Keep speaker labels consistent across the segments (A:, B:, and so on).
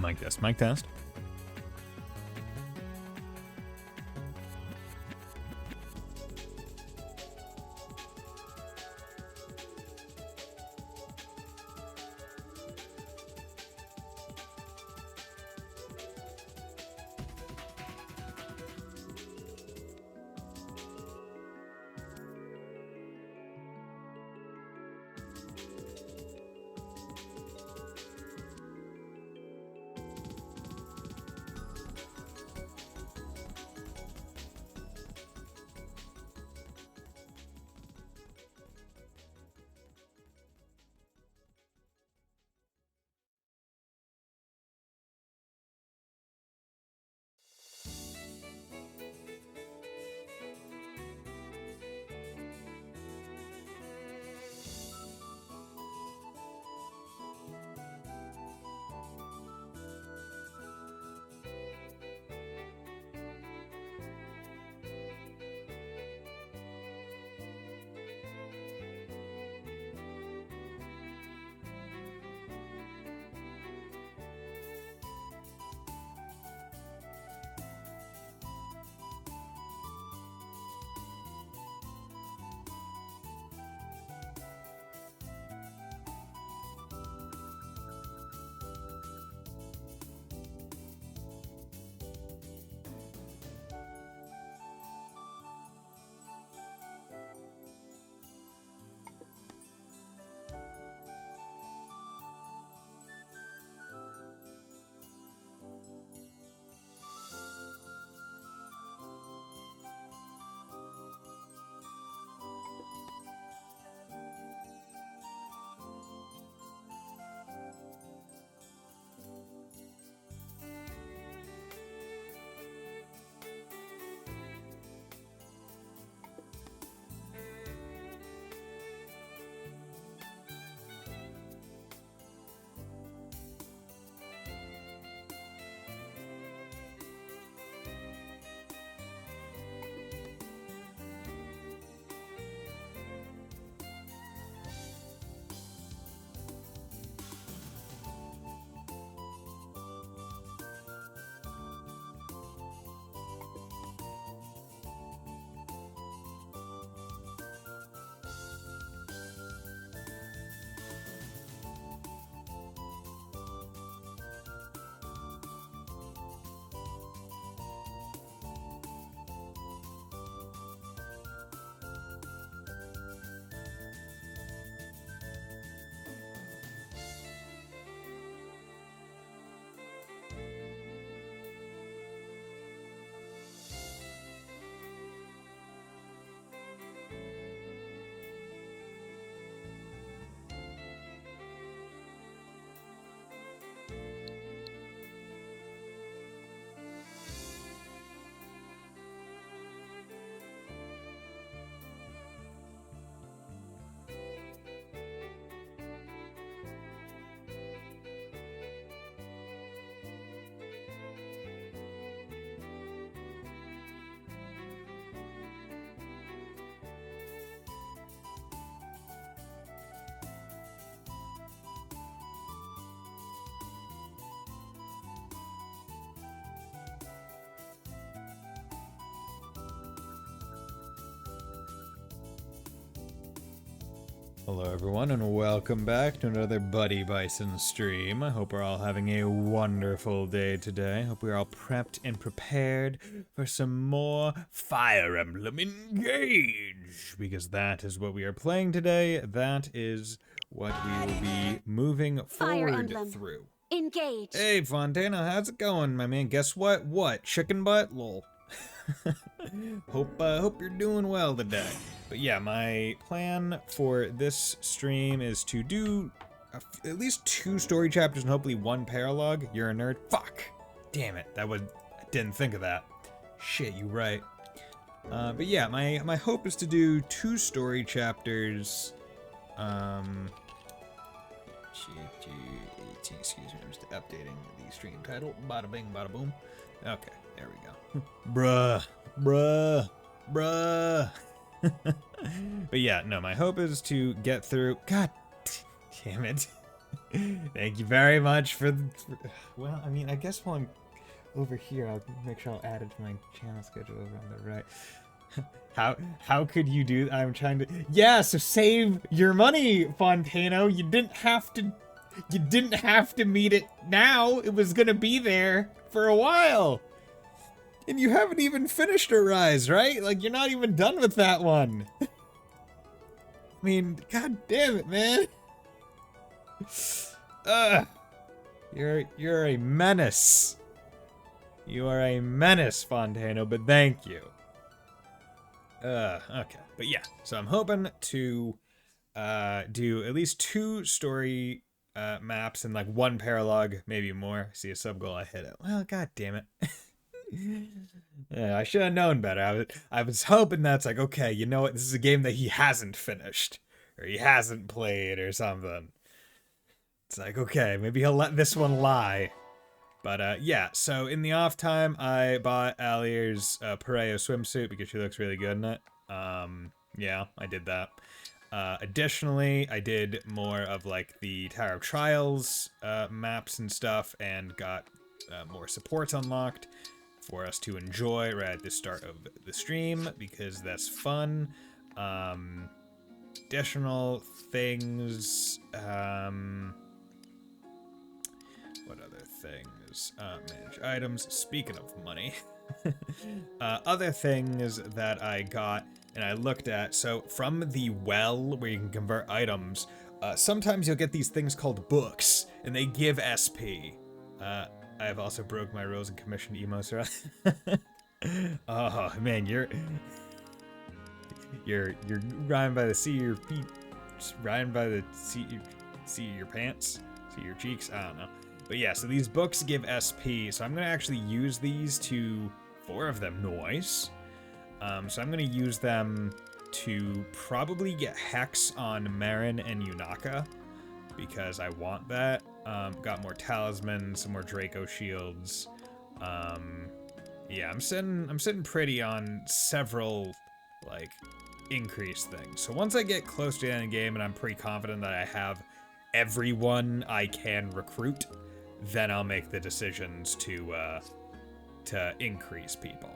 A: Mic test, mic test. Hello everyone and welcome back to another Buddy Bison stream. I hope we're all having a wonderful day today. Hope we're all prepped and prepared for some more Fire Emblem Engage. Because that is what we are playing today. That is what we will be moving forward through.
B: Engage.
A: Hey Fontana, how's it going, my man? Guess what? What? Chicken butt? Lol. Hope you're doing well today. But yeah, my plan for this stream is to do at least 2 story chapters and hopefully 1 paralogue. You're a nerd. Fuck. Damn it. I didn't think of that. Shit, you right. But yeah, my hope is to do 2 story chapters. 18, excuse me, I'm just updating the stream title. Bada bing, bada boom. Okay, there we go. Bruh. But yeah, no, my hope is to get through. God damn it. Thank you very much well, I mean, I guess while I'm over here, I'll make sure I'll add it to my channel schedule over on the right. How could you do? I'm trying to. Yeah, so save your money, Fontano. You didn't have to meet it now. It was gonna be there for a while. And you haven't even finished Arise, right? Like, you're not even done with that one. I mean, god damn it, man. You're a menace. You are a menace, Fontano, but thank you. Okay. But yeah, so I'm hoping to do at least 2 story maps and like 1 paralog, maybe more. See a sub goal, I hit it. Well, god damn it. Yeah, I should have known better. I was hoping that's like, okay, you know what? This is a game that he hasn't finished or he hasn't played or something. It's like, okay, maybe he'll let this one lie. But yeah, so in the off time, I bought Alier's Pareo swimsuit because she looks really good in it. Yeah, I did that. Additionally, I did more of like the Tower of Trials maps and stuff and got more supports unlocked for us to enjoy right at the start of the stream because that's fun. Additional things, what other things? Manage items. Speaking of money, other things that I got and I looked at. So from the well where you can convert items, sometimes you'll get these things called books, and they give SP. I have also broke my rules and commissioned emos. Oh man, you're riding by the seat of your feet, just riding by the seat of your pants, seat of your cheeks. I don't know, but yeah. So these books give SP. So I'm gonna actually use these to 4 of them. Nice. So I'm gonna use them to probably get Hex on Marin and Yunaka because I want that. Got more talismans, some more Draco shields. Yeah, I'm sitting pretty on several like increased things. So once I get close to the end of the game and I'm pretty confident that I have everyone I can recruit, then I'll make the decisions to increase people.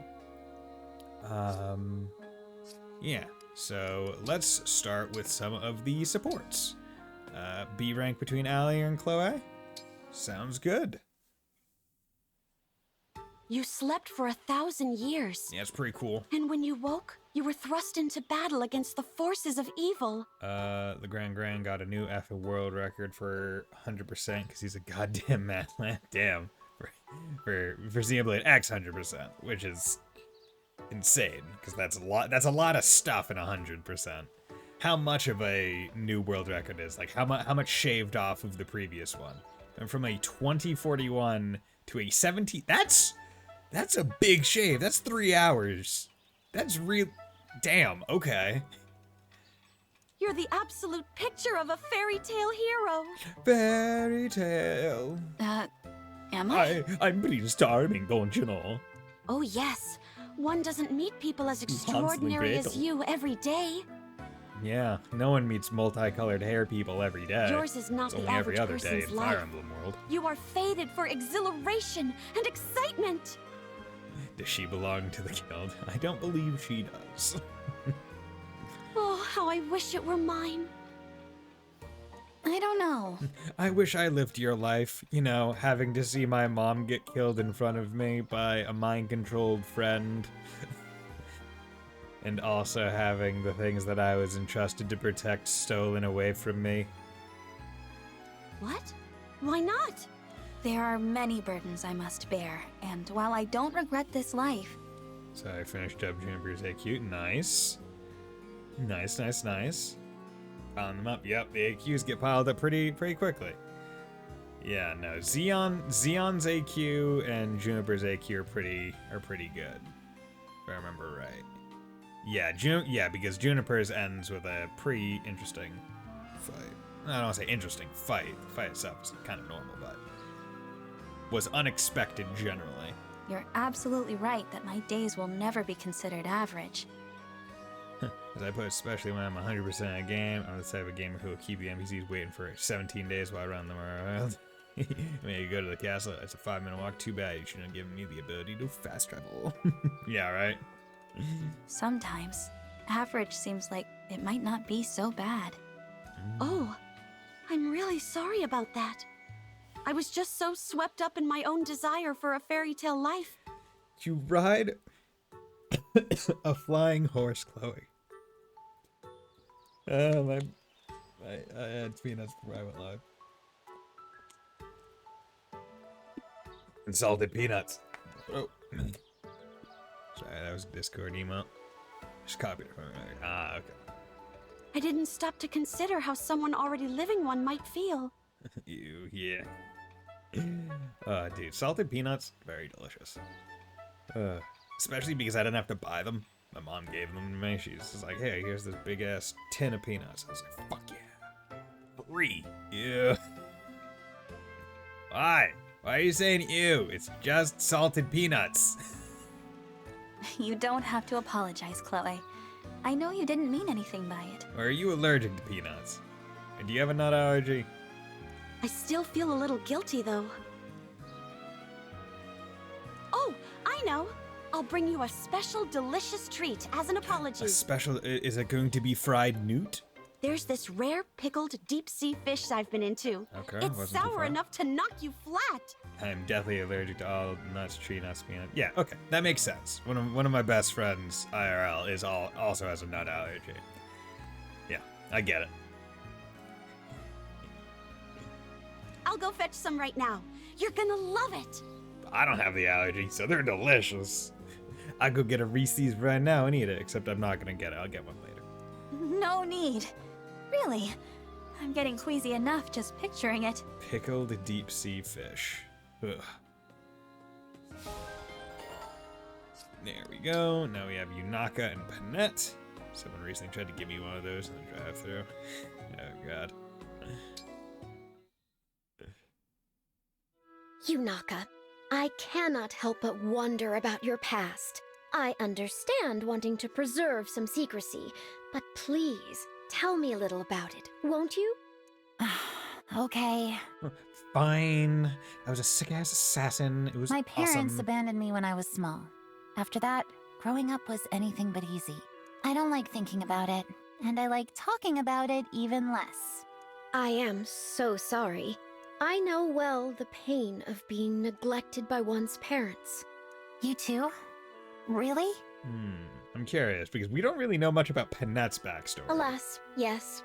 A: Yeah. So let's start with some of the supports. B rank between Alier and Chloe? Sounds good.
B: You slept for 1,000 years.
A: Yeah, it's pretty cool.
B: And when you woke, you were thrust into battle against the forces of evil.
A: The Grand got a new F world record for 100% because he's a goddamn madman. Damn. For Xenoblade X 100%, which is insane because that's a lot of stuff in 100%. How much of a new world record is like how much shaved off of the previous one, and from a 2041 to a 70. That's a big shave. That's 3 hours. That's real. Damn. Okay.
B: You're the absolute picture of a fairy tale hero.
A: Fairy tale.
B: Am I?
A: I'm Prince Charming, don't you know?
B: Oh yes. One doesn't meet people as extraordinary as you every day.
A: Yeah, no one meets multicolored hair people every day.
B: Yours is not
A: it's
B: the
A: only
B: average
A: every other day
B: person's
A: in
B: life.
A: Fire Emblem world.
B: You are fated for exhilaration and excitement.
A: Does she belong to the guild? I don't believe she does.
B: Oh, how I wish it were mine. I don't know.
A: I wish I lived your life, you know, having to see my mom get killed in front of me by a mind-controlled friend. And also having the things that I was entrusted to protect stolen away from me.
B: What? Why not?
C: There are many burdens I must bear, and while I don't regret this life...
A: So I finished up Juniper's AQ. Nice. Nice. Found them up. Yep, the AQs get piled up pretty quickly. Yeah, no, Zeon's AQ and Juniper's AQ are pretty good, if I remember right. Yeah, because Juniper's ends with a pretty interesting fight. I don't want to say interesting fight. The fight itself is kind of normal, but was unexpected generally.
C: You're absolutely right that my days will never be considered average.
A: As I put, especially when I'm 100% a game, I'm the type of gamer who will keep the NPCs waiting for 17 days while I run them around. When you go to the castle, it's a 5-minute walk. Too bad you shouldn't have given me the ability to fast travel. Yeah, right?
C: Sometimes, average seems like it might not be so bad.
B: Oh, I'm really sorry about that. I was just so swept up in my own desire for a fairy tale life.
A: You ride a flying horse, Chloe. I had peanuts before I went live. And salted peanuts. Oh. Sorry, that was a Discord email. Just copied it from it. Ah, okay.
B: I didn't stop to consider how someone already living one might feel.
A: Yeah. Dude, salted peanuts, very delicious. Especially because I didn't have to buy them. My mom gave them to me. She's just like, hey, here's this big ass tin of peanuts. I was like, fuck yeah. Free. Yeah. Why? Why are you saying ew? It's just salted peanuts.
C: You don't have to apologize, Chloe. I know you didn't mean anything by it.
A: Or are you allergic to peanuts? And do you have a nut allergy?
B: I still feel a little guilty, though. Oh, I know. I'll bring you a special delicious treat as an apology.
A: A special... Is it going to be fried newt?
B: There's this rare pickled deep sea fish I've been into.
A: Okay,
B: It's
A: wasn't too
B: sour
A: far.
B: enough to knock you flat.
A: I'm definitely allergic to all nuts, tree nuts, peanut. Yeah, okay, that makes sense. One of my best friends, IRL, is also has a nut allergy. Yeah, I get it.
B: I'll go fetch some right now. You're gonna love it.
A: I don't have the allergy, so they're delicious. I could get a Reese's right now and eat it, except I'm not gonna get it. I'll get one later.
C: No need. Really. I'm getting queasy enough just picturing it.
A: Pickled deep sea fish. Ugh. There we go. Now we have Yunaka and Panette. Someone recently tried to give me one of those in the drive-thru. Oh god.
D: Yunaka, I cannot help but wonder about your past. I understand wanting to preserve some secrecy, but please, tell me a little about it, won't you?
C: Okay.
A: Fine. I was a sick-ass assassin. It was
E: My parents
A: awesome.
E: abandoned me when I was small. After that, growing up was anything but easy. I don't like thinking about it, and I like talking about it even less.
D: I am so sorry. I know well the pain of being neglected by one's parents.
E: You too? Really?
A: I'm curious, because we don't really know much about Panette's backstory.
D: Alas, yes.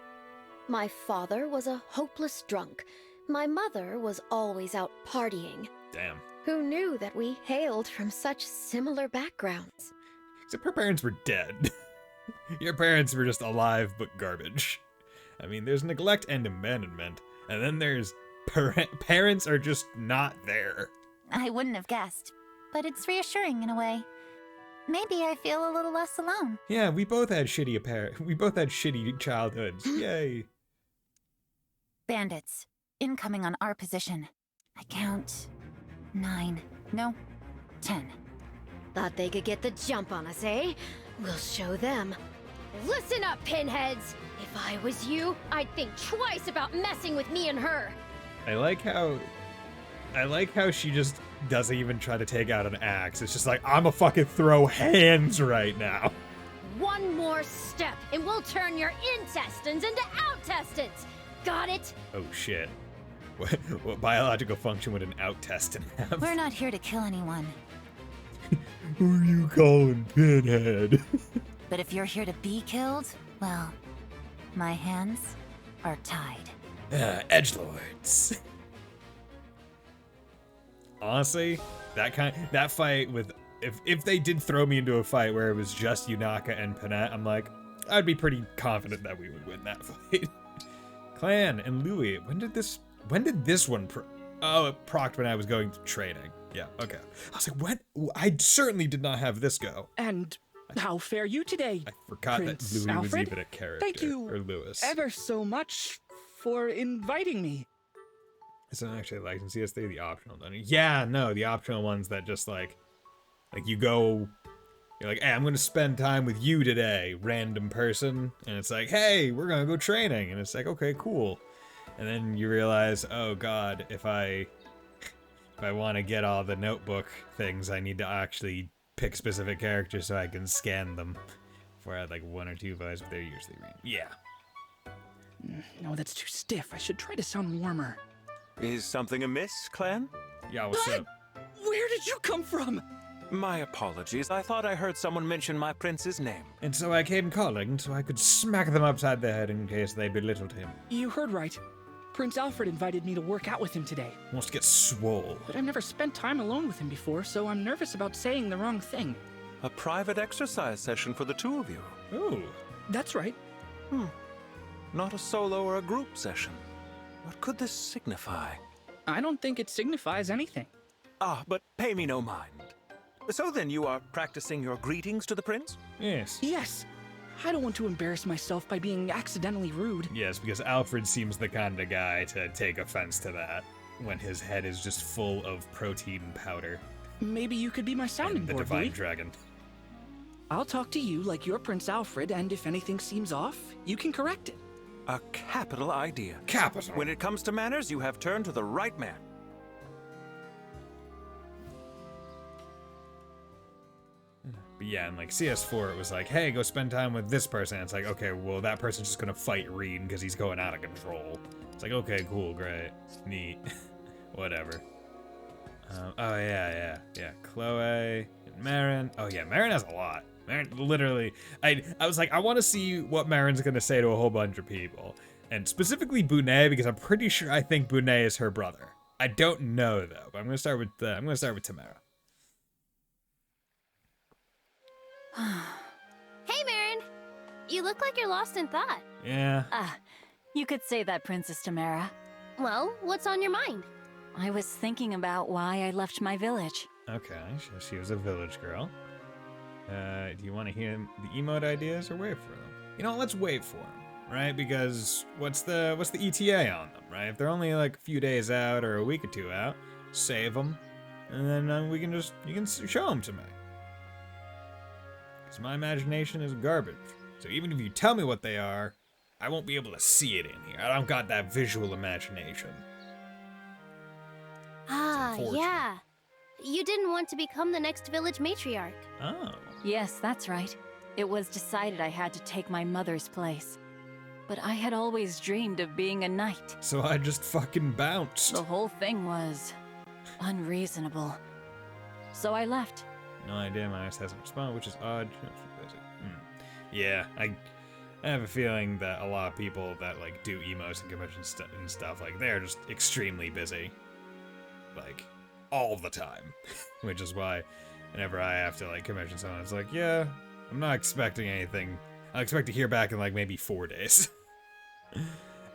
D: My father was a hopeless drunk. My mother was always out partying.
A: Damn.
D: Who knew that we hailed from such similar backgrounds?
A: Except her parents were dead. Your parents were just alive but garbage. I mean, there's neglect and abandonment, and then there's parents are just not there.
E: I wouldn't have guessed, but it's reassuring in a way. Maybe I feel a little less alone.
A: Yeah, we both had shitty childhoods. Yay.
E: Bandits, incoming on our position. I count 9, no, 10.
D: Thought they could get the jump on us, eh? We'll show them. Listen up, pinheads! If I was you, I'd think twice about messing with me and her.
A: I like how she just doesn't even try to take out an axe. It's just like, I'ma fucking throw hands right now.
D: One more step, and we'll turn your intestines into outtestines. Got it?
A: Oh shit. What biological function would an out-testin have?
E: We're not here to kill anyone.
A: Who are you calling Pinhead?
E: But if you're here to be killed, well, my hands are tied.
A: Edgelords. Honestly, that fight with if they did throw me into a fight where it was just Yunaka and Panette, I'm like, I'd be pretty confident that we would win that fight. Clan and Louis, when did this one oh, it procced when I was going to training. Yeah, okay. I was like, when? I certainly did not have this go.
F: And how fare you today?
A: I forgot
F: Prince
A: that Louis was
F: Alfred?
A: even a character.
F: Thank you
A: Or Louis.
F: ever so much for inviting me.
A: It's not actually licensed. CS3, the optional dungeon. Yeah, no, the optional ones that just like you go You're like, hey, I'm gonna spend time with you today, random person. And it's like, hey, we're gonna go training. And it's like, okay, cool. And then you realize, oh god, if I want to get all the notebook things, I need to actually pick specific characters so I can scan them. Before I had like 1 or 2 vibes, but they're usually green. Yeah.
F: No, that's too stiff. I should try to sound warmer.
G: Is something amiss, Clan?
A: Yeah, what's up?
F: Where did you come from?
G: My apologies. I thought I heard someone mention my prince's name.
A: And so I came calling so I could smack them upside the head in case they belittled him.
F: You heard right. Prince Alfred invited me to work out with him today.
A: Wants to get swole.
F: But I've never spent time alone with him before, so I'm nervous about saying the wrong thing.
G: A private exercise session for the 2 of you.
A: Ooh.
F: That's right.
G: Not a solo or a group session. What could this signify?
F: I don't think it signifies anything.
G: Ah, but pay me no mind. So then you are practicing your greetings to the prince?
A: Yes.
F: Yes. I don't want to embarrass myself by being accidentally rude.
A: Yes, because Alfred seems the kind of guy to take offense to that when his head is just full of protein powder.
F: Maybe you could be my sounding
A: And the
F: board,
A: divine
F: Louis.
A: dragon.
F: I'll talk to you like you're Prince Alfred, and if anything seems off, you can correct it.
G: A capital idea.
A: Capital.
G: When it comes to manners, you have turned to the right man.
A: But yeah, in like CS4, it was like, hey, go spend time with this person. It's like, okay, well, that person's just gonna fight Reed because he's going out of control. It's like, okay, cool, great, neat, whatever. Oh yeah. Chloe and Marin. Oh yeah, Marin has a lot. Marin, literally, I was like, I want to see what Marin's gonna say to a whole bunch of people, and specifically Bonet, because I'm pretty sure I think Bonet is her brother. I don't know though, but I'm gonna start with Tamara.
H: Hey, Marin! You look like you're lost in thought.
A: Yeah.
E: You could say that, Princess Tamara.
H: Well, what's on your mind?
E: I was thinking about why I left my village.
A: Okay, so she was a village girl. Do you want to hear the emote ideas or wait for them? You know, let's wait for them, right? Because what's the ETA on them, right? If they're only like a few days out or a week or 2 out, save them, and then you can show them to me. Because my imagination is garbage. So even if you tell me what they are, I won't be able to see it in here. I don't got that visual imagination.
H: Ah,
A: unfortunate.
H: yeah. You didn't want to become the next village matriarch.
A: Oh.
E: Yes, that's right. It was decided I had to take my mother's place. But I had always dreamed of being a knight.
A: So I just fucking bounced.
E: The whole thing was unreasonable. So I left.
A: No idea, my ass hasn't responded, which is odd. Yeah, I have a feeling that a lot of people that like do emos and conventions and stuff, like they're just extremely busy. Like, all the time. Which is why whenever I have to like convention someone, it's like, yeah, I'm not expecting anything. I expect to hear back in like maybe 4 days.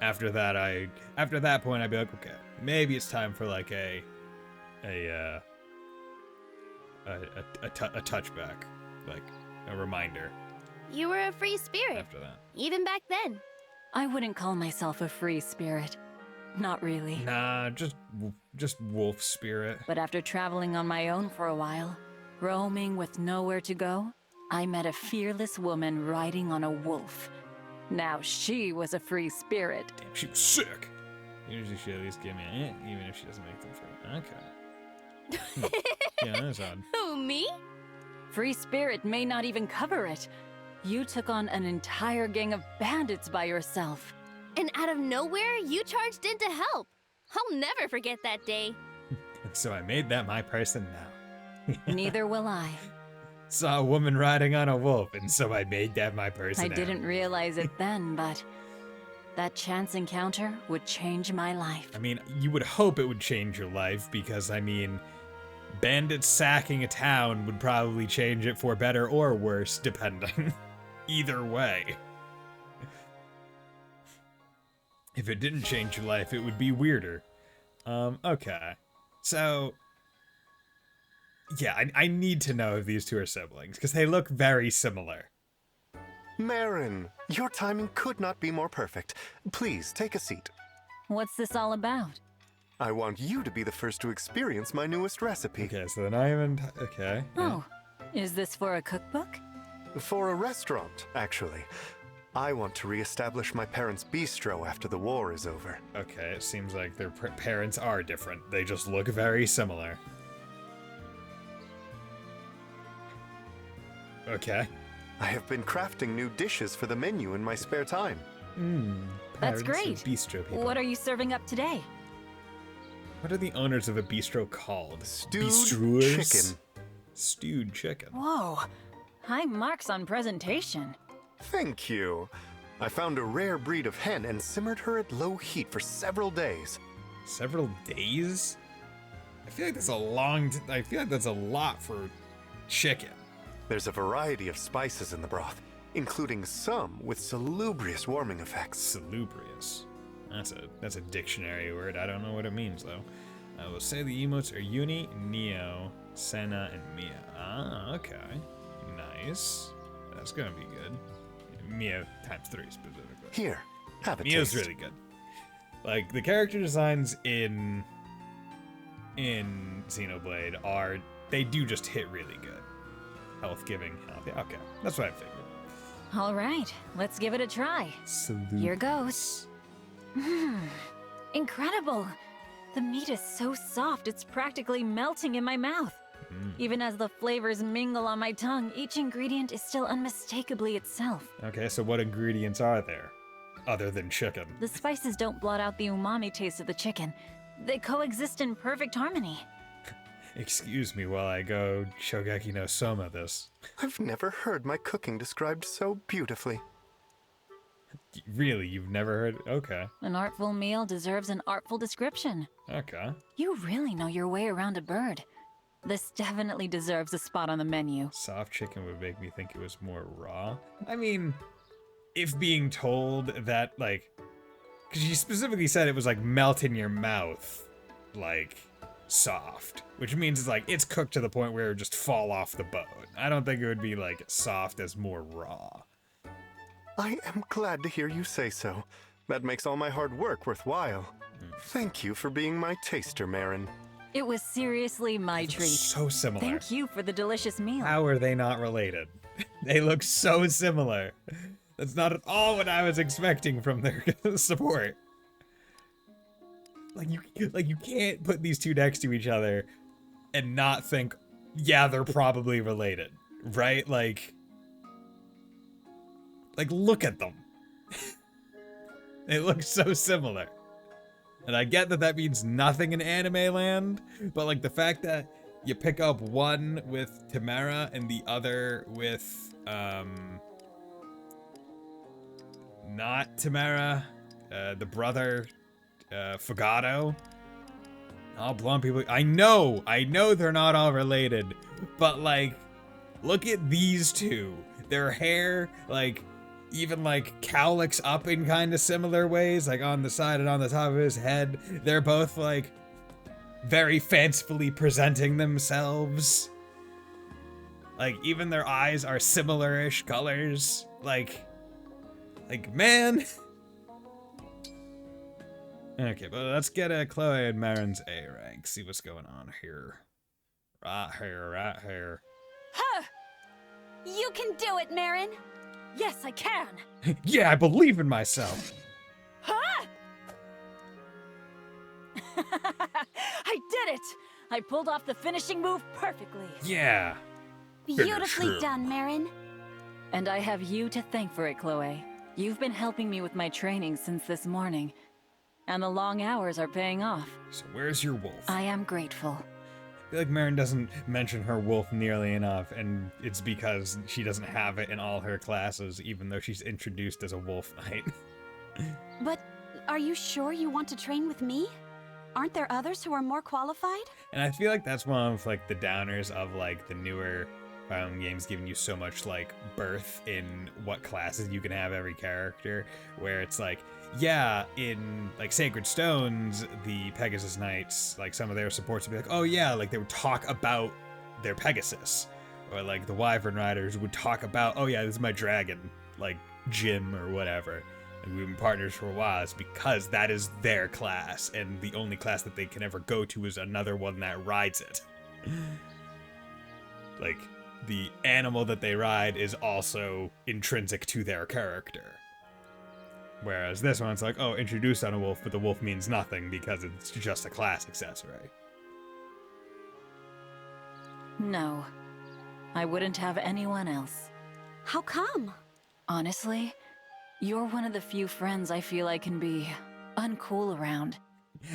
A: After that point, I'd be like, okay, maybe it's time for like a touchback, like a reminder.
H: You were a free spirit,
A: After that,
H: even back then.
E: I wouldn't call myself a free spirit. Not really.
A: nah, just wolf spirit.
E: But after traveling on my own for a while, roaming with nowhere to go, I met a fearless woman riding on a wolf. Now she was a free spirit.
A: Damn, she was sick. Usually she at least give me an even if she doesn't make them free. Okay. Yeah, that's odd.
H: Who, me?
E: Free spirit may not even cover it. You took on an entire gang of bandits by yourself.
H: And out of nowhere, you charged in to help. I'll never forget that day.
A: So I made that my person now.
E: Neither will I.
A: Saw a woman riding on a wolf, and so I made that my person.
E: I didn't realize it then, but that chance encounter would change my life.
A: I mean, you would hope it would change your life, because, I mean, bandits sacking a town would probably change it for better or worse, depending. Either way. If it didn't change your life, it would be weirder. Okay. So, yeah, I need to know if these two are siblings, because they look very similar.
I: Marin, your timing could not be more perfect. Please, take a seat.
E: What's this all about?
I: I want you to be the first to experience my newest recipe.
A: Okay, so then I haven't... Okay.
E: Oh, Is this for a cookbook?
I: For a restaurant, actually. I want to re-establish my parents' bistro after the war is over.
A: Okay, it seems like their parents are different. They just look very similar. Okay.
I: I have been crafting new dishes for the menu in my spare time.
E: That's
A: Parents of
E: great.
A: Bistro people.
E: What are you serving up today?
A: What are the owners of a bistro called?
I: Stewed
A: Bistrous?
I: chicken.
A: Stewed chicken.
E: Whoa, high marks on presentation.
I: Thank you. I found a rare breed of hen and simmered her at low heat for several days.
A: Several days? I feel like that's a I feel like that's a lot for chicken.
I: There's a variety of spices in the broth, including some with salubrious warming effects.
A: Salubrious. That's a dictionary word. I don't know what it means though. I will say the emotes are Uni, Neo, Senna, and Mia. Ah, okay. Nice. That's gonna be good. Mia times 3 specifically.
I: Here, have a
A: Mia's
I: taste.
A: really good. Like the character designs in Xenoblade they do just hit really good. Health giving, health. Yeah, okay. That's what I figured.
E: All right, let's give it a try. Here goes. Incredible. The meat is so soft, it's practically melting in my mouth. Even as the flavors mingle on my tongue, each ingredient is still unmistakably itself.
A: Okay, so what ingredients are there other than chicken?
E: The spices don't blot out the umami taste of the chicken. They coexist in perfect harmony.
A: Excuse me while I go Shogeki no Soma this.
I: I've never heard my cooking described so beautifully.
A: Really, you've never heard? Okay.
E: An artful meal deserves an artful description.
A: Okay.
E: You really know your way around a bird. This definitely deserves a spot on the menu.
A: Soft chicken would make me think it was more raw. I mean, if being told that, like, because you specifically said it was like melt in your mouth, like soft, which means it's like it's cooked to the point where it would just fall off the bone. I don't think it would be like soft as more raw.
I: I am glad to hear you say so. That makes all my hard work worthwhile. Thank you for being my taster, Marin.
E: It was seriously my treat.
A: So similar.
E: Thank you for the delicious meal.
A: How are they not related? They look so similar. That's not at all what I was expecting from their support. Like you can't put these two next to each other and not think, yeah, they're probably related, right? Like look at them. They look so similar. And I get that means nothing in anime land, but like the fact that you pick up one with Tamara and the other with, not Tamara, the brother, Fagato. All blonde people. I know they're not all related, but like, look at these two. Their hair, like, even like cowlicks up in kind of similar ways, like on the side and on the top of his head. They're both like very fancifully presenting themselves. Like even their eyes are similar-ish colors. Like man. Okay, but let's get Chloe and Marin's A rank. See what's going on here. Right here.
B: Huh! You can do it, Marin!
E: Yes, I can.
A: Yeah, I believe in myself.
E: Huh? I did it! I pulled off the finishing move perfectly.
A: Yeah.
B: Beautifully done, Marin.
E: And I have you to thank for it, Chloe. You've been helping me with my training since this morning, and the long hours are paying off.
A: So where's your wolf?
E: I am grateful.
A: I feel like Marin doesn't mention her wolf nearly enough, and it's because she doesn't have it in all her classes, even though she's introduced as a wolf knight.
B: But are you sure you want to train with me? Aren't there others who are more qualified?
A: And I feel like that's one of like the downers of like the newer games giving you so much like birth in what classes you can have every character, where it's like, yeah, in like Sacred Stones, the Pegasus Knights, like some of their supports would be like, oh yeah, like they would talk about their Pegasus, or like the Wyvern Riders would talk about, oh yeah, this is my dragon, like Jim or whatever, and we've been partners for a while. It's because that is their class, and the only class that they can ever go to is another one that rides it. Like, the animal that they ride is also intrinsic to their character. Whereas this one, it's like, oh, introduced on a wolf, but the wolf means nothing because it's just a class accessory.
E: No, I wouldn't have anyone else.
B: How come?
E: Honestly, you're one of the few friends I feel I can be uncool around.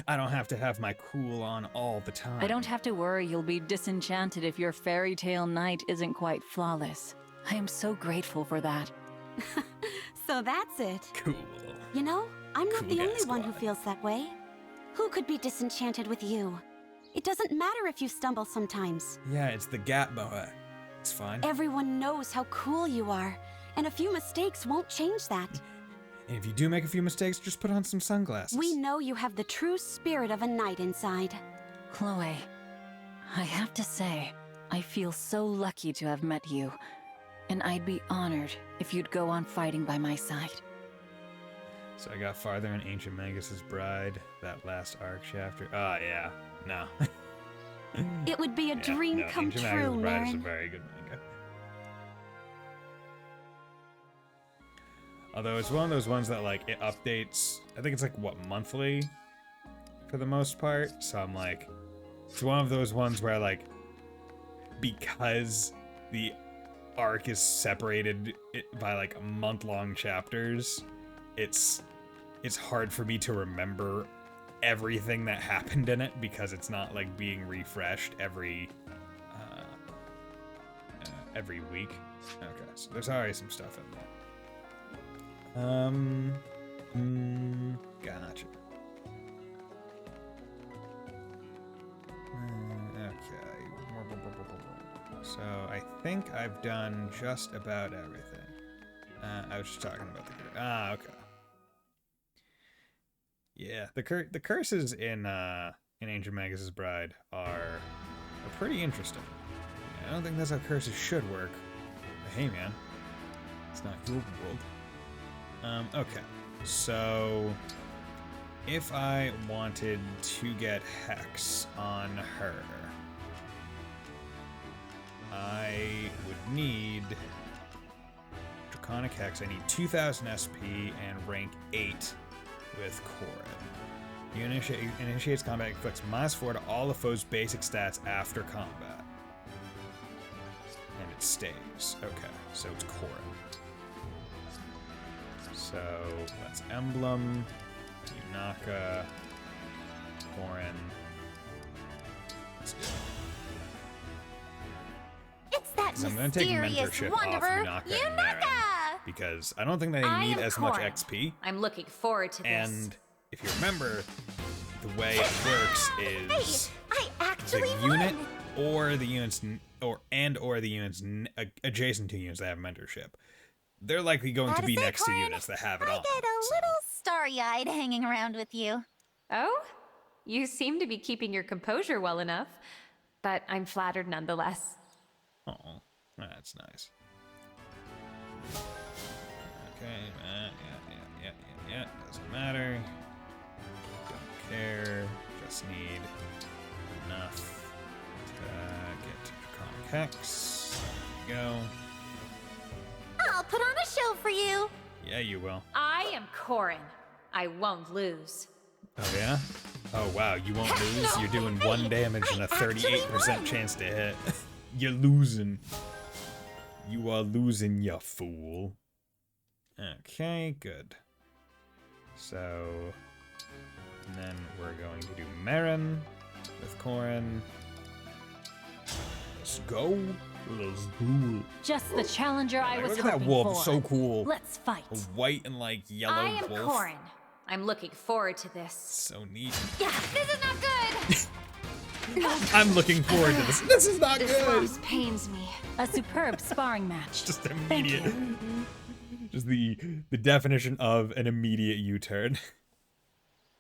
A: I don't have to have my cool on all the time.
E: I don't have to worry you'll be disenchanted if your fairy tale night isn't quite flawless. I am so grateful for that.
B: So that's it.
A: Cool.
B: You know, I'm not
A: Cool
B: the
A: guy
B: only one who
A: squad.
B: feels that way. Who could be disenchanted with you? It doesn't matter if you stumble sometimes.
A: Yeah, it's the gap boa. It's fine.
B: Everyone knows how cool you are, and a few mistakes won't change that.
A: And if you do make a few mistakes, just put on some sunglasses.
B: We know you have the true spirit of a knight inside.
E: Chloe, I have to say, I feel so lucky to have met you. And I'd be honored if you'd go on fighting by my side.
A: So I got farther in Ancient Magus's Bride, that last arc chapter. Oh, yeah. No.
B: It would be a dream
A: no,
B: come
A: Ancient
B: true,
A: Magus's Bride is a
B: Marin.
A: very good manga. Although it's one of those ones that, like, it updates, I think it's like, what, monthly? For the most part. So I'm like, it's one of those ones where, like, because the arc is separated by, like, month-long chapters, it's hard for me to remember everything that happened in it because it's not, like, being refreshed every week. Okay, so there's already some stuff in there. Gotcha. Okay. So I think I've done just about everything. I was just talking about the okay. Yeah, the curses in Ancient Magus's Bride are pretty interesting. I don't think that's how curses should work. But hey, man, it's not your world. Okay, so if I wanted to get Hex on her, I would need Draconic Hex. I need 2000 SP and rank 8 with Corin. Initiates combat, inflicts -4 to all the foe's basic stats after combat. And it stays. Okay, so it's Corin. So that's Emblem, Yunaka, Corin. Let's go.
H: It's that
A: I'm going to take
H: mysterious
A: mentorship off
H: wanderer,
A: Yunaka and Marin, because I don't think they
J: I
A: need
J: am
A: as much
J: Corin.
A: XP.
J: I'm looking forward to this.
A: And if you remember, the way it works is
H: I actually
A: the unit or the units or the units adjacent to units that have mentorship. They're likely going to be next to units that have it on.
H: I get a little starry-eyed hanging around with you.
J: Oh? You seem to be keeping your composure well enough, but I'm flattered nonetheless.
A: Oh, that's nice. Okay, yeah, doesn't matter. Don't care, just need enough to get to Draconic Hex. There we go.
H: I'll put on a show for you.
A: Yeah, you will.
J: I am Corin. I won't lose.
A: Oh, yeah? Oh, wow, you won't lose? You're doing 1 damage and a 38% chance to hit. You're losing. You are losing, you fool. Okay, good. So, and then we're going to do Marin with Corin. Let's go. Let's do it.
E: Just the challenger I was
A: Look at
E: hoping
A: that wolf,
E: for.
A: it's so cool.
E: Let's fight.
A: A white and like yellow
J: I am
A: wolf.
J: Corin. I'm looking forward to this.
A: So neat.
H: Yeah, this is not good.
A: I'm looking forward to this. This is not
J: This
A: good.
J: loss pains me.
E: A superb sparring match.
A: Just
E: Thank
A: immediate.
E: you.
A: Just the definition of an immediate U-turn.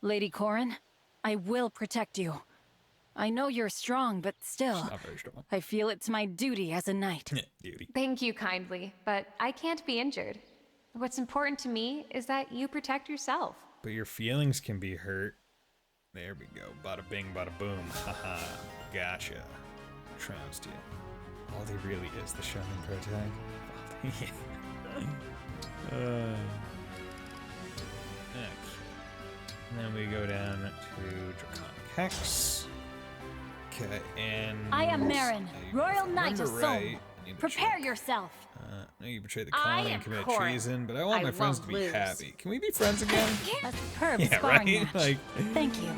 E: Lady Corin, I will protect you. I know you're strong, but still,
A: Not very strong.
E: I feel it's my duty as a knight.
A: Duty.
J: Thank you kindly, but I can't be injured. What's important to me is that you protect yourself.
A: But your feelings can be hurt. There we go. Bada bing, bada boom. Haha. Gotcha. Trounced you. Baldy really is the shonen protag. Baldy. Okay. And then we go down to Draconic Hex. Okay, and
E: I am Marin, Royal Knight of
A: right,
E: Soul. Prepare yourself.
A: No, you betrayed the
J: I
A: colony
J: am
A: and committed
J: Corin.
A: treason, but I want
J: I
A: my friends to
J: won't
A: be
J: lose.
A: happy. Can we be friends again?
E: A superb
A: Yeah,
E: sparring
A: right?
E: match.
A: Like,
E: Thank you.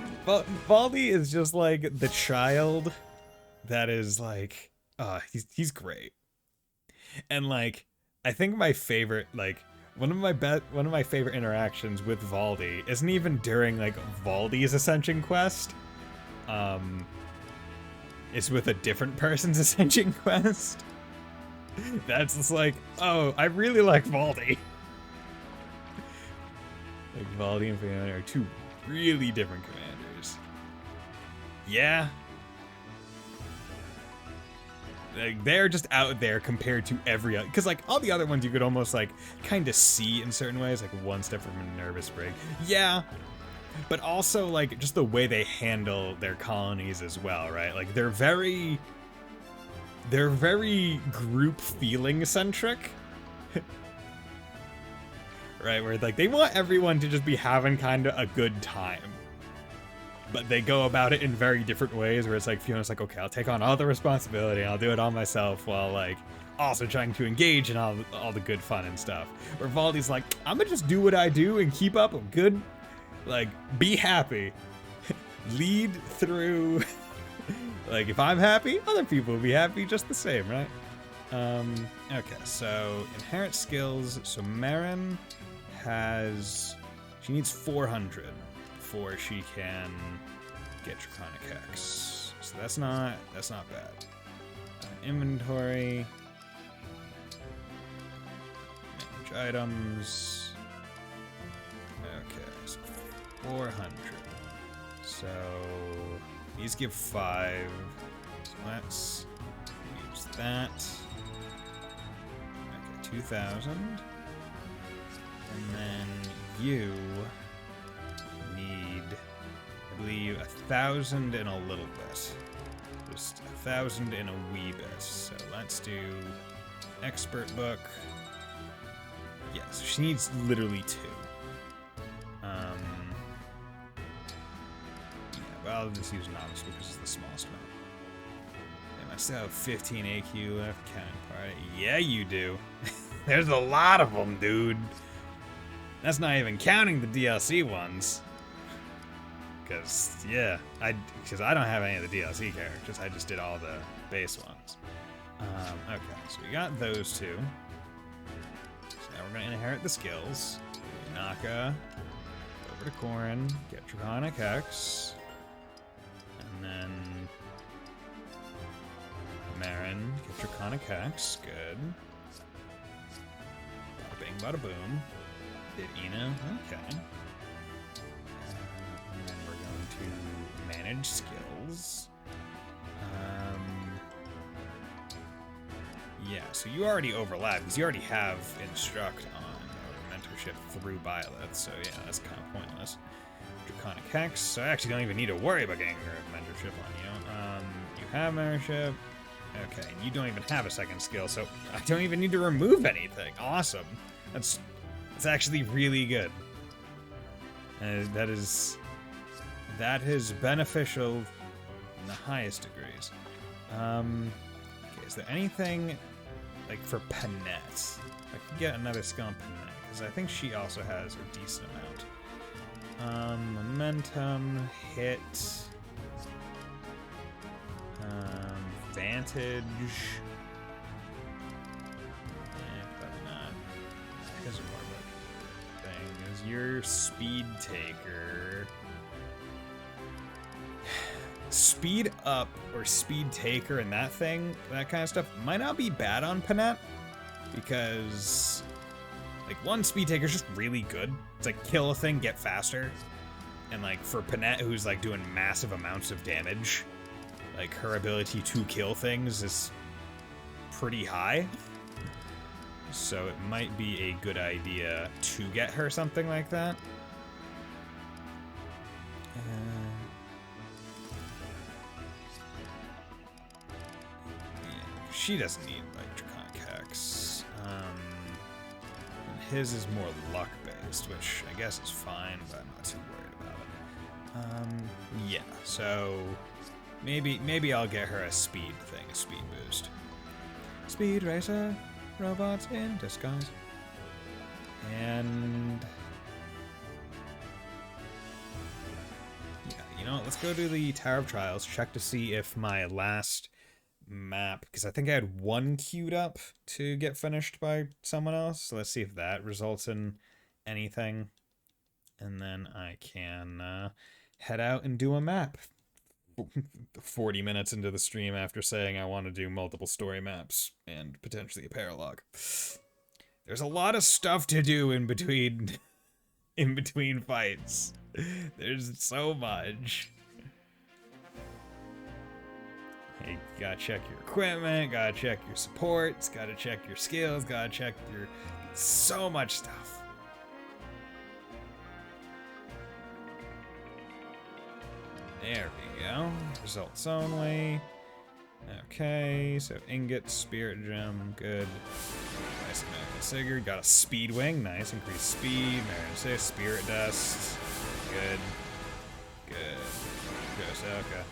A: Baldy is just like the child that is like, he's great. And like, I think my favorite, like, one of my favorite interactions with Valdi isn't even during like Valdi's Ascension quest. It's with a different person's Ascension quest. That's just like, oh, I really like Valdi. Like Valdi and Fiona are two really different commanders. Yeah. Like, they're just out there compared to every other, because like all the other ones you could almost like kind of see in certain ways, like one step from a nervous break. Yeah, but also like just the way they handle their colonies as well, right? Like they're very group feeling centric. Right, where like they want everyone to just be having kind of a good time. But they go about it in very different ways, where it's like Fiona's like, okay, I'll take on all the responsibility, I'll do it all myself, while like also trying to engage in all the good fun and stuff. Where Valdi's like, I'm gonna just do what I do and keep up a good, like, be happy. Lead through. Like, if I'm happy, other people will be happy just the same, right? Okay, so inherent skills. So Marin she needs 400 before she can get Draconic Hex. So that's not bad. Inventory. Manage items. Okay, so 400. So these give 5. So let's use that. Okay, 2,000. And then you need, I believe, 1,000 and a little bit. Just 1,000 and a wee bit. So let's do expert book. Yeah, so she needs literally 2. Yeah, but I'll just use novice because it's the smallest amount. And I still have 15 AQ left, counting part. Yeah, you do. There's a lot of them, dude. That's not even counting the DLC ones. Because, yeah, because I don't have any of the DLC characters. I just did all the base ones. Okay, so we got those 2. So now we're going to inherit the skills. Naka, over to Corin, get Draconic Hex. And then Marin, get Draconic Hex. Good. Bada bing, bada boom. Did Ina? Okay. And then we're going to manage skills. Yeah, so you already overlap, because you already have Instruct on, or Mentorship through Violet, so yeah, that's kind of pointless. Draconic Hex, so I actually don't even need to worry about getting Mentorship on you. You have Mentorship. Okay, and you don't even have a second skill, so I don't even need to remove anything. Awesome. That's actually really good. That is beneficial in the highest degrees. Okay, is there anything like for Panette? I could get another skill on Panette because I think she also has a decent amount. Momentum, hit, Vantage. Probably not. Here's more of a thing. Is your Speed Taker. Speed Up or Speed Taker and that thing, that kind of stuff, might not be bad on Panette. Because, like, one Speed Taker is just really good. It's like, kill a thing, get faster. And, like, for Panette, who's, like, doing massive amounts of damage, like, her ability to kill things is pretty high. So it might be a good idea to get her something like that. Yeah, she doesn't need like Draconic Hex. And his is more luck based, which I guess is fine, but I'm not too worried about it. Yeah, so maybe I'll get her a speed thing, a speed boost. Speed Racer, robots in disguise. And yeah, you know what, let's go to the Tower of Trials, check to see if my last map, because I think I had one queued up to get finished by someone else, so let's see if that results in anything. And then I can head out and do a map 40 minutes into the stream after saying I want to do multiple story maps and potentially a paralog. There's a lot of stuff to do in between fights. There's so much. You gotta check your equipment, gotta check your supports, gotta check your skills, gotta check your... so much stuff. There we go. Results only. Okay, so ingot, spirit gem, good. Nice American Sigurd, got a speed wing, nice, increased speed, American spirit dust, good. Okay.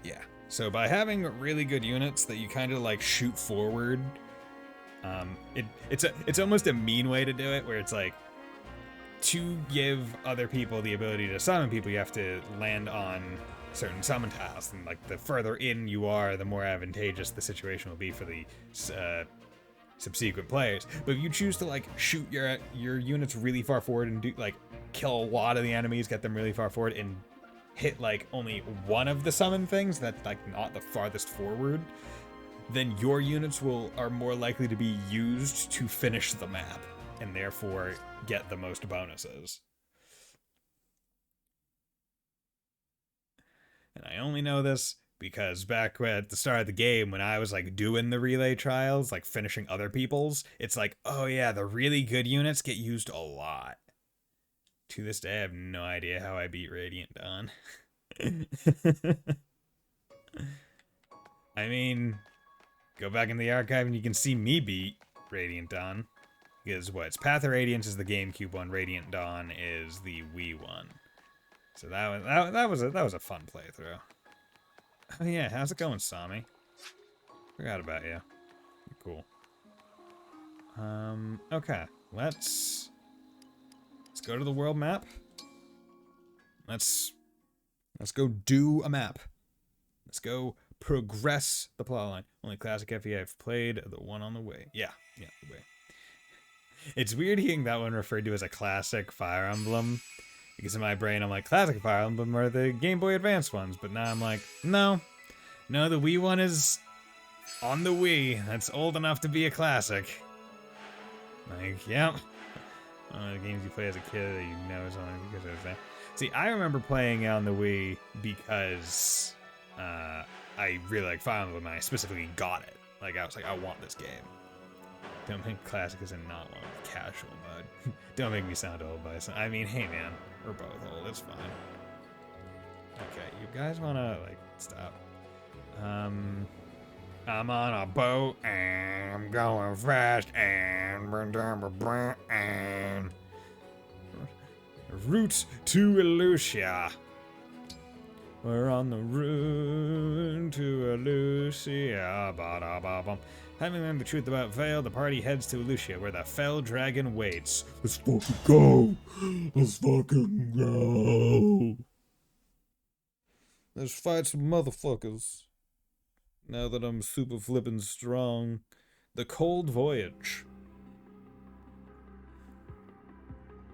A: Yeah, so by having really good units that you kind of like shoot forward, it's almost a mean way to do it, where it's like, to give other people the ability to summon people, you have to land on certain summon tiles, and like the further in you are, the more advantageous the situation will be for the subsequent players. But if you choose to like shoot your units really far forward and do like kill a lot of the enemies, get them really far forward, and hit like only one of the summon things that's like not the farthest forward, then your units are more likely to be used to finish the map, and therefore get the most bonuses. And I only know this because back at the start of the game, when I was like doing the relay trials, like finishing other people's, it's like, oh yeah, the really good units get used a lot. To this day, I have no idea how I beat Radiant Dawn. I mean, go back in the archive and you can see me beat Radiant Dawn. Because it's Path of Radiance is the GameCube one, Radiant Dawn is the Wii one. So that was a fun playthrough. Oh yeah, how's it going, Sami? Forgot about you. You're cool. Okay, let's go to the world map. Let's go do a map. Let's go progress the plotline. Only classic FE I've played, the one on the way. Yeah, the way. It's weird hearing that one referred to as a classic Fire Emblem, because in my brain I'm like, classic Fire Emblem are the Game Boy Advance ones, but now I'm like, no, the Wii one is on the Wii. That's old enough to be a classic. Like, yeah. One of the games you play as a kid that you know is on because of that. See, I remember playing on the Wii because I really like Fire Emblem, and I specifically got it. Like, I was like, I want this game. Don't think classic is in not one with casual mode. Don't make me sound old, Bison. I mean, hey man, we're both old, it's fine. Okay, you guys wanna, like, stop. I'm on a boat, and I'm going fast, and route to Elusia. We're on the route to Elusia. Ba-da-ba-bum. Having learned the truth about Vale, the party heads to Elusia, where the fell dragon waits. Let's fucking go! Let's fucking go! Let's fight some motherfuckers. Now that I'm super flippin' strong. The Cold Voyage.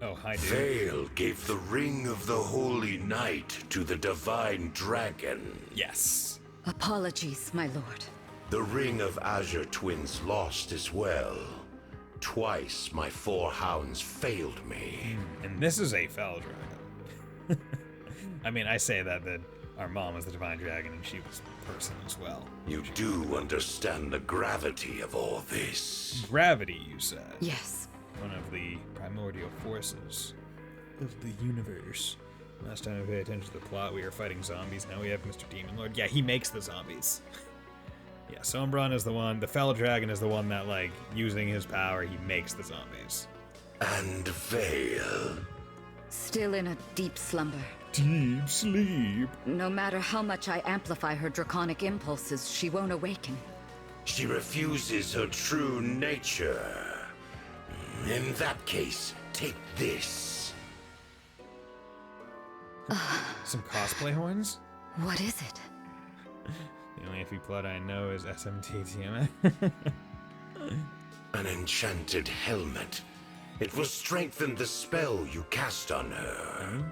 A: Oh, hi, dude.
K: Vale gave the Ring of the Holy Night to the Divine Dragon.
A: Yes.
E: Apologies, my lord.
K: The Ring of Azure Twins lost as well. Twice my 4 hounds failed me.
A: And this is a fell dragon. I mean, I say that our mom was the Divine Dragon and she was a person as well.
K: You do understand the gravity of all this.
A: Gravity, you said?
E: Yes.
A: One of the primordial forces of the universe. Last time I paid attention to the plot, we were fighting zombies. Now we have Mr. Demon Lord. Yeah, he makes the zombies. Yeah, Sombron is the one. The Fell Dragon is the one that, like, using his power, he makes the zombies.
K: And Vale.
L: Still in a deep slumber.
A: Deep sleep.
L: No matter how much I amplify her draconic impulses, she won't awaken.
K: She refuses her true nature. In that case, take this.
A: Some cosplay horns?
L: What is it?
A: The only FE plot I know is SMT TMA.
K: An enchanted helmet. It will strengthen the spell you cast on her.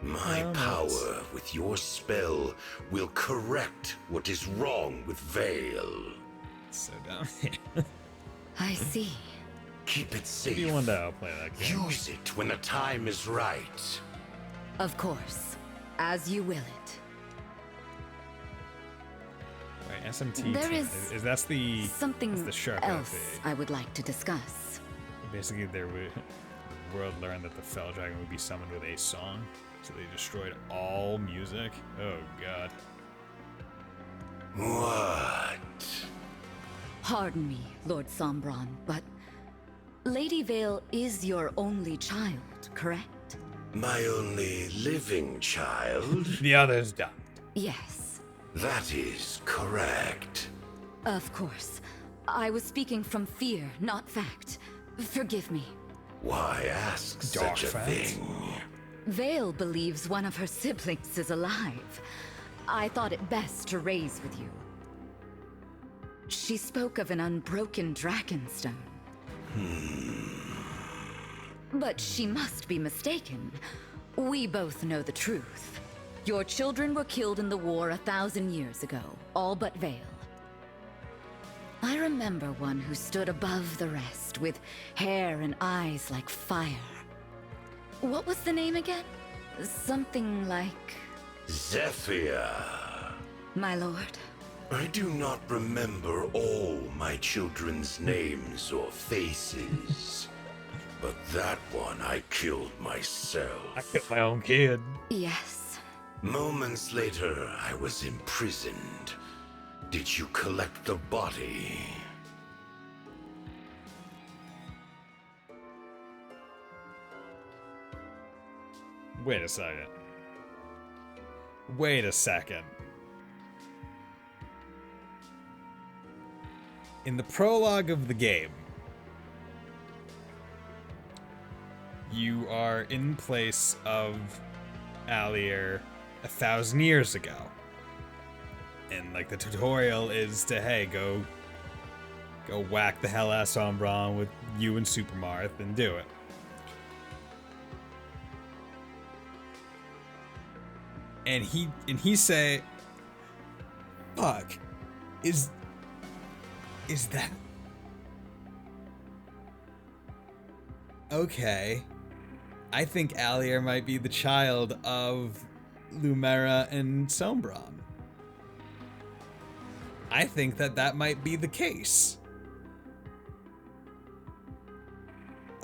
K: My power with your spell will correct what is wrong with Vale.
A: So dumb.
L: I see.
K: Keep it safe.
A: If you want to, I'll play that game.
K: Use it when the time is right.
L: Of course. As you will it.
A: Right, SMT.
L: There is
A: that's the
L: something
A: that's the sharp
L: else
A: FE.
L: I would like to discuss.
A: Basically, the world learned that the Fell Dragon would be summoned with a song, so they destroyed all music. Oh god.
K: What?
L: Pardon me, Lord Sombron, but Lady Vale is your only child, correct?
K: My only living child?
A: The others died.
L: Yes.
K: That is correct.
L: Of course. I was speaking from fear, not fact. Forgive me.
K: Why ask such a thing?
L: Vale believes one of her siblings is alive. I thought it best to raise with you. She spoke of an unbroken dragonstone. But she must be mistaken. We both know the truth. Your children were killed in the war 1,000 years ago, all but Vale. I remember one who stood above the rest, with hair and eyes like fire. What was the name again? Something like...
K: Zephyr.
L: My lord.
K: I do not remember all my children's names or faces. But that one I killed myself.
A: I killed my own kid.
L: Yes.
K: Moments later, I was imprisoned. Did you collect the body?
A: Wait a second. Wait a second. In the prologue of the game, you are in place of Allier 1,000 years ago. And like the tutorial is to, hey, go whack the hell out of Sombron with you and Supermarth and do it. And he say, fuck, is that okay? I think Allier might be the child of Lumera and Sombron. I think that might be the case.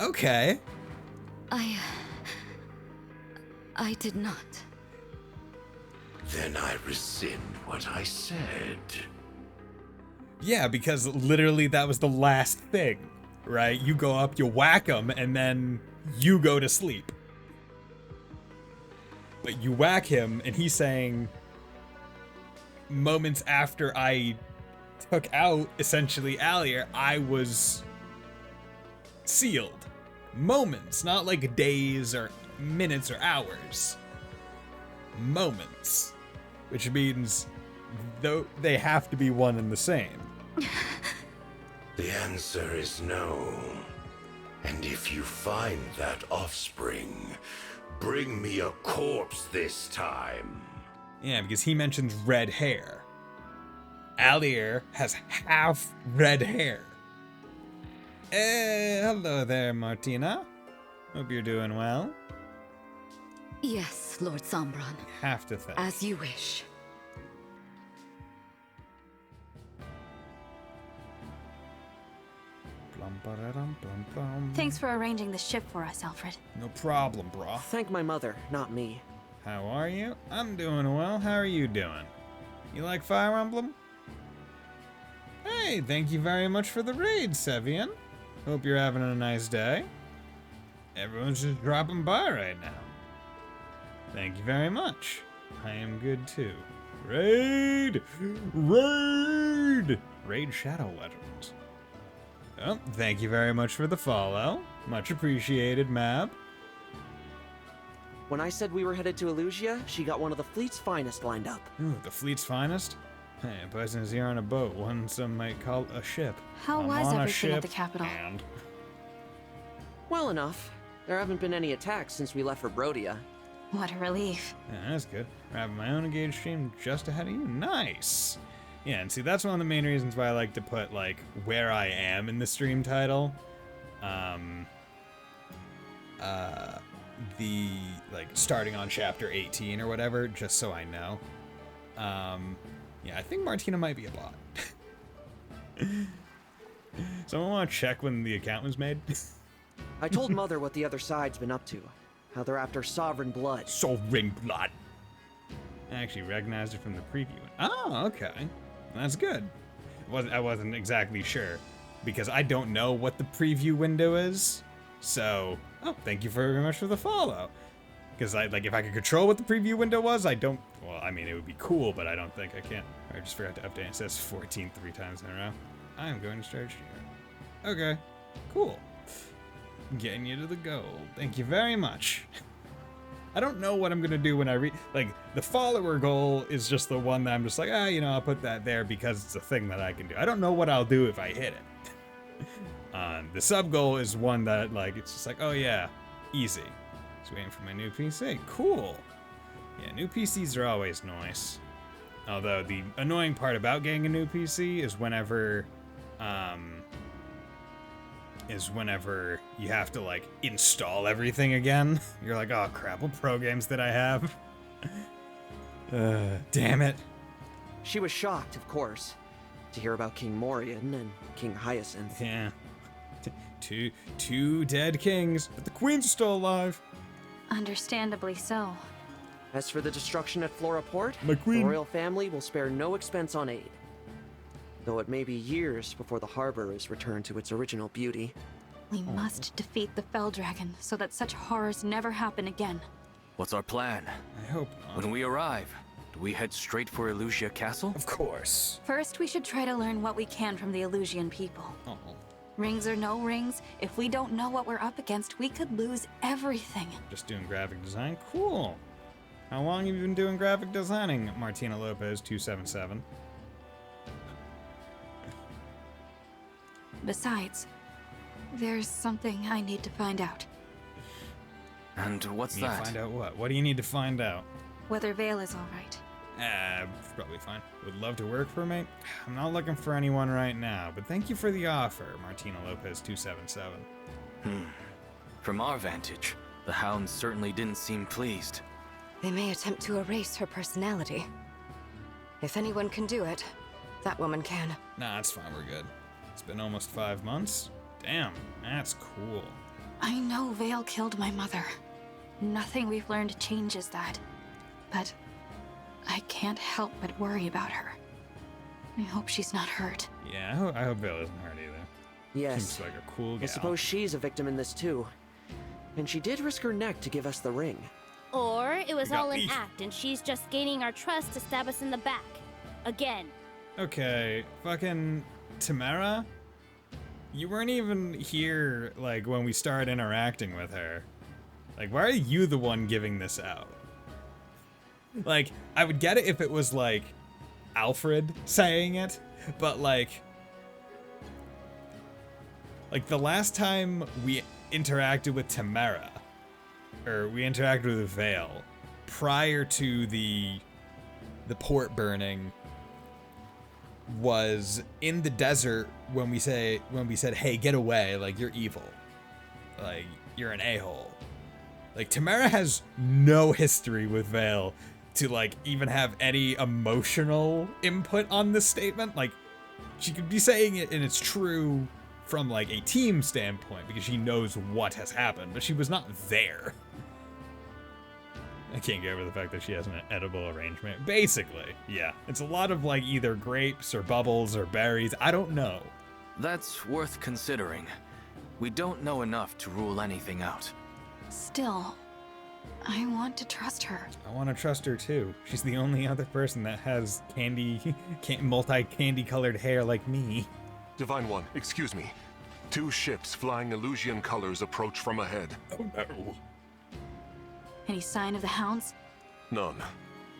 A: Okay.
L: I did not.
K: Then I rescind what I said.
A: Yeah, because literally that was the last thing, right? You go up, you whack him, and then you go to sleep. But you whack him, and he's saying, moments after I took out, essentially, Allier, I was sealed. Moments, not like days or minutes or hours. Moments. Which means though they have to be one and the same.
K: The answer is no. And if you find that offspring, bring me a corpse this time.
A: Yeah, because he mentions red hair. Allier has half red hair. Hello there, Martina. Hope you're doing well.
L: Yes, Lord Sombron.
A: Have to think.
L: As you wish.
B: Thanks for arranging the ship for us, Alfred.
A: No problem, brah.
F: Thank my mother, not me.
A: How are you? I'm doing well. How are you doing? You like Fire Emblem? Hey, thank you very much for the raid, Sevian. Hope you're having a nice day. Everyone's just dropping by right now. Thank you very much. I am good too. Raid! Raid! Raid Shadow Legends. Oh, thank you very much for the follow. Much appreciated, Mab.
M: When I said we were headed to Elusia, she got one of the fleet's finest lined up.
A: Ooh, the fleet's finest? Hey, Bison is here on a boat, one some might call a ship.
B: How
A: I'm
B: was
A: on a
B: everything at
A: ship
B: the capital?
A: And...
M: Well enough. There haven't been any attacks since we left for Brodia.
B: What a relief.
A: Yeah, that's good. We're having my own engaged stream just ahead of you. Nice! Yeah, and see, that's one of the main reasons why I like to put, like, where I am in the stream title. Starting on chapter 18 or whatever, just so I know. Yeah, I think Martina might be a bot. Someone want to check when the account was made?
M: I told Mother what the other side's been up to. How they're after Sovereign Blood.
A: Sovereign Blood! I actually recognized it from the preview. Oh, okay. That's good. I wasn't exactly sure, because I don't know what the preview window is. So, thank you very much for the follow. Because if I could control what the preview window was, I don't. Well, I mean, it would be cool, but I don't think I can. I just forgot to update. It says 14 3 times in a row. I am going to start streaming. Okay, cool. Getting you to the goal. Thank you very much. I don't know what I'm gonna do when I the follower goal is just the one that I'm just like, I'll put that there because it's a thing that I can do. I don't know what I'll do if I hit it. The sub goal is one that it's just like, oh yeah, easy. Just waiting for my new PC. Cool. Yeah, new PCs are always nice. Although the annoying part about getting a new PC is whenever you have to install everything again. You're like, oh crap, what pro games did I have? Damn it.
M: She was shocked, of course, to hear about King Morian and King Hyacinth.
A: Yeah. Two dead kings, but the queen's still alive.
B: Understandably so.
M: As for the destruction at Flora Port,
A: My queen.
M: the royal family will spare no expense on aid. Though it may be years before the harbor is returned to its original beauty.
B: We must defeat the Fell Dragon so that such horrors never happen again.
N: What's our plan?
A: I hope not.
N: When we arrive, do we head straight for Elusia Castle?
A: Of course.
B: First, we should try to learn what we can from the Elusian people.
A: Oh.
B: Rings or no rings, if we don't know what we're up against, we could lose everything.
A: Just doing graphic design? Cool. How long have you been doing graphic designing, Martina Lopez 277?
B: Besides, there's something I need to find out.
N: And what's
A: You need
N: that?
A: to find out what? What do you need to find out?
B: Whether Vale is all right.
A: Probably fine. Would love to work for me. I'm not looking for anyone right now, but thank you for the offer, Martina Lopez 277.
N: From our vantage, the hounds certainly didn't seem pleased.
O: They may attempt to erase her personality. If anyone can do it, that woman can.
A: Nah, it's fine, we're good. It's been almost 5 months. Damn, that's cool.
B: I know Vale killed my mother. Nothing we've learned changes that. But I can't help but worry about her. I hope she's not hurt.
A: Yeah, I hope Vale isn't hurt either.
M: Yes.
A: Seems like a cool gal.
M: I suppose she's a victim in this too. And she did risk her neck to give us the ring.
H: Or it was
A: We got
H: all an
A: beef.
H: act and she's just gaining our trust to stab us in the back. Again.
A: Okay, fucking Tamara? You weren't even here, when we started interacting with her. Why are you the one giving this out? I would get it if it was, Alfred saying it, but, the last time we interacted with Tamara, or we interacted with Vale, prior to the port burning, was in the desert when we said, hey, get away, you're evil. You're an a-hole. Tamara has no history with Vale to, even have any emotional input on this statement. She could be saying it and it's true from, a team standpoint because she knows what has happened, but she was not there. I can't get over the fact that she has an edible arrangement. Basically, yeah. It's a lot of, like, either grapes or bubbles or berries. I don't know.
N: That's worth considering. We don't know enough to rule anything out.
B: Still, I want to trust her.
A: I want to trust her, too. She's the only other person that has multi-candy colored hair like me.
P: Divine One, excuse me. 2 ships flying Illusion colors approach from ahead.
A: Oh no.
B: Any sign of the hounds?
P: None.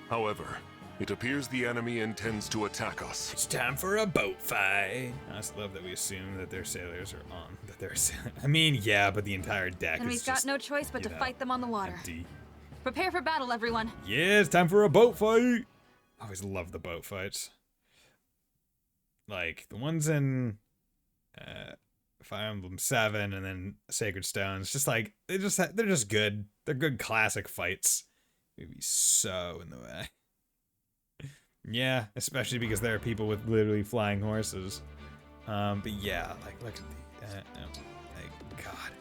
P: However, it appears the enemy intends to attack us.
A: It's time for a boat fight. I just love that we assume that their sailors are on. That they're I mean, yeah, but the entire deck
B: And
A: is
B: we've got
A: just,
B: no choice but to fight them on the water.
A: empty.
B: Prepare for battle, everyone.
A: Yeah, it's time for a boat fight. I always love the boat fights. Like, the ones in Fire Emblem 7 and then Sacred Stones, just like, they're just good. They're good classic fights. We'd be so in the way. Yeah, especially because there are people with literally flying horses. But yeah, like, look at the, like, God.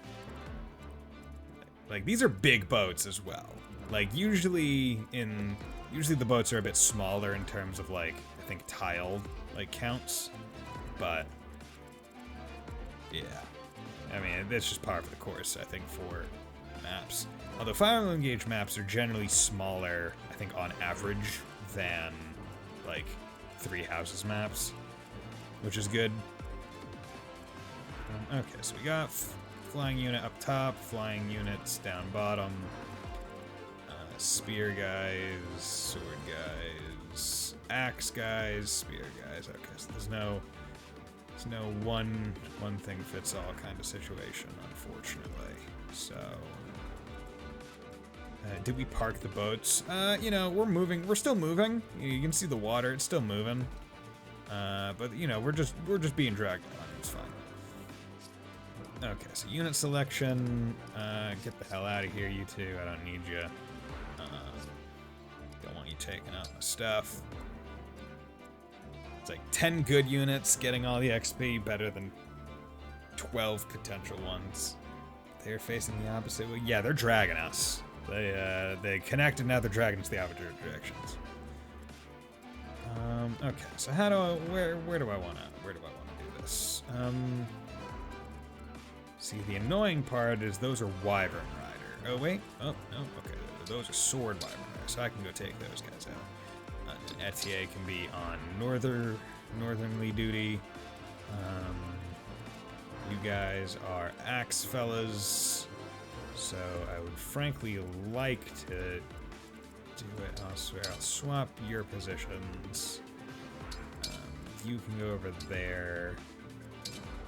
A: Like, these are big boats as well. Like, usually the boats are a bit smaller in terms of, like, I think tiled, like, counts. But, yeah. I mean, that's just par for the course, I think, for maps. Although Fire Emblem Engage maps are generally smaller, I think, on average, than, like, Three Houses maps, which is good. Okay, so we got flying unit up top, flying units down bottom, spear guys, sword guys, axe guys, spear guys. Okay, so there's no one thing fits all kind of situation, unfortunately. So, did we park the boats? You know, we're moving. We're still moving. You can see the water; it's still moving. But you know, we're just being dragged on. It's fine. Okay, so unit selection. Get the hell out of here, you two. I don't need you. Don't want you taking out my stuff. It's like 10 good units getting all the XP, better than 12 potential ones. They're facing the opposite way. Yeah, they're dragging us. They connected, now they're dragging us the opposite directions. Okay, so where do I wanna do this? See, the annoying part is those are Wyvern Rider. Oh wait, oh no, okay, those are Sword Wyvern Rider, so I can go take those guys out. Etier can be on northernly duty. You guys are axe fellas, so I would frankly like to do it elsewhere. I'll swap your positions. You can go over there.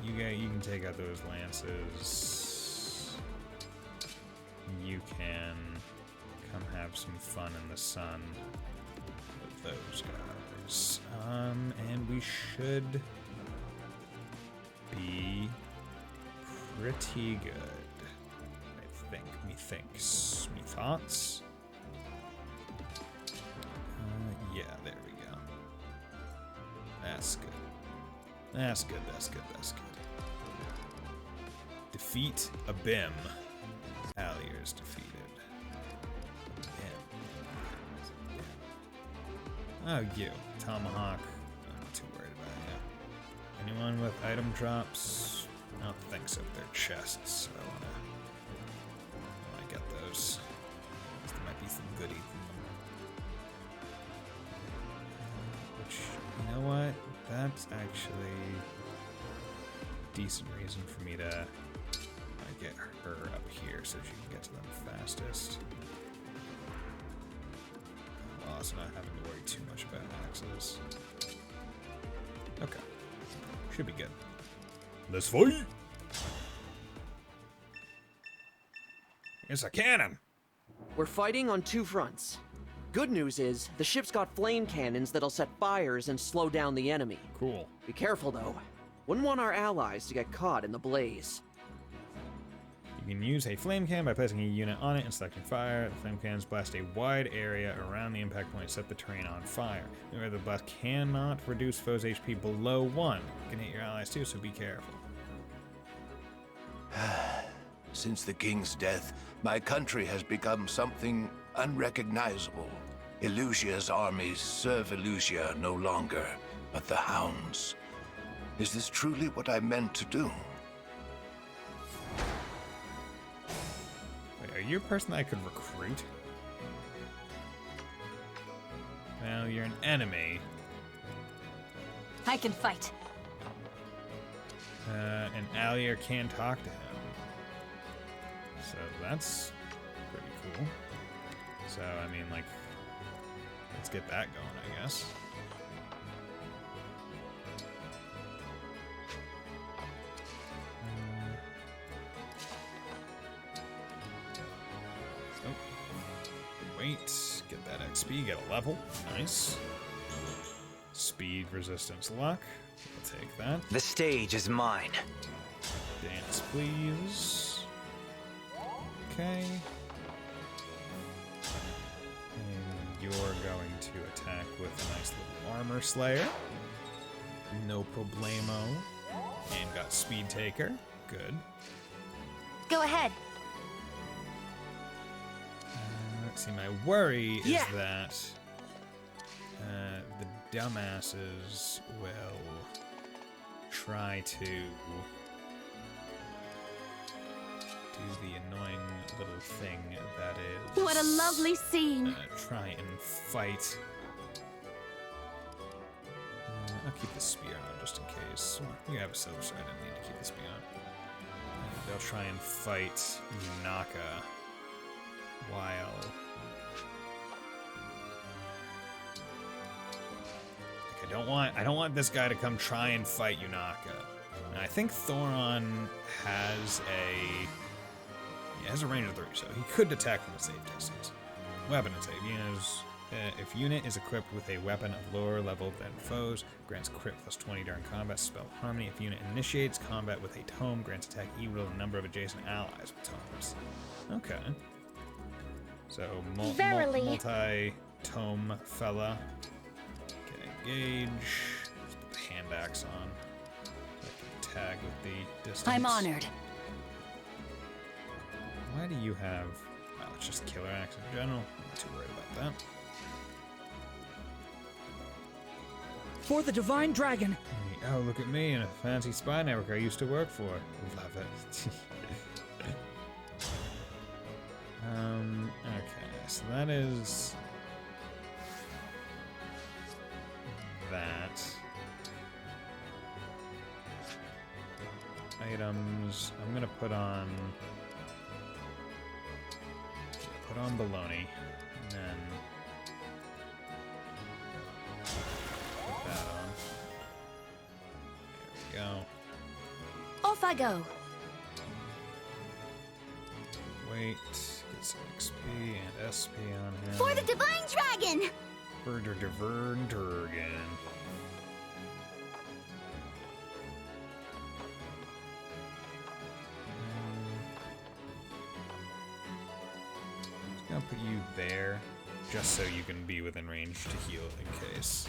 A: You can take out those lances. You can come have some fun in the sun with those guys. And we should be pretty good, I think. Methinks. Me thoughts? Yeah, there we go. That's good. That's good, that's good, that's good. Defeat a BIM. Allier is defeated. Oh, you. Tomahawk. I'm not too worried about you. Anyone with item drops? I don't think so. They're chests, so I wanna get those. There might be some goodies in them. Which, you know what? That's actually a decent reason for me to get her up here so she can get to them fastest. Also not having to worry too much about axes. Okay. Should be good. Let's fight! It's a cannon!
M: We're fighting on 2 fronts. Good news is, the ship's got flame cannons that'll set fires and slow down the enemy.
A: Cool.
M: Be careful though. Wouldn't want our allies to get caught in the blaze.
A: You can use a flame can by placing a unit on it and selecting fire. The flame cans blast a wide area around the impact point, set the terrain on fire. Remember, the blast cannot reduce foes' HP below 1. You can hit your allies too, so be careful.
K: Since the king's death, my country has become something
Q: unrecognizable. Illusia's armies serve Illusia no longer, but the hounds. Is this truly what I meant to do?
A: Wait, are you a person that I could recruit? Well, you're an enemy.
E: I can fight.
A: And Allier can talk to him. So that's pretty cool. So, I mean, like, let's get that going, I guess. Wait, get that XP, get a level. Nice. Speed, resistance, luck. We'll take that.
R: The stage is mine.
A: Dance, please. Okay. And you're going to attack with a nice little armor slayer. No problemo. And got speed taker. Good.
C: Go ahead.
A: Let's see, my worry is that the dumbasses will try to do the annoying little thing that is...
H: What a lovely scene!
A: Try and fight. I'll keep the spear on just in case. You have a silver, so I didn't need to keep the spear on. They'll try and fight Yunaka while... I don't want this guy to come try and fight Yunaka. And I think Thoron has a range of 3, so he could attack from a safe distance. Weapon and save. If unit is equipped with a weapon of lower level than foes, grants crit plus 20 during combat. Spell Harmony. If unit initiates combat with a tome, grants attack equal to the number of adjacent allies with tomes. Okay. So multi-tome fella. Gauge. Let's put the hand axe on. So I can tag with the distance.
E: I'm honored.
A: Why do you have... Well, it's just killer axe in general. I'm not too worried about that.
F: For the Divine Dragon!
A: Oh, look at me in a fancy spy network I used to work for. Love it. Okay, so that is... that. Items. I'm gonna put on baloney, and then put that on. There we go.
C: Off I go.
A: Wait, get some XP and SP on him.
C: For the Divine Dragon!
A: Dragon. Just gonna put you there, just so you can be within range to heal in case.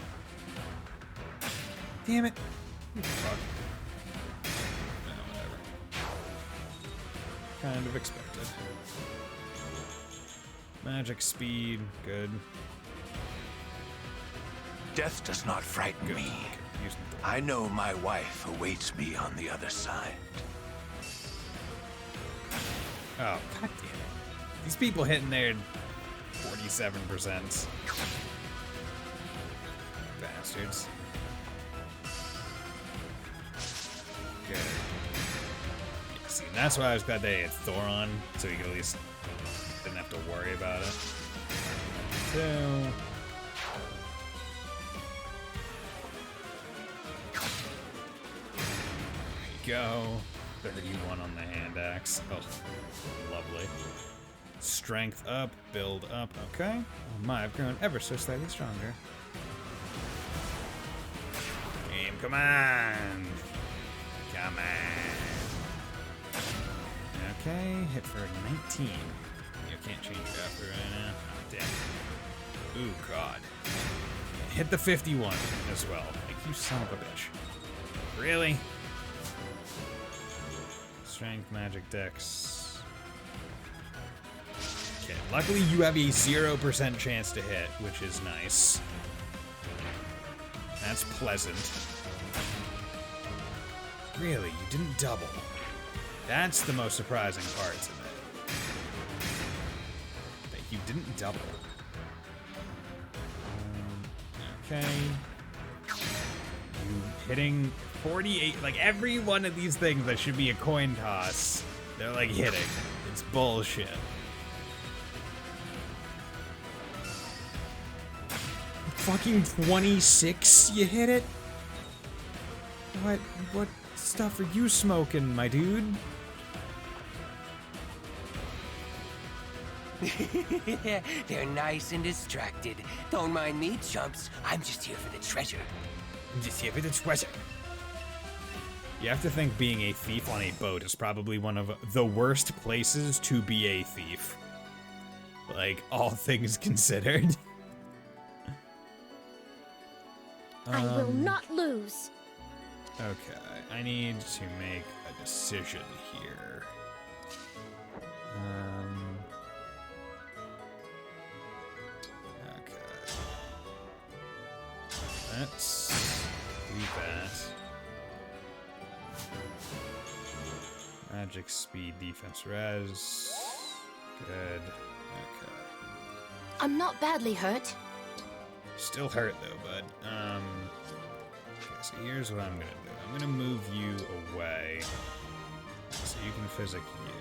A: Damn it! Fuck. No, whatever. Kind of expected. Magic speed, good.
Q: Death does not frighten me. I know my wife awaits me on the other side.
A: Oh, god damn it. These people hitting their 47%. Bastards. Good. Yeah, see, that's why I was glad they had Thoron, so you could at least didn't have to worry about it. 2. Go. 31 on the hand axe. Oh, lovely. Strength up, build up. Okay. Oh my, I've grown ever so slightly stronger. Game, come on. Come on. Okay, hit for 19. You can't change it after right now. Oh, damn. Ooh, God. Hit the 51 as well. Like, you son of a bitch. Really? Strength, magic, dex. Okay, luckily you have a 0% chance to hit, which is nice. That's pleasant. Really, you didn't double. That's the most surprising part to me. That you didn't double. Okay. You hitting 48, like every one of these things that should be a coin toss, they're like hitting. It's bullshit. Fucking 26, you hit it? What stuff are you smoking, my dude?
R: They're nice and distracted. Don't mind me, chumps. I'm just here for the treasure.
A: I'm just here for the treasure. You have to think being a thief on a boat is probably one of the worst places to be a thief. Like, all things considered.
D: I will not lose.
A: Okay, I need to make a decision here. Okay. Let's do that. Magic, speed, defense, res. Good. Okay.
H: I'm not badly hurt.
A: Still hurt though, bud. Okay, so here's what I'm gonna do. I'm gonna move you away so you can physic you,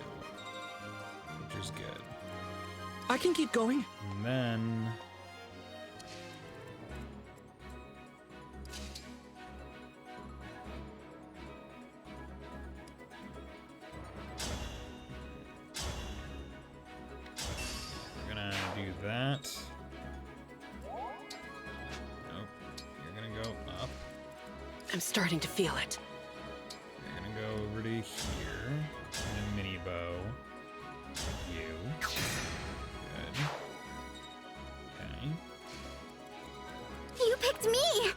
A: which is good.
F: I can keep going.
A: And then we're gonna do that.
O: I'm starting to feel it.
A: We're gonna go over to here, and a mini bow. You. Good. Okay.
C: You picked me!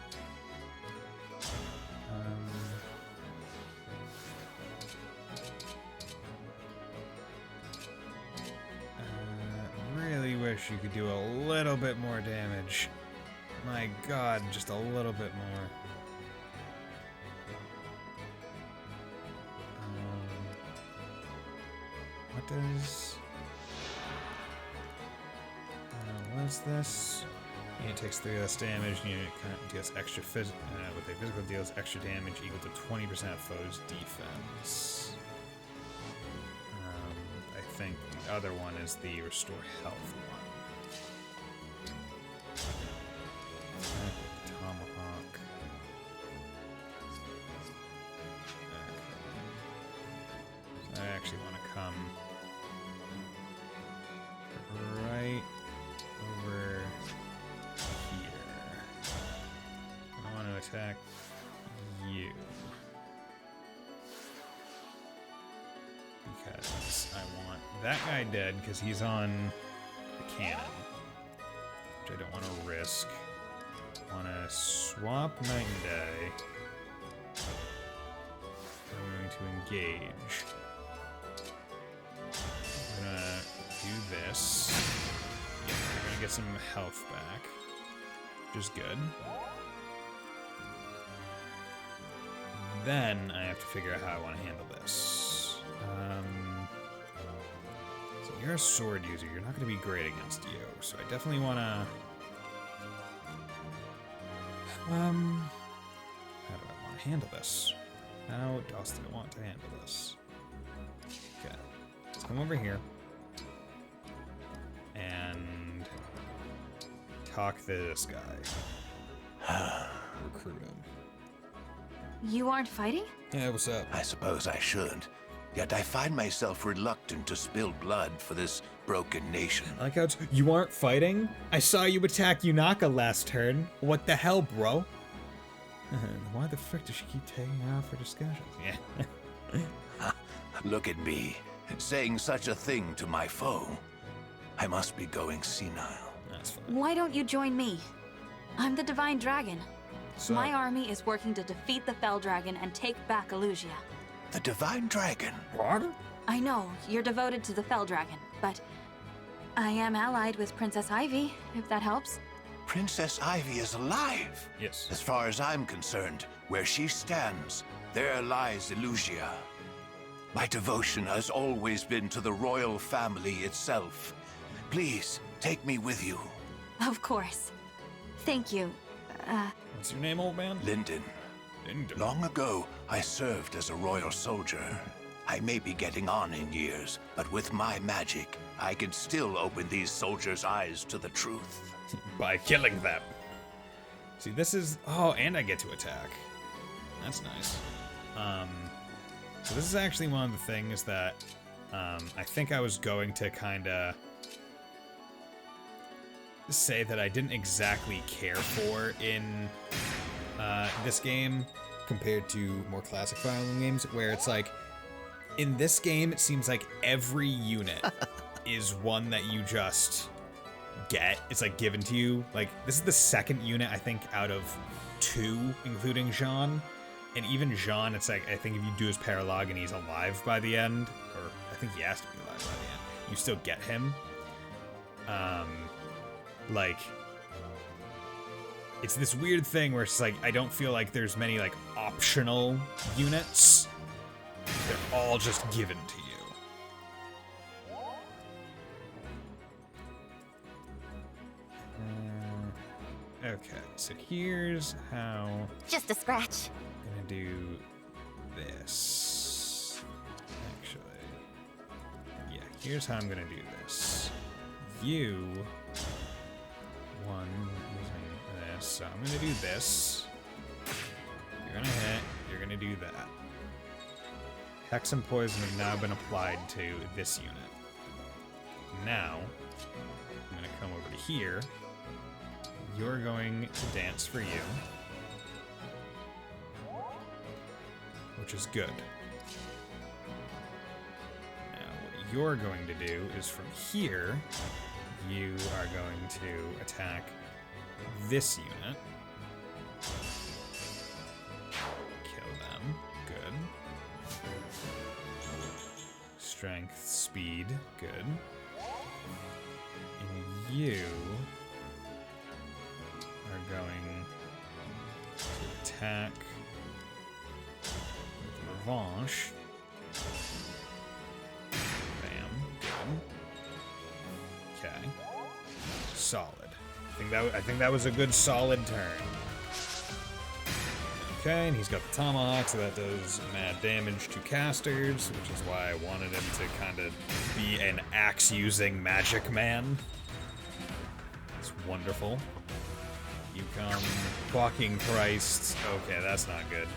A: Really wish you could do a little bit more damage. My god, just a little bit more. What does... what is this? Unit takes 3 less damage, unit deals extra with a physical deals extra damage equal to 20% of foe's defense. I think the other one is the restore health one. Tomahawk. Okay. So I actually want to come right over here. I want to attack you. Because I want that guy dead because he's on the cannon, which I don't want to risk. I want to swap night and day. I'm going to engage. I'm gonna do this. Yeah, we're gonna get some health back, which is good. Then I have to figure out how I want to handle this. So you're a sword user. You're not going to be great against you, so I definitely want to. How do I want to handle this? How else do I want to handle this? Okay, let's come over here and talk to this guy. Recruit him.
B: You aren't fighting?
A: Yeah, what's up?
Q: I suppose I should. Yet I find myself reluctant to spill blood for this broken nation.
A: I like how it's, you aren't fighting? I saw you attack Yunaka last turn. What the hell, bro? Why the frick does she keep taking her out for discussions? Yeah.
Q: Look at me, saying such a thing to my foe. I must be going senile.
A: That's fine.
B: Why don't you join me? I'm the Divine Dragon.
A: So,
B: my army is working to defeat the Fell Dragon and take back Elusia.
Q: The Divine Dragon?
A: What?
B: I know, you're devoted to the Fell Dragon, but I am allied with Princess Ivy, if that helps.
Q: Princess Ivy is alive.
A: Yes.
Q: As far as I'm concerned, where she stands, there lies Illusia. My devotion has always been to the royal family itself. Please, take me with you.
B: Of course. Thank you.
A: What's your name, old man?
Q: Lyndon.
A: Lyndon.
Q: Long ago, I served as a royal soldier. I may be getting on in years, but with my magic, I can still open these soldiers' eyes to the truth.
A: By killing them. See, this is... Oh, and I get to attack. That's nice. So this is actually one of the things that I think I was going to kind of say that I didn't exactly care for in this game compared to more classic Fire Emblem games, where it's like, in this game, it seems like every unit is one that you just get. It's like given to you. Like, this is the second unit, I think, out of 2, including Jean. And even Jean, it's like, I think if you do his paralog and he's alive by the end, or I think he has to be alive by the end, you still get him. Like, it's this weird thing where it's like, I don't feel like there's many, like, optional units. They're all just given to you. Okay, so here's how...
C: Just a scratch.
A: I'm gonna do this. Actually, yeah, here's how I'm gonna do this. You... One, using this, so I'm gonna do this. You're gonna hit, you're gonna do that. Hex and Poison have now been applied to this unit. Now, I'm gonna come over to here. You're going to dance for you. Which is good. Now, what you're going to do is from here, you are going to attack this unit. Kill them. Good. Strength, speed, good. And you are going to attack with Revanche. Bam, good. Okay. Solid. I think that was a good solid turn. Okay, and he's got the tomahawk, so that does mad damage to casters, which is why I wanted him to kind of be an axe-using magic man. It's wonderful. You come, fucking Christ. Okay, that's not good.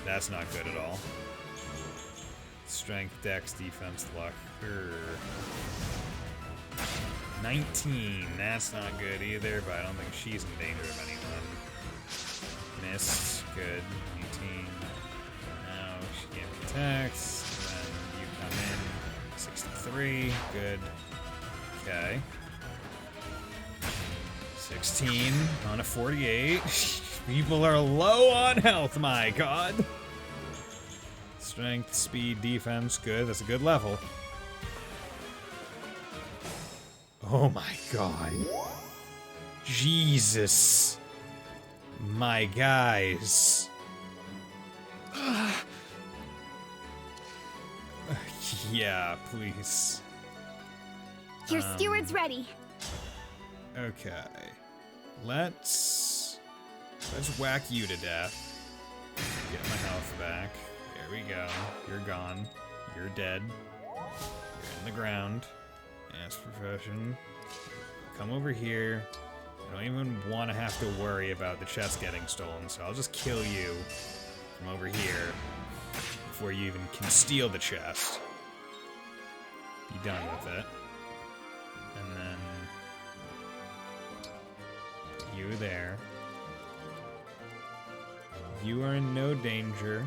A: That's not good at all. Strength, dex, defense, luck. 19, that's not good either, but I don't think she's in danger of anyone. Missed, good. 18. Now she gave me attacks. And then you come in. 63, good. Okay. 16 on a 48. People are low on health, my god. Strength, speed, defense, good. That's a good level. Oh my god. Jesus. My guys. Yeah, please.
H: Your steward's ready.
A: Okay. Let's whack you to death. Get my health back. There we go. You're gone. You're dead. You're in the ground. Ask profession. Come over here. I don't even want to have to worry about the chest getting stolen, so I'll just kill you from over here before you even can steal the chest. Be done with it. And then put you there. You are in no danger.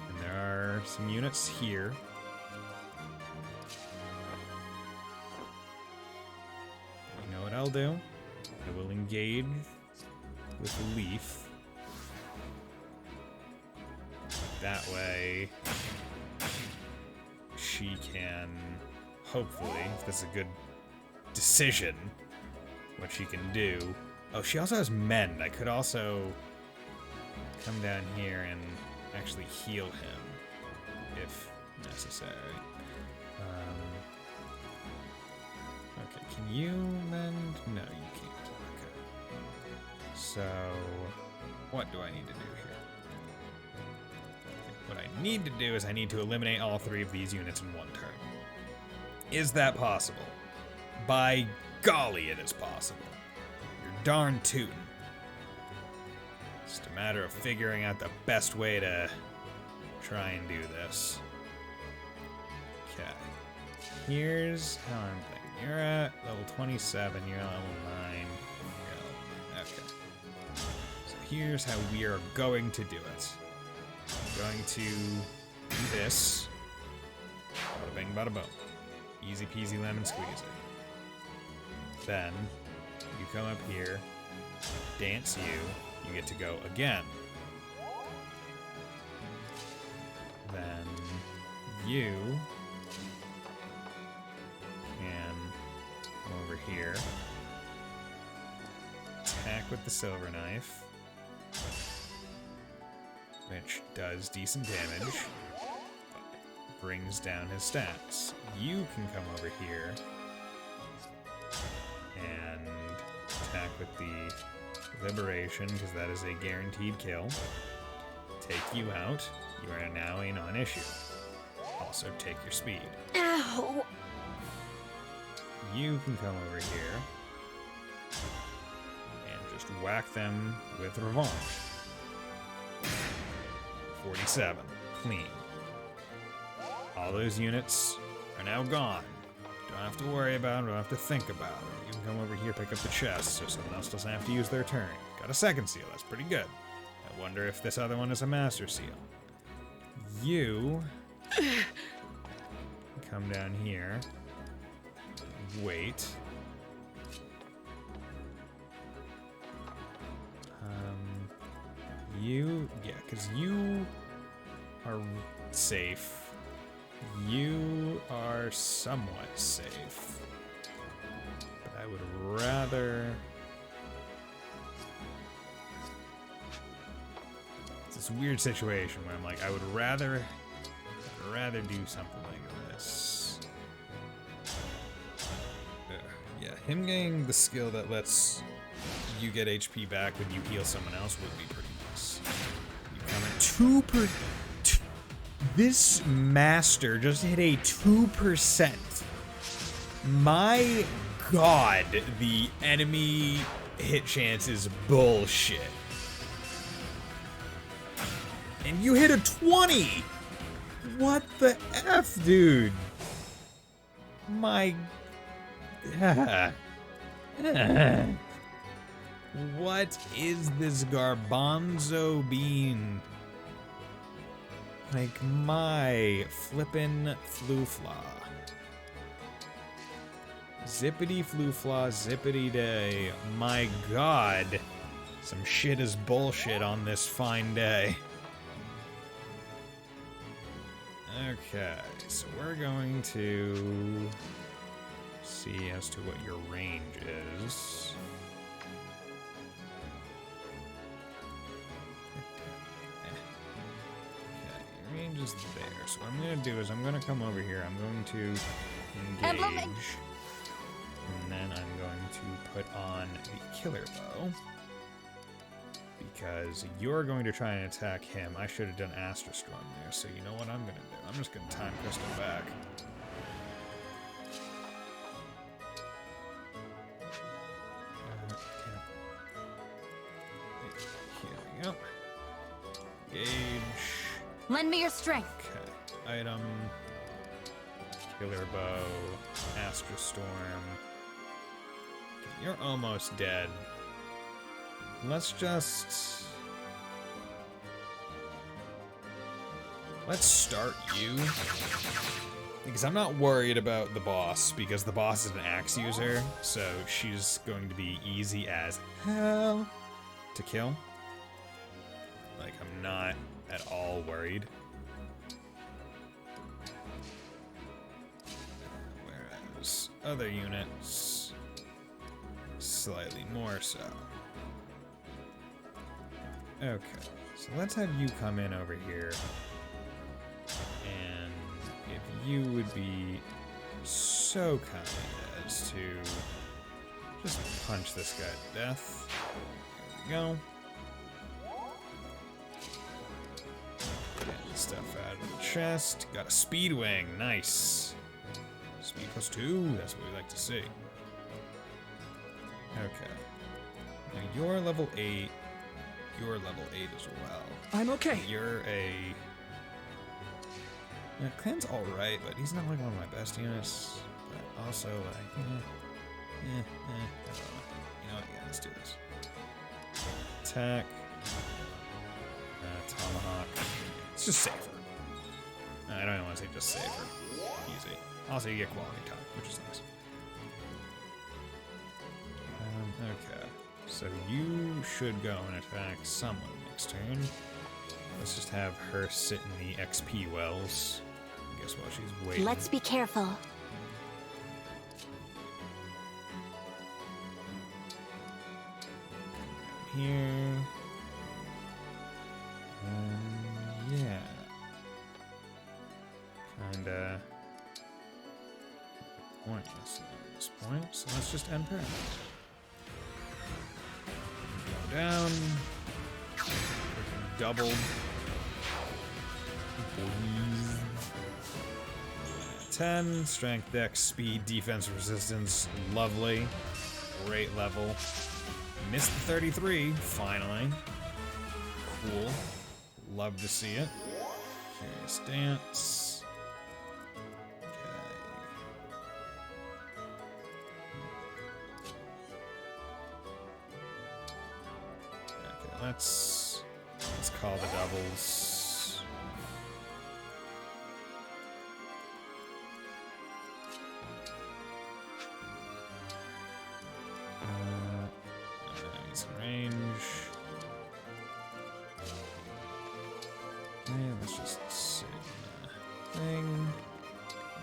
A: And there are some units here. You know what I'll do? I will engage with Leaf. That way, she can hopefully, if this is a good decision, what she can do. Oh, she also has mend. I could also come down here and actually heal him if necessary. Okay, can you mend? No, you can't. Okay. So, what do I need to do here? What I need to do is I need to eliminate all 3 of these units in one turn. Is that possible? By golly, it is possible. You're darn tootin'. It's just a matter of figuring out the best way to try and do this. Okay. Here's how I'm thinking. You're at level 27, you're at level 9. You're at level 9. Okay. So here's how we are going to do it. I'm going to do this. Bada bing, bada boom. Easy peasy lemon squeezy. Then, you come up here, dance you get to go again. Then, you can come over here, attack with the silver knife, which does decent damage, brings down his stats. You can come over here and attack with the liberation, because that is a guaranteed kill. Take you out. You are now a non-issue. Also take your speed.
D: Ow!
A: You can come over here and just whack them with revanche. 47. Clean. All those units are now gone. Don't have to worry about it, don't have to think about it. You can come over here, pick up the chest, so someone else doesn't have to use their turn. Got a second seal, that's pretty good. I wonder if this other one is a master seal. You come down here. Wait. Yeah, because you are safe. You are somewhat safe. But I would rather... It's this weird situation where I'm like, I would rather do something like this. Yeah, him getting the skill that lets you get HP back when you heal someone else would be pretty nice. You come at 2%. This master just hit a 2%. My god, the enemy hit chance is bullshit. And you hit a 20! What the F, dude? My... What is this garbanzo bean? Like, my flippin' floofla. Zippity floofla, zippity day. My god. Some shit is bullshit on this fine day. Okay, so we're going to see as to what your range is. Okay, your range is there. So what I'm going to do is I'm going to come over here. I'm going to engage. And then I'm going to put on the killer bow. Because you're going to try and attack him. I should have done Astra Storm there, so you know what I'm going to do? I'm just going to time Crystal back. Here we go. Gauge.
E: Lend me your strength.
A: Okay. Item. Killer bow. Astra Storm. Okay, you're almost dead. Let's start you. Because I'm not worried about the boss, because the boss is an axe user, so she's going to be easy as hell to kill. Like, I'm not at all worried. Where other units slightly more so. Okay, so let's have you come in over here. And if you would be so kind as to just punch this guy to death. There we go. Get stuff out of the chest. Got a speed wing. Nice. Speed +2. That's what we like to see. Okay. Now you're level 8. You're level 8 as well.
F: I'm okay.
A: You're a... Yeah, Clan's alright, but he's not like one of my best units. But also, like, you know what? Yeah, let's do this. Attack. Tomahawk. It's just safer. I don't even want to say just safer. Easy. Also, you get quality time, which is nice. Okay. So you should go and attack someone next turn. Let's just have her sit in the XP wells. I guess while she's waiting.
D: Let's be careful.
A: Here. Yeah. Kinda pointless at this point, so let's just end her. Go down. Freaking doubled. 10, strength, dex, speed, defense, resistance, lovely. Great level. Missed the 33, finally. Cool. Love to see it. Curious dance. Okay, let's call the doubles. Range. And let's just sit in the thing.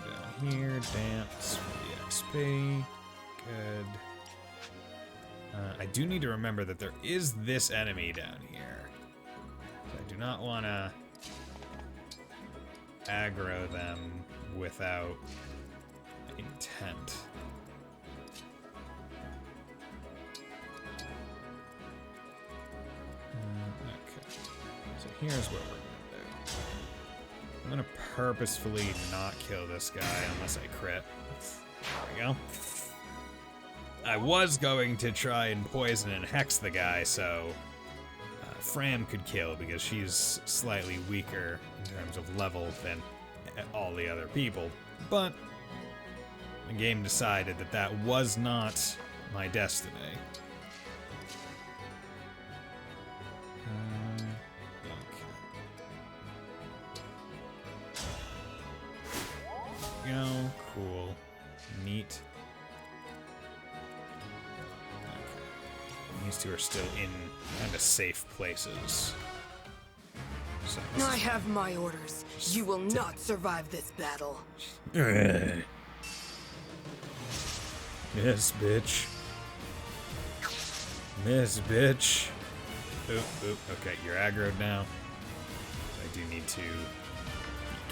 A: Down here, dance for the XP. Good. I do need to remember that there is this enemy down here. So I do not want to aggro them without intent. Here's what we're gonna do. I'm gonna purposefully not kill this guy unless I crit. There we go. I was going to try and poison and hex the guy so Fram could kill because she's slightly weaker in terms of level than all the other people. But the game decided that that was not my destiny. Go. Cool. Neat. Okay. These two are still in kind of safe places. So
O: I have my orders. You will not survive this battle.
A: Miss, bitch. Miss, bitch. Oop, oop. Okay, you're aggroed now. I do need to be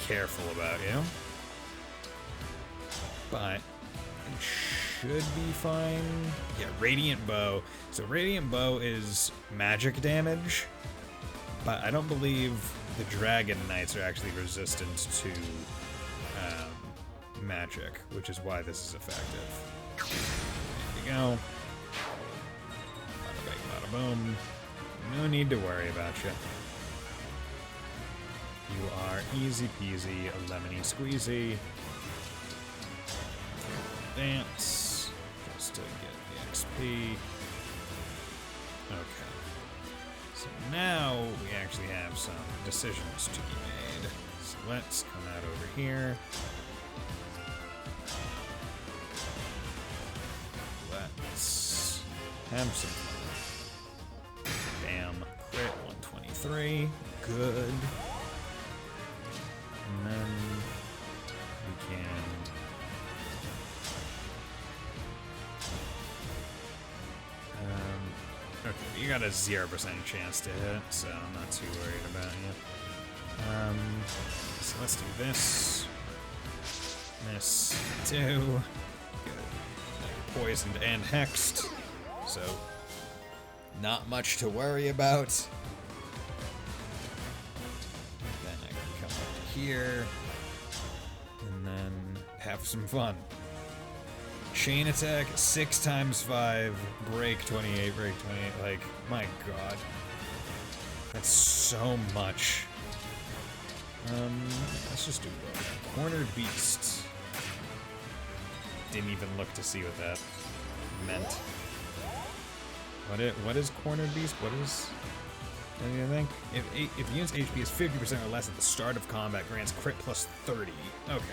A: careful about you. But it should be fine. Yeah, Radiant Bow. So Radiant Bow is magic damage, but I don't believe the Dragon Knights are actually resistant to magic, which is why this is effective. There we go. Bada bing, bada boom. No need to worry about you. You are easy peasy, lemony squeezy. Dance, just to get the XP. Okay. So now we actually have some decisions to be made. So let's come out over here. Let's have some fun. Bam, crit 123. Good. And then we can you got a 0% chance to hit, so I'm not too worried about you. So let's do this. This, too. Good. Poisoned and hexed, so not much to worry about. Then I can come up here, and then have some fun. Chain attack, 6 times 5, break 28, break 28, like, my god. That's so much. Let's just do both. Cornered Beast. Didn't even look to see what that meant. What is Cornered Beast? What do you think? If unit's HP is 50% or less at the start of combat, grants crit plus 30. Okay.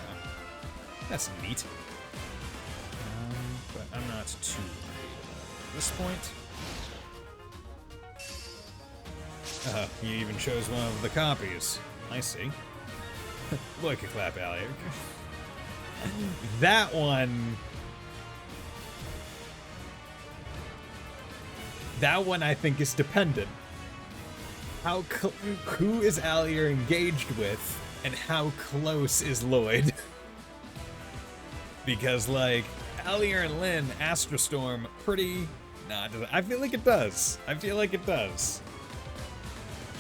A: That's neat. But I'm not too worried about it at this point. He even chose one of the copies. I see. Look at Clap Alley. That one I think is dependent. Who is Allier engaged with, and how close is Lloyd? Because, like, Allier and Lyn, Astrostorm, pretty... Nah, I feel like it does.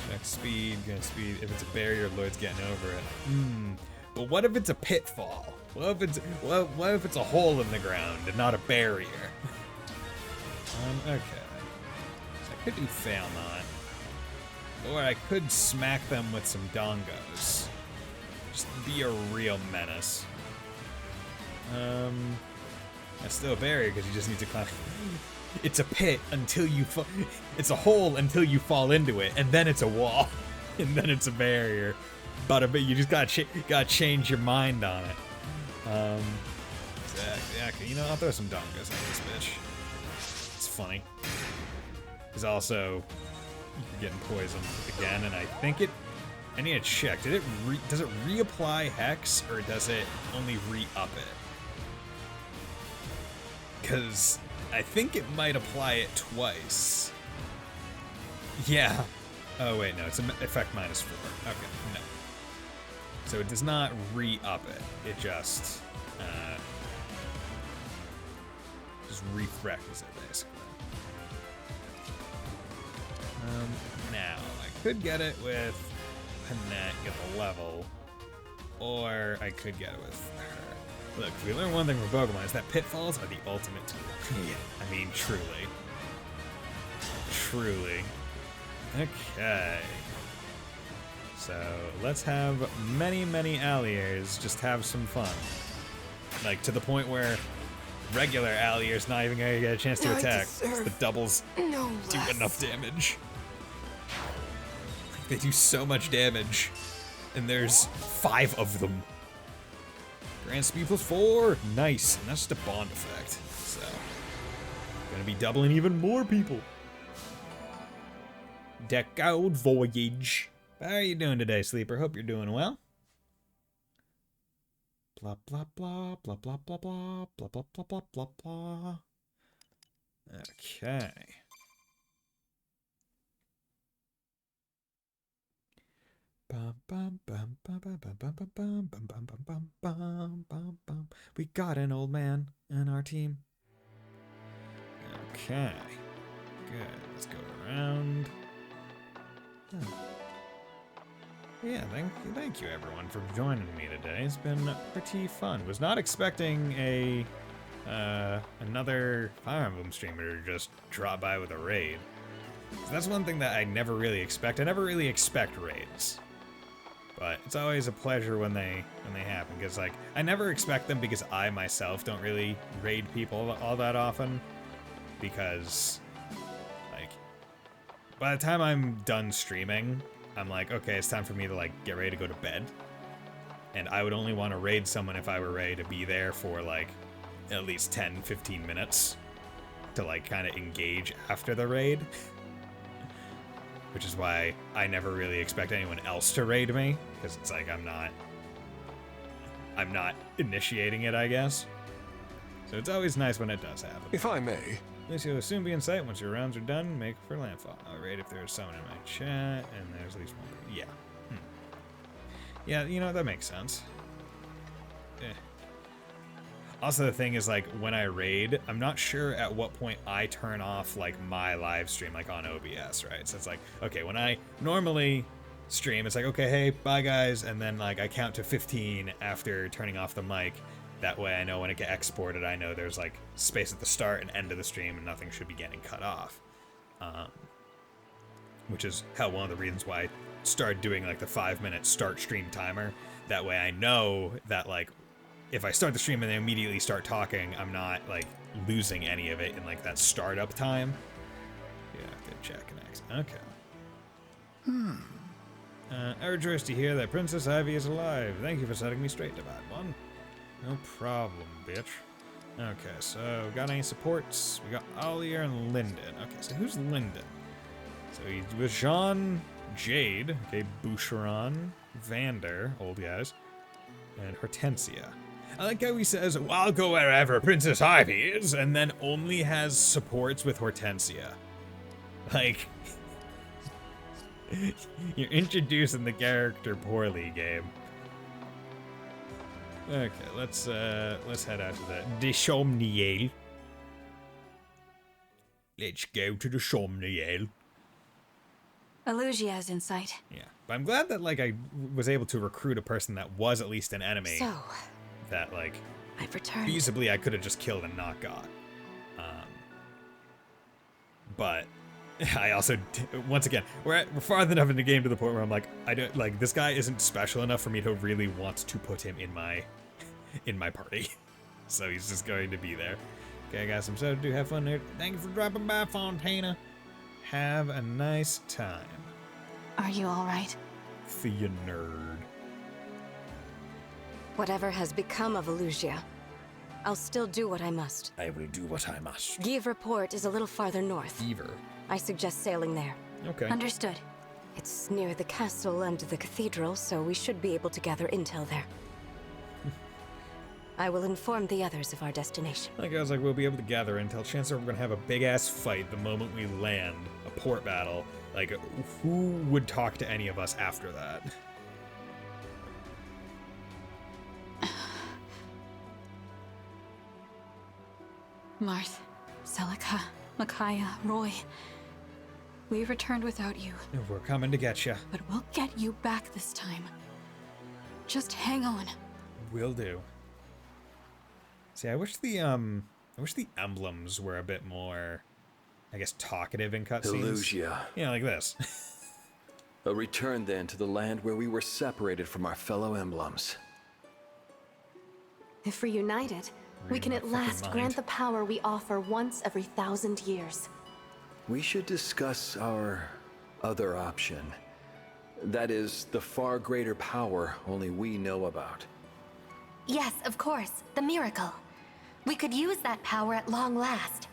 A: Check speed, get speed. If it's a barrier, Lloyd's getting over it. But what if it's a pitfall? What if it's a hole in the ground and not a barrier? Okay. So I could do Failnaught. Or I could smack them with some dongos. Just be a real menace. That's still a barrier because you just need to climb. It's a pit until you fall. It's a hole until you fall into it, and then it's a wall, and then it's a barrier. But you just gotta change your mind on it. Exactly. You know, I'll throw some dongos at this bitch. It's funny. Because also, you're getting poisoned again, and I think it. I need to check. Does it reapply Hex, or does it only re-up it? Because I think it might apply it twice. Yeah. Oh wait, no, it's an effect -4. Okay, no. So it does not re-up it. It just refreshes it, basically. Now, I could get it with Panette, get the level, or I could get it with her. Look, if we learn one thing from Pokemon, is that pitfalls are the ultimate tool. I mean, truly. Truly. Okay. So, let's have many, many Alliers just have some fun. Like, to the point where regular Allier's not even gonna get a chance to attack. The doubles do enough damage. They do so much damage. And there's 5 of them. Grand speed +4. Nice. And that's just a bond effect. So, gonna be doubling even more people. Deck out voyage. How are you doing today, Sleeper? Hope you're doing well. Blah, blah, blah, blah, blah, blah, blah, blah, blah, blah, blah, blah, blah. Okay. We got an old man in our team. Okay. Good. Let's go around. Yeah, thank you everyone for joining me today. It's been pretty fun. Was not expecting another Fire Emblem streamer to just drop by with a raid. So that's one thing that I never really expect. I never really expect raids. But it's always a pleasure when they happen, because like I never expect them because I myself don't really raid people all that often, because like by the time I'm done streaming, I'm like, okay, it's time for me to like get ready to go to bed. And I would only want to raid someone if I were ready to be there for like at least 10-15 minutes to like kind of engage after the raid. Which is why I never really expect anyone else to raid me, because it's like I'm not initiating it, I guess. So it's always nice when it does happen.
P: If I may,
A: Lucia will soon be in sight. Once your rounds are done, make for landfall. I'll rate if there's someone in my chat, and there's at least one. Yeah. Yeah, you know, that makes sense. Also, the thing is, like, when I raid, I'm not sure at what point I turn off, like, my live stream, like, on OBS, right? So it's like, okay, when I normally stream, it's like, okay, hey, bye, guys, and then, like, I count to 15 after turning off the mic. That way I know when it gets exported, I know there's, like, space at the start and end of the stream, and nothing should be getting cut off. Which is one of the reasons why I started doing, like, the 5-minute start stream timer. That way I know that, like, if I start the stream and then immediately start talking, I'm not, like, losing any of it in, like, that startup time. Yeah, good check next. Okay. I rejoice to hear that Princess Ivy is alive. Thank you for setting me straight, Divide One. No problem, bitch. Okay, so got any supports? We got Ollier and Lyndon. Okay, so who's Lyndon? So he was Jean, Jade, okay, Boucheron, Vander, old guys, and Hortensia. I like how he says, well, I'll go wherever Princess Ivy is, and then only has supports with Hortensia. Like, you're introducing the character poorly, game. Okay, let's head out to the Deschomniel. Let's go to the Somniel.
B: Elugia is in sight.
A: Yeah, but I'm glad that, like, I was able to recruit a person that was at least an enemy.
B: So,
A: that, like,
B: I've returned.
A: Feasibly I could have just killed and not got. But I also, once again, we're far enough in the game to the point where I'm like, I don't, like, this guy isn't special enough for me to really want to put him in my party. So he's just going to be there. Okay, I got some soda. Do have fun here. Thank you for dropping by, Fontana. Have a nice time.
B: Are you all right?
A: For you nerd.
O: Whatever has become of Elugia, I'll still do what I must.
A: I will do what I must.
O: Give Port is a little farther north.
A: Beaver.
O: I suggest sailing there.
A: Okay.
B: Understood.
O: It's near the castle and the cathedral, so we should be able to gather intel there. I will inform the others of our destination.
A: Like I was like, we'll be able to gather intel. Chances are we're gonna have a big ass fight the moment we land, a port battle. Like, who would talk to any of us after that?
B: Marth, Celica, Micaiah, Roy. We returned without you.
A: We're coming to get you.
B: But we'll get you back this time. Just hang on.
A: Will do. See, I wish the emblems were a bit more, I guess, talkative in cutscenes.
N: Elugia.
A: Yeah, like this.
N: A return then to the land where we were separated from our fellow emblems.
S: If reunited, we can at last grant the power we offer once every 1,000 years.
N: We should discuss our other option. That is, the far greater power only we know about.
T: Yes, of course. The miracle. We could use that power at long last.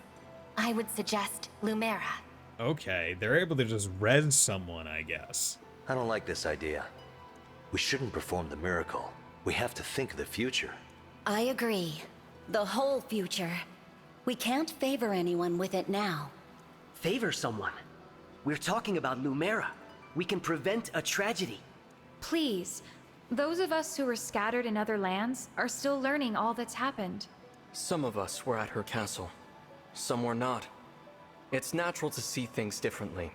T: I would suggest Lumera.
A: Okay, they're able to just res someone, I guess.
U: I don't like this idea. We shouldn't perform the miracle. We have to think of the future.
T: I agree. The whole future. We can't favor anyone with it now.
V: Favor someone? We're talking about Lumera. We can prevent a tragedy.
J: Please. Those of us who were scattered in other lands are still learning all that's happened.
W: Some of us were at her castle. Some were not. It's natural to see things differently.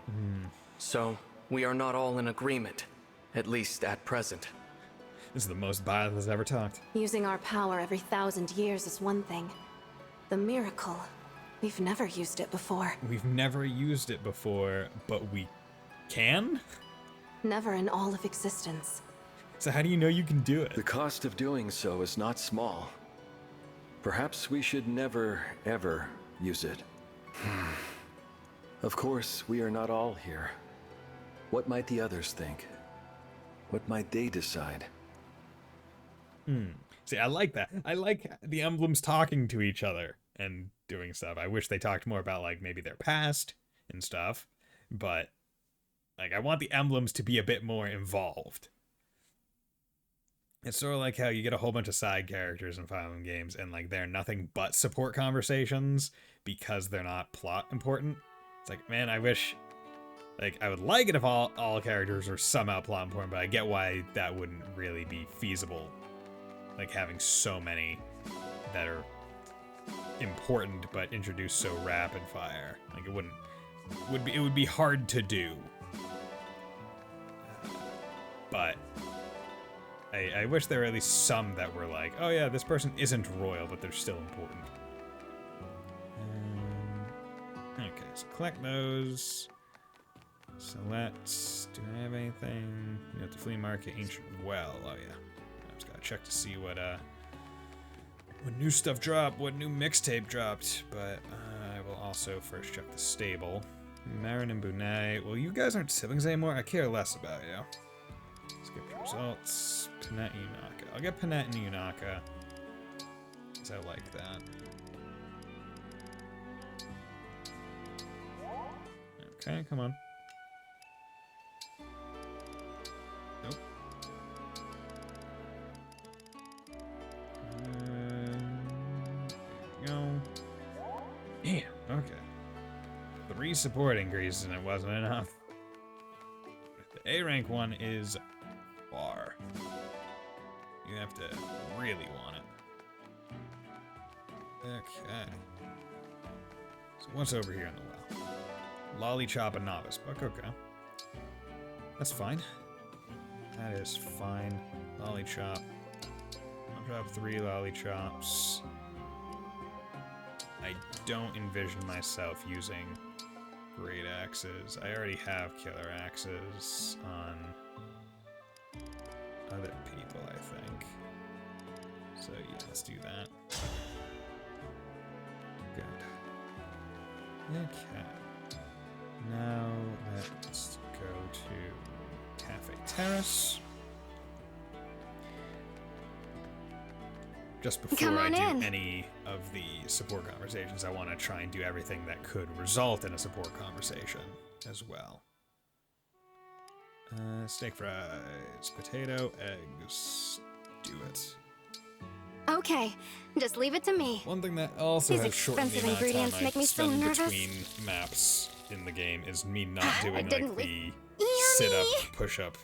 W: So, we are not all in agreement. At least at present.
A: This is the most Bison has ever talked.
S: Using our power every 1,000 years is one thing. The miracle, we've never used it before.
A: We've never used it before, but we can?
S: Never in all of existence.
A: So how do you know you can do it?
N: The cost of doing so is not small. Perhaps we should never, ever use it. Of course, we are not all here. What might the others think? What might they decide?
A: See, I like that. I like the emblems talking to each other and doing stuff. I wish they talked more about, like, maybe their past and stuff. But, like, I want the emblems to be a bit more involved. It's sort of like how you get a whole bunch of side characters in Fire Emblem games and, like, they're nothing but support conversations because they're not plot important. It's like, man, I wish, like, I would like it if all characters are somehow plot important, but I get why that wouldn't really be feasible. Like, having so many that are important but introduced so rapid fire. Like, it would be hard to do. But I wish there were at least some that were like, oh yeah, this person isn't royal, but they're still important. Okay, so collect those. So let's, do I have anything? You have the flea market, ancient well. Oh yeah, I just gotta check to see what new stuff dropped, what new mixtape dropped. But I will also first check the stable. Marin and Bunay. Well, you guys aren't siblings anymore. I care less about you. Skip the results. Panette and Yunaka. I'll get Panette and Yunaka, because I like that. Okay, come on. Nope. There we go. Yeah, okay. 3 support increases and it wasn't enough. The A rank one is far. You have to really want it. Okay. So what's over here in the well? Lolly Chop and Novice Book, okay. That's fine. That is fine. Lolly Chop. I'll drop 3 Lolly Chops. I don't envision myself using great axes. I already have killer axes on other people, I think. So yeah, let's do that. Good. Okay. Now let's go to Cafe Terrace. Just before I do any of the support conversations, I want to try and do everything that could result in a support conversation as well. Steak fries, potato, eggs. Do it.
S: Okay, just leave it to me.
A: One thing that also
S: These
A: has shortened the
S: expensive
A: amount of
S: ingredients
A: time
S: make
A: I
S: me so
A: spend
S: nervous.
A: between maps in the game is me not doing
S: didn't
A: like the sit-up, push-up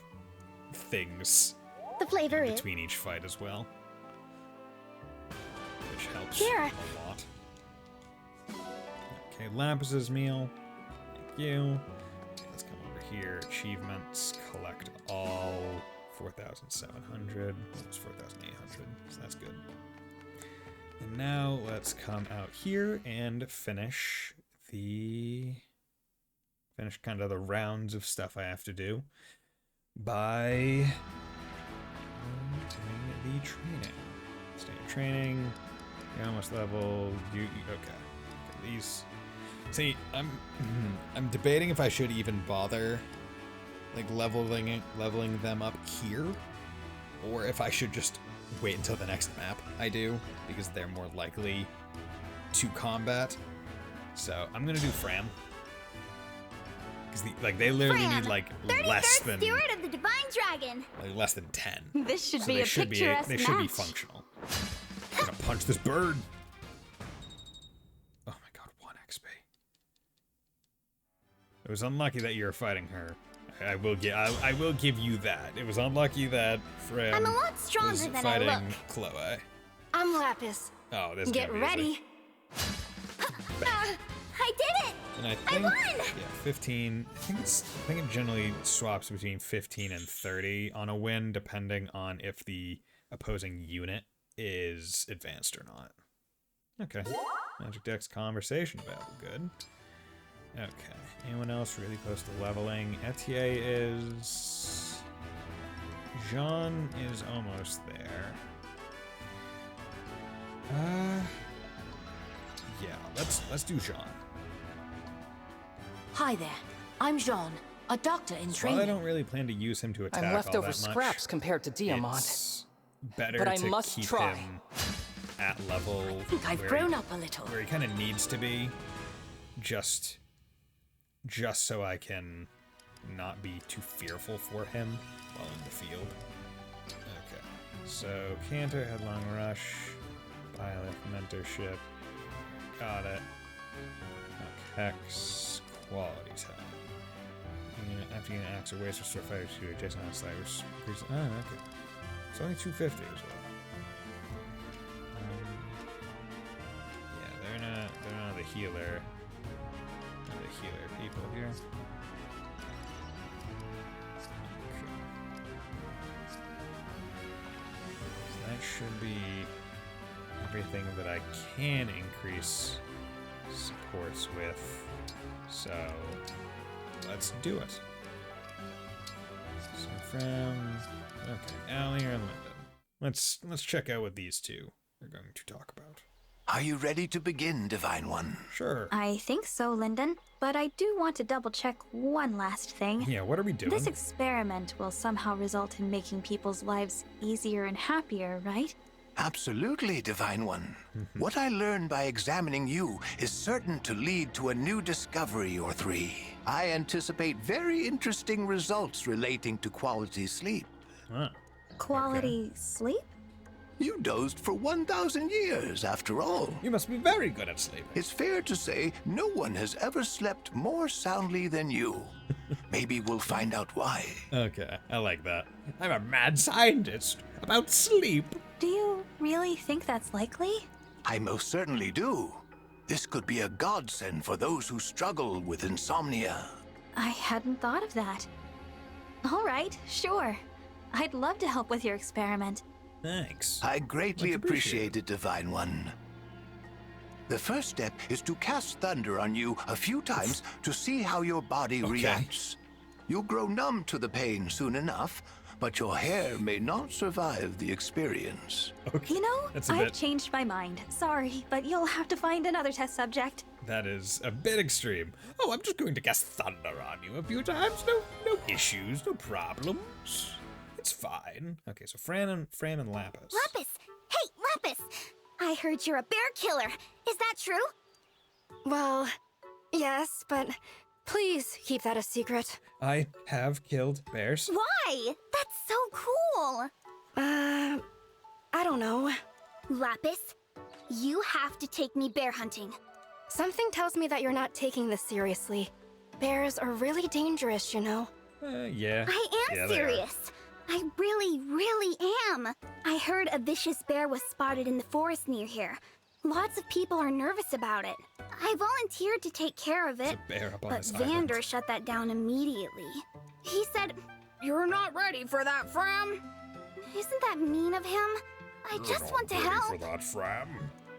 A: things
D: The flavor is.
A: between each fight as well, which helps
S: Here.
A: a lot. Okay, Lapis's meal. Thank you. Okay, let's come over here. Achievements. Collect all. 4,700. It's 4,800. So that's good. And now let's come out here and finish kind of the rounds of stuff I have to do by doing the training. Stay in training. You're almost level. Okay. These. See, I'm debating if I should even bother like leveling them up here, or if I should just wait until the next map I do, because they're more likely to combat. So I'm gonna do Fram, because they literally
C: Fram,
A: need like less than
C: Steward of the Divine Dragon.
A: like less than 10.
C: This should
A: So
C: be
A: they
C: a
A: should
C: picturesque
A: they should be
C: match.
A: functional. I'm gonna punch this bird. Oh my god, 1 XP. It was unlucky that you're fighting her. I will give you that. It was unlucky that Fram
C: I'm a lot stronger
A: was
C: than I
A: fighting
C: look.
A: Chloe.
S: I'm Lapis.
A: Oh, this is
S: Get
A: gonna be easy.
S: ready.
C: I did it!
A: And I think,
C: won!
A: yeah, 15. I think it generally swaps between 15 and 30 on a win, depending on if the opposing unit is advanced or not. Okay. Magic Dex conversation available. Good. Okay. Anyone else really close to leveling? Etier is. Jean is almost there. Yeah, let's do Jean.
E: Hi there. I'm Jean, a doctor in
A: While
E: training.
A: I don't really plan to use him to attack
F: I'm
A: all
F: leftover
A: that much,
F: scraps compared to Diamond.
A: it's better
F: But I
A: to
F: must
A: keep
F: try.
A: him at level
E: I think I've
A: where
E: grown
A: he-
E: up a little.
A: where he kind of needs to be, just so I can not be too fearful for him while in the field. Okay, so Canter, Headlong Rush, Byleth, Mentorship, got it. Hex quality tab. Yeah, after you get an axe or waste, restore fire to adjacent outsiders. Oh, okay. It's only 250 as well. Yeah, they're not the healer. Not the healer people here. So that should be everything that I can increase supports with. So let's do it. So from Allie and Lyndon. Let's check out what these two are going to talk about.
Q: Are you ready to begin, Divine One?
A: Sure.
C: I think so, Lyndon. But I do want to double check one last thing.
A: Yeah, what are we doing?
C: This experiment will somehow result in making people's lives easier and happier, right?
Q: Absolutely, Divine One. What I learned by examining you is certain to lead to a new discovery or three. I anticipate very interesting results relating to quality sleep.
A: Huh.
C: Quality sleep?
Q: You dozed for 1,000 years, after all.
A: You must be very good at sleeping.
Q: It's fair to say no one has ever slept more soundly than you. Maybe we'll find out why.
A: Okay, I like that. I'm a mad scientist about sleep.
C: Do you really think that's likely?
Q: I most certainly do. This could be a godsend for those who struggle with insomnia.
C: I hadn't thought of that. All right, sure. I'd love to help with your experiment.
A: Thanks.
Q: I greatly appreciate it, Divine One. The first step is to cast thunder on you a few times to see how your body reacts. You'll grow numb to the pain soon enough, but your hair may not survive the experience.
A: Okay.
C: You know,
A: That's a
C: I've
A: bit...
C: changed my mind. Sorry, but you'll have to find another test subject.
A: That is a bit extreme. Oh, I'm just going to cast thunder on you a few times. No issues, no problems. It's fine. Okay, so Fran and Lapis.
G: Lapis! Hey, Lapis! I heard you're a bear killer. Is that true?
O: Well, yes, but please keep that a secret.
A: I have killed bears.
G: Why? That's so cool!
O: I don't know.
G: Lapis, you have to take me bear hunting.
O: Something tells me that you're not taking this seriously. Bears are really dangerous, you know.
A: Yeah.
G: I am serious. I really, really am. I heard a vicious bear was spotted in the forest near here. Lots of people are nervous about it. I volunteered to take care of it,
A: bear up on
G: but
A: this
G: Vander
A: island.
G: shut that down immediately. He said, "You're not ready for that, Fram." Isn't that mean of him? I just want to help.
A: For that, Fram.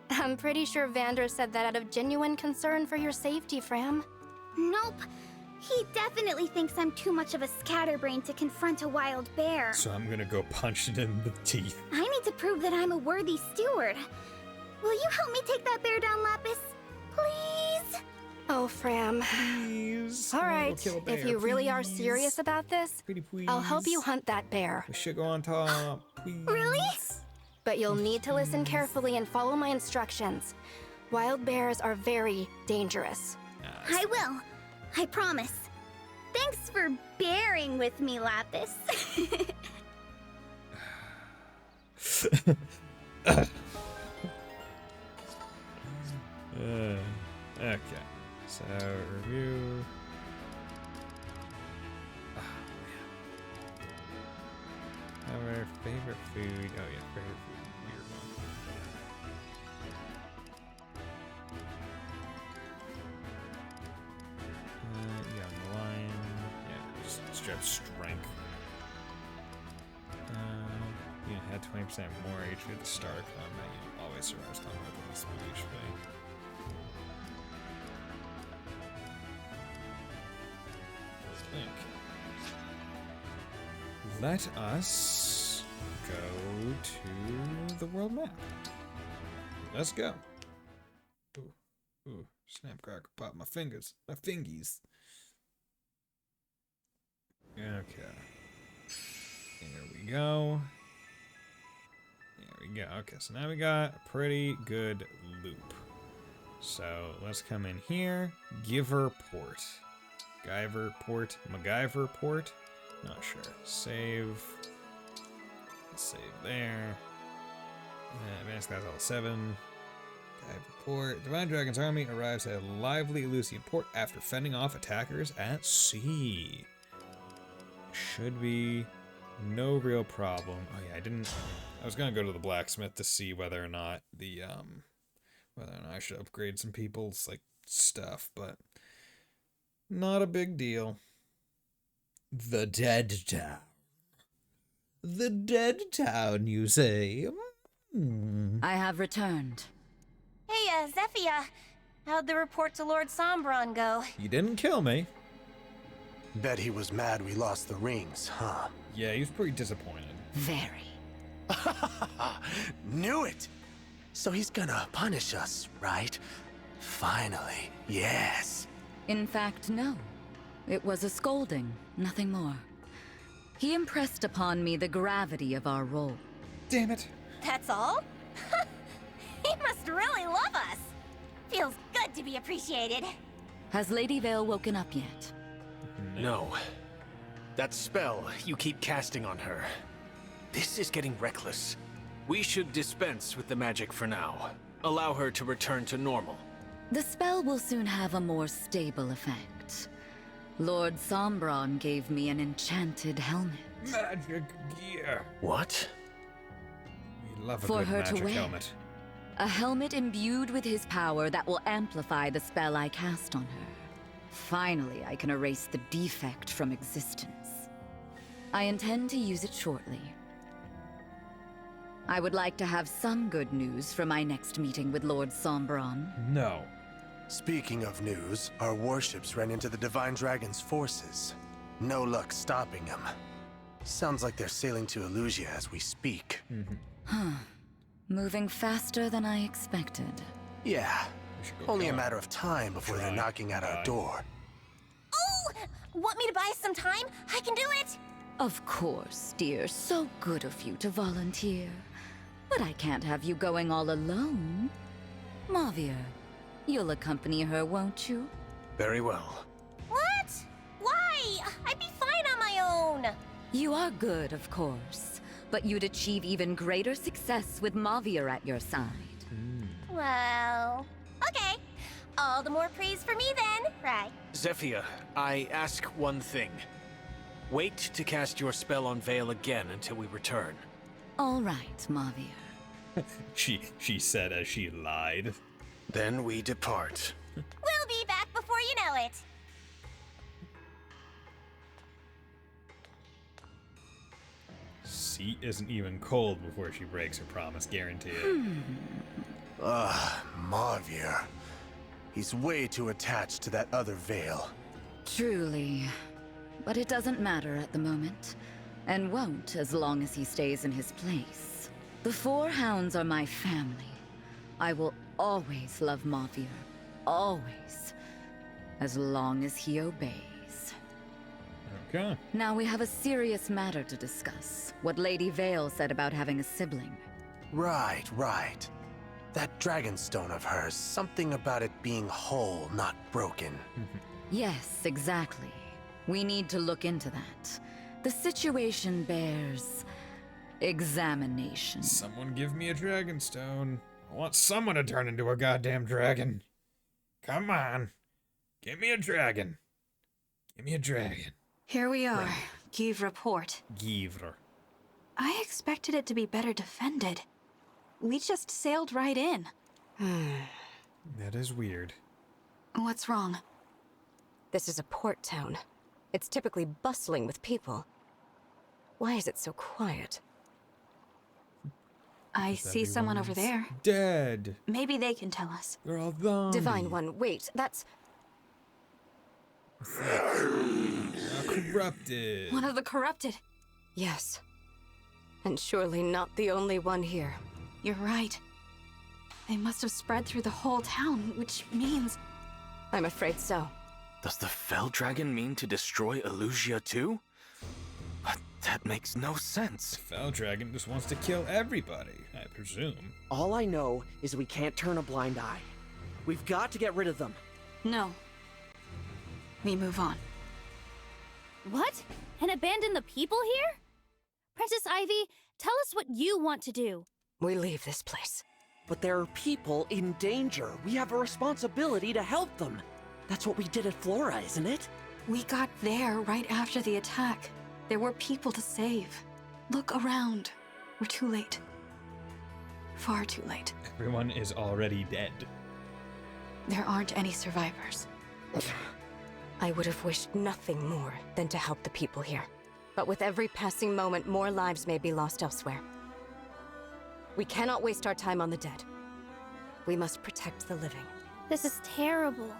O: I'm pretty sure Vander said that out of genuine concern for your safety, Fram.
G: Nope. He definitely thinks I'm too much of a scatterbrain to confront a wild bear.
A: So I'm gonna go punch it in the teeth.
G: I need to prove that I'm a worthy steward. Will you help me take that bear down, Lapis? Please?
O: Oh, Fram.
A: Please.
O: All right, if you really are serious about this, I'll help you hunt that bear.
A: We should go on top, please.
G: Really?
O: But you'll need to listen carefully and follow my instructions. Wild bears are very dangerous.
G: I will. I promise. Thanks for bearing with me, Lapis.
A: Okay. So, review. Oh, man. Our favorite food. Oh, yeah, favorite food. Weird one. Yeah, lion. Yeah, just straight strength. You had 20% more HP at the start of combat. You always survives combat with this HP. Let us go to the world map. Let's go. Ooh, snapcracker pop my fingers, my fingies. Okay. There we go. There we go. Okay, so now we got a pretty good loop. So let's come in here. Giver Port. Guyver Port. MacGyver Port. Not sure. Save. Let's save there. Advanced class level 7. I report. Divine Dragon's army arrives at a lively Elysian port after fending off attackers at sea. Should be no real problem. Oh yeah, I was gonna go to the blacksmith to see whether or not I should upgrade some people's like stuff, but not a big deal. The Dead Town. The Dead Town, you say?
E: I have returned.
H: Hey, Zephia. How'd the report to Lord Sombron go?
A: You didn't kill me.
I: Bet he was mad we lost the rings, huh?
A: Yeah, he was pretty disappointed.
E: Very.
I: Knew it! So he's gonna punish us, right? Finally, yes.
E: In fact, no. It was a scolding, nothing more. He impressed upon me the gravity of our role.
A: Damn it.
H: That's all? He must really love us. Feels good to be appreciated.
E: Has Lady Vale woken up yet?
L: No. That spell you keep casting on her. This is getting reckless. We should dispense with the magic for now. Allow her to return to normal.
E: The spell will soon have a more stable effect. Lord Sombron gave me an enchanted helmet.
A: Magic gear.
L: What?
A: We love a
E: For
A: good
E: her to
A: magic
E: wear.
A: helmet.
E: A helmet imbued with his power that will amplify the spell I cast on her. Finally, I can erase the defect from existence. I intend to use it shortly. I would like to have some good news for my next meeting with Lord Sombron.
A: No.
I: Speaking of news, our warships ran into the Divine Dragon's forces. No luck stopping them. Sounds like they're sailing to Elusia as we speak.
E: Huh. Moving faster than I expected.
I: Yeah. Only a matter of time before they're knocking at our door.
H: Oh! Want me to buy some time? I can do it!
E: Of course, dear. So good of you to volunteer. But I can't have you going all alone. Mavir, you'll accompany her, won't you?
L: Very well.
H: What? Why? I'd be fine on my own.
E: You are good, of course. But you'd achieve even greater success with Mavir at your side.
H: Well, okay. All the more praise for me then, right?
L: Zephia, I ask one thing. Wait to cast your spell on Vale again until we return.
E: All right, Mavir.
A: she said as she lied.
L: Then we depart.
H: We'll be back before you know it.
A: Seat isn't even cold before she breaks her promise, guaranteed.
I: Mavir. He's way too attached to that other Vale.
E: Truly. But it doesn't matter at the moment, and won't as long as he stays in his place. The Four Hounds are my family. I will always love Mavir. Always. As long as he obeys.
A: Okay.
E: Now we have a serious matter to discuss. What Lady Vale said about having a sibling.
I: Right. That dragonstone of hers, something about it being whole, not broken.
E: Yes, exactly. We need to look into that. The situation bears examination.
A: Someone give me a dragonstone. I want someone to turn into a goddamn dragon. Come on. Give me a dragon. Give me a dragon.
B: Here we are. Give report.
A: Givre.
B: I expected it to be better defended. We just sailed right in.
A: That is weird.
B: What's wrong?
O: This is a port town. It's typically bustling with people. Why is it so quiet?
B: I see someone over there.
A: Dead.
B: Maybe they can tell us.
A: They're all gone.
O: Divine One, wait, that's...
A: Corrupted.
B: One of the corrupted.
O: Yes. And surely not the only one here.
B: You're right. They must have spread through the whole town, which means...
O: I'm afraid so.
L: Does the Fell Dragon mean to destroy Elusia too? But that makes no sense.
A: Fell Dragon just wants to kill everybody, I presume.
M: All I know is we can't turn a blind eye. We've got to get rid of them.
B: No. We move on.
H: What? And abandon the people here? Princess Ivy, tell us what you want to do.
O: We leave this place.
M: But there are people in danger. We have a responsibility to help them. That's what we did at Flora, isn't it?
B: We got there right after the attack. There were people to save. Look around. We're too late. Far too late.
A: Everyone is already dead.
B: There aren't any survivors.
O: I would have wished nothing more than to help the people here. But with every passing moment, more lives may be lost elsewhere. We cannot waste our time on the dead. We must protect the living.
G: This is terrible.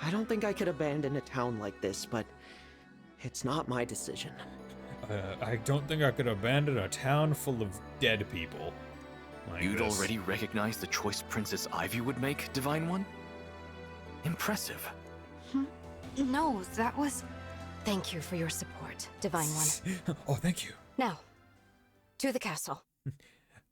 M: I don't think I could abandon a town like this, but it's not my decision.
A: I don't think I could abandon a town full of dead people. Like
K: You'd
A: this.
K: already recognize the choice Princess Ivy would make, Divine One? Impressive.
B: No, that was...
O: Thank you for your support, Divine One.
A: Oh, thank you.
O: Now, to the castle.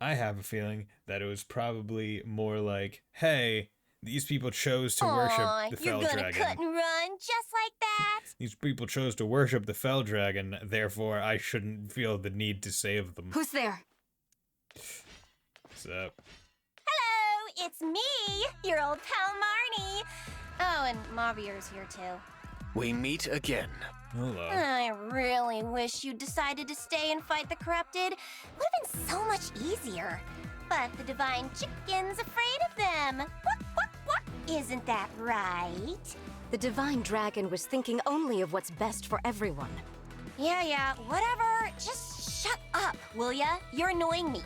A: I have a feeling that it was probably more like, hey, these people chose to worship the Fell Dragon.
H: You're gonna cut and run just like that?
A: These people chose to worship the Fell Dragon, therefore I shouldn't feel the need to save them.
B: Who's there?
A: What's up?
H: Hello, it's me, your old pal Marnie. Oh, and Mavier's here too.
L: We meet again.
A: Hello.
H: I really wish you decided to stay and fight the corrupted. Would have been so much easier. But the divine chicken's afraid of them. What? Isn't that right?
O: The divine dragon was thinking only of what's best for everyone.
H: Yeah, whatever. Just shut up, will ya? You're annoying me.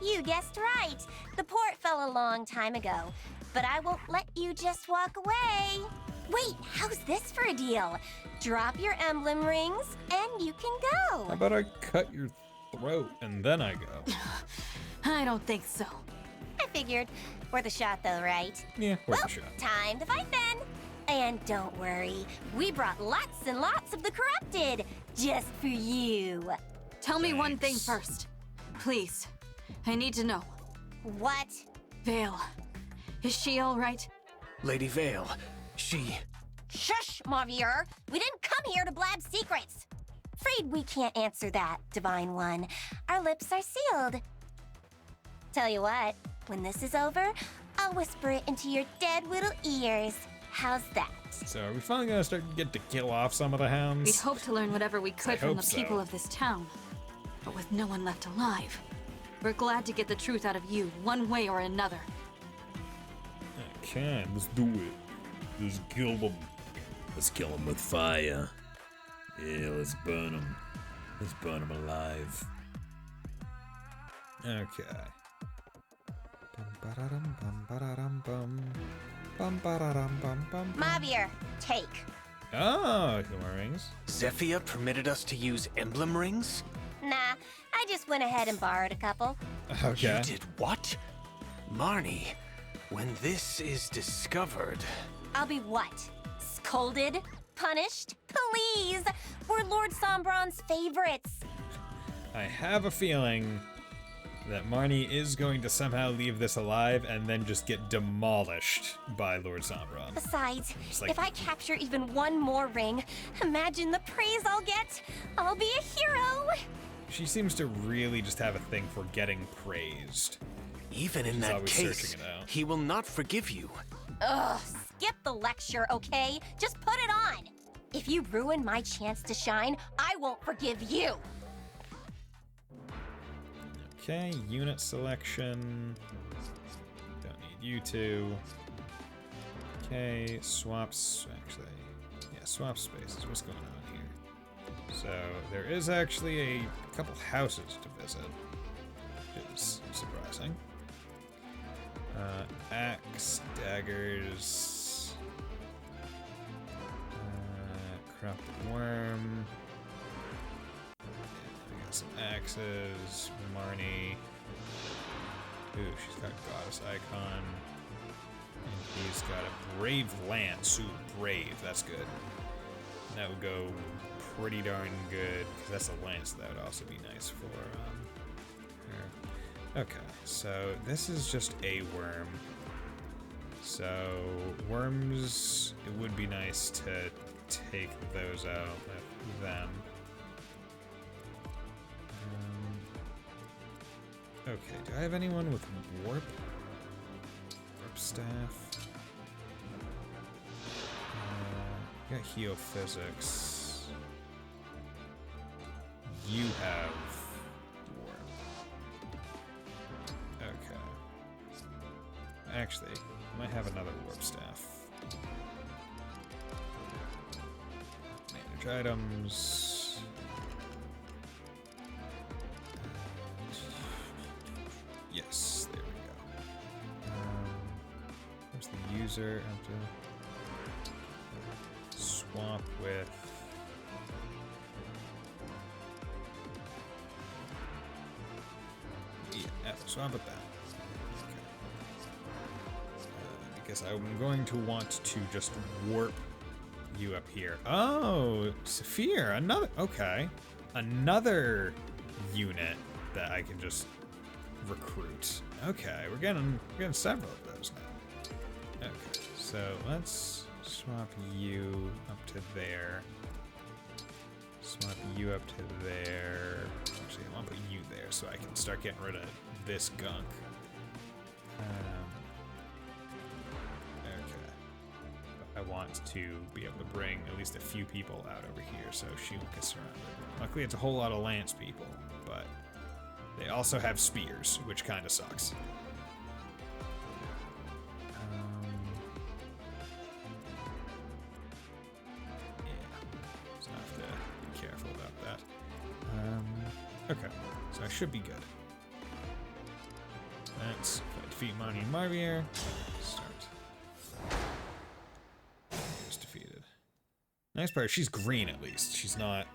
H: You guessed right. The port fell a long time ago. But I won't let you just walk away. Wait, how's this for a deal? Drop your emblem rings, and you can go.
A: How about I cut your throat and then I go?
B: I don't think so.
H: I figured. Worth a shot, though, right?
A: Yeah, worth a shot.
H: Time to fight then. And don't worry, we brought lots and lots of the corrupted, just for you.
B: Tell me one thing first. Please. I need to know.
H: What?
B: Vale. Is she all right?
L: Lady Vale, she...
H: Shush, Mavier. We didn't come here to blab secrets. Afraid we can't answer that, Divine One. Our lips are sealed. Tell you what, when this is over, I'll whisper it into your dead little ears. How's that?
A: So are we finally gonna start to get to kill off some of the hounds?
B: We'd hoped to learn whatever we could from the people of this town. But with no one left alive, we're glad to get the truth out of you, one way or another.
A: Okay, let's do it. Let's kill them.
P: Let's kill them with fire. Yeah, let's burn them. Let's burn them alive.
A: Okay.
H: Mavier, take.
A: Oh, more rings.
L: Zephia permitted us to use emblem rings?
H: Nah, I just went ahead and borrowed a couple.
A: Okay.
L: You did what? Marnie, when this is discovered...
H: I'll be what? Scolded? Punished? Please! We're Lord Sombron's favorites.
A: I have a feeling that Marnie is going to somehow leave this alive and then just get demolished by Lord Sombron.
H: Besides,
A: like-
H: if I capture even one more ring, imagine the praise I'll get. I'll be a hero.
A: She seems to really just have a thing for getting praised.
L: Even in
A: She's
L: that
A: always
L: case,
A: searching it out.
L: he will not forgive you.
H: Ugh, skip the lecture, okay? Just put it on. If you ruin my chance to shine, I won't forgive you.
A: Okay, unit selection. Don't need you two. Okay, swaps. Actually, yeah, swap spaces. What's going on here? So, there is actually a couple houses to visit, which is surprising. Axe, daggers, corrupted worm. We got some axes, Marnie. Ooh, she's got goddess icon. And he's got a brave lance. Ooh, brave, that's good. And that would go pretty darn good, because that's a lance. That would also be nice for her. Okay, so this is just a worm. So, worms, it would be nice to take those out with them. Okay, do I have anyone with warp? Warp staff? Got heal physics. You have warp. Okay. Actually, I might have another warp staff. Manage items. Yes, there we go. There's the user. I have to swap with. Yeah, swap with that. Okay. Because I'm going to want to just warp you up here. Oh, Saphir, another. Okay, another unit that I can just recruit. Okay, we're getting several of those now. Okay, so let's swap you up to there. Swap you up to there. Actually, I want to put you there so I can start getting rid of this gunk. Okay. But I want to be able to bring at least a few people out over here so she won't get surrounded. Luckily, it's a whole lot of lance people, but they also have spears, which kind of sucks. Careful about that. Okay, so I should be good. Let's defeat Moni and Marvier. Start. Just defeated. Nice part, she's green at least. She's not,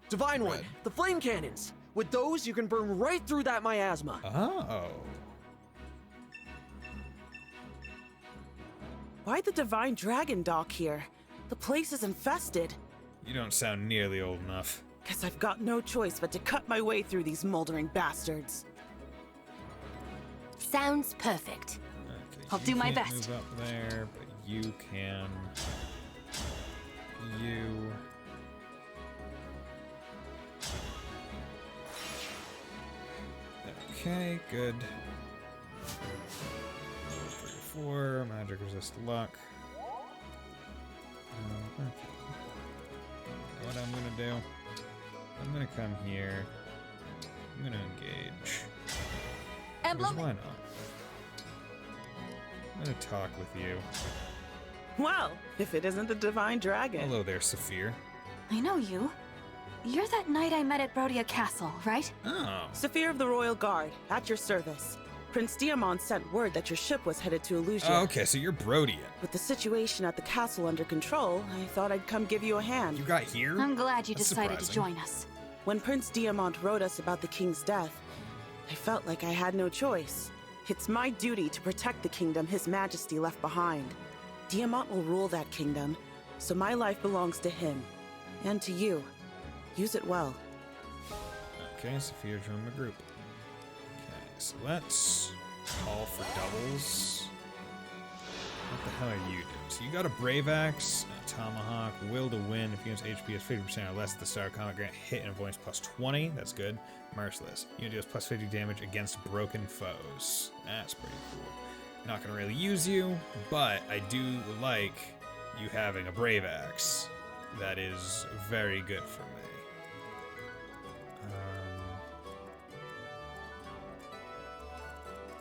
M: Divine
A: red.
M: One, the flame cannons! With those, you can burn right through that miasma.
A: Oh.
R: Why'd the Divine Dragon dock here? The place is infested.
A: You don't sound nearly old enough.
R: Guess I've got no choice but to cut my way through these moldering bastards.
H: Sounds perfect.
A: Okay,
H: I'll do my best.
A: Move up there, but you can. You. Okay, good. 34, magic resist luck. Okay. What I'm gonna do? I'm gonna come here. I'm gonna engage.
H: Emblem.
A: Why not? I'm gonna talk with you.
R: Well, if it isn't the Divine Dragon.
A: Hello there, Saphir.
B: I know you. You're that knight I met at Brodia Castle, right?
A: Oh.
R: Saphir of the Royal Guard, at your service. Prince Diamond sent word that your ship was headed to Illusia.
A: Oh, okay, so you're Brodian.
R: With the situation at the castle under control, I thought I'd come give you a hand.
A: You got here?
B: I'm glad you
A: That's
B: decided to
A: surprising.
B: join us.
R: When Prince Diamond wrote us about the king's death, I felt like I had no choice. It's my duty to protect the kingdom His Majesty left behind. Diamond will rule that kingdom, so my life belongs to him. And to you. Use it well.
A: Okay, Saphir joined my group. Okay, so let's call for doubles. What the hell are you doing? So you got a Brave Axe, a Tomahawk, Will to Win. If unit's HP is 50% or less, the Star Combat grant hit and avoidance plus 20. That's good. Merciless. Unit deals plus 50 damage against broken foes. That's pretty cool. Not gonna really use you, but I do like you having a Brave Axe. That is very good for me.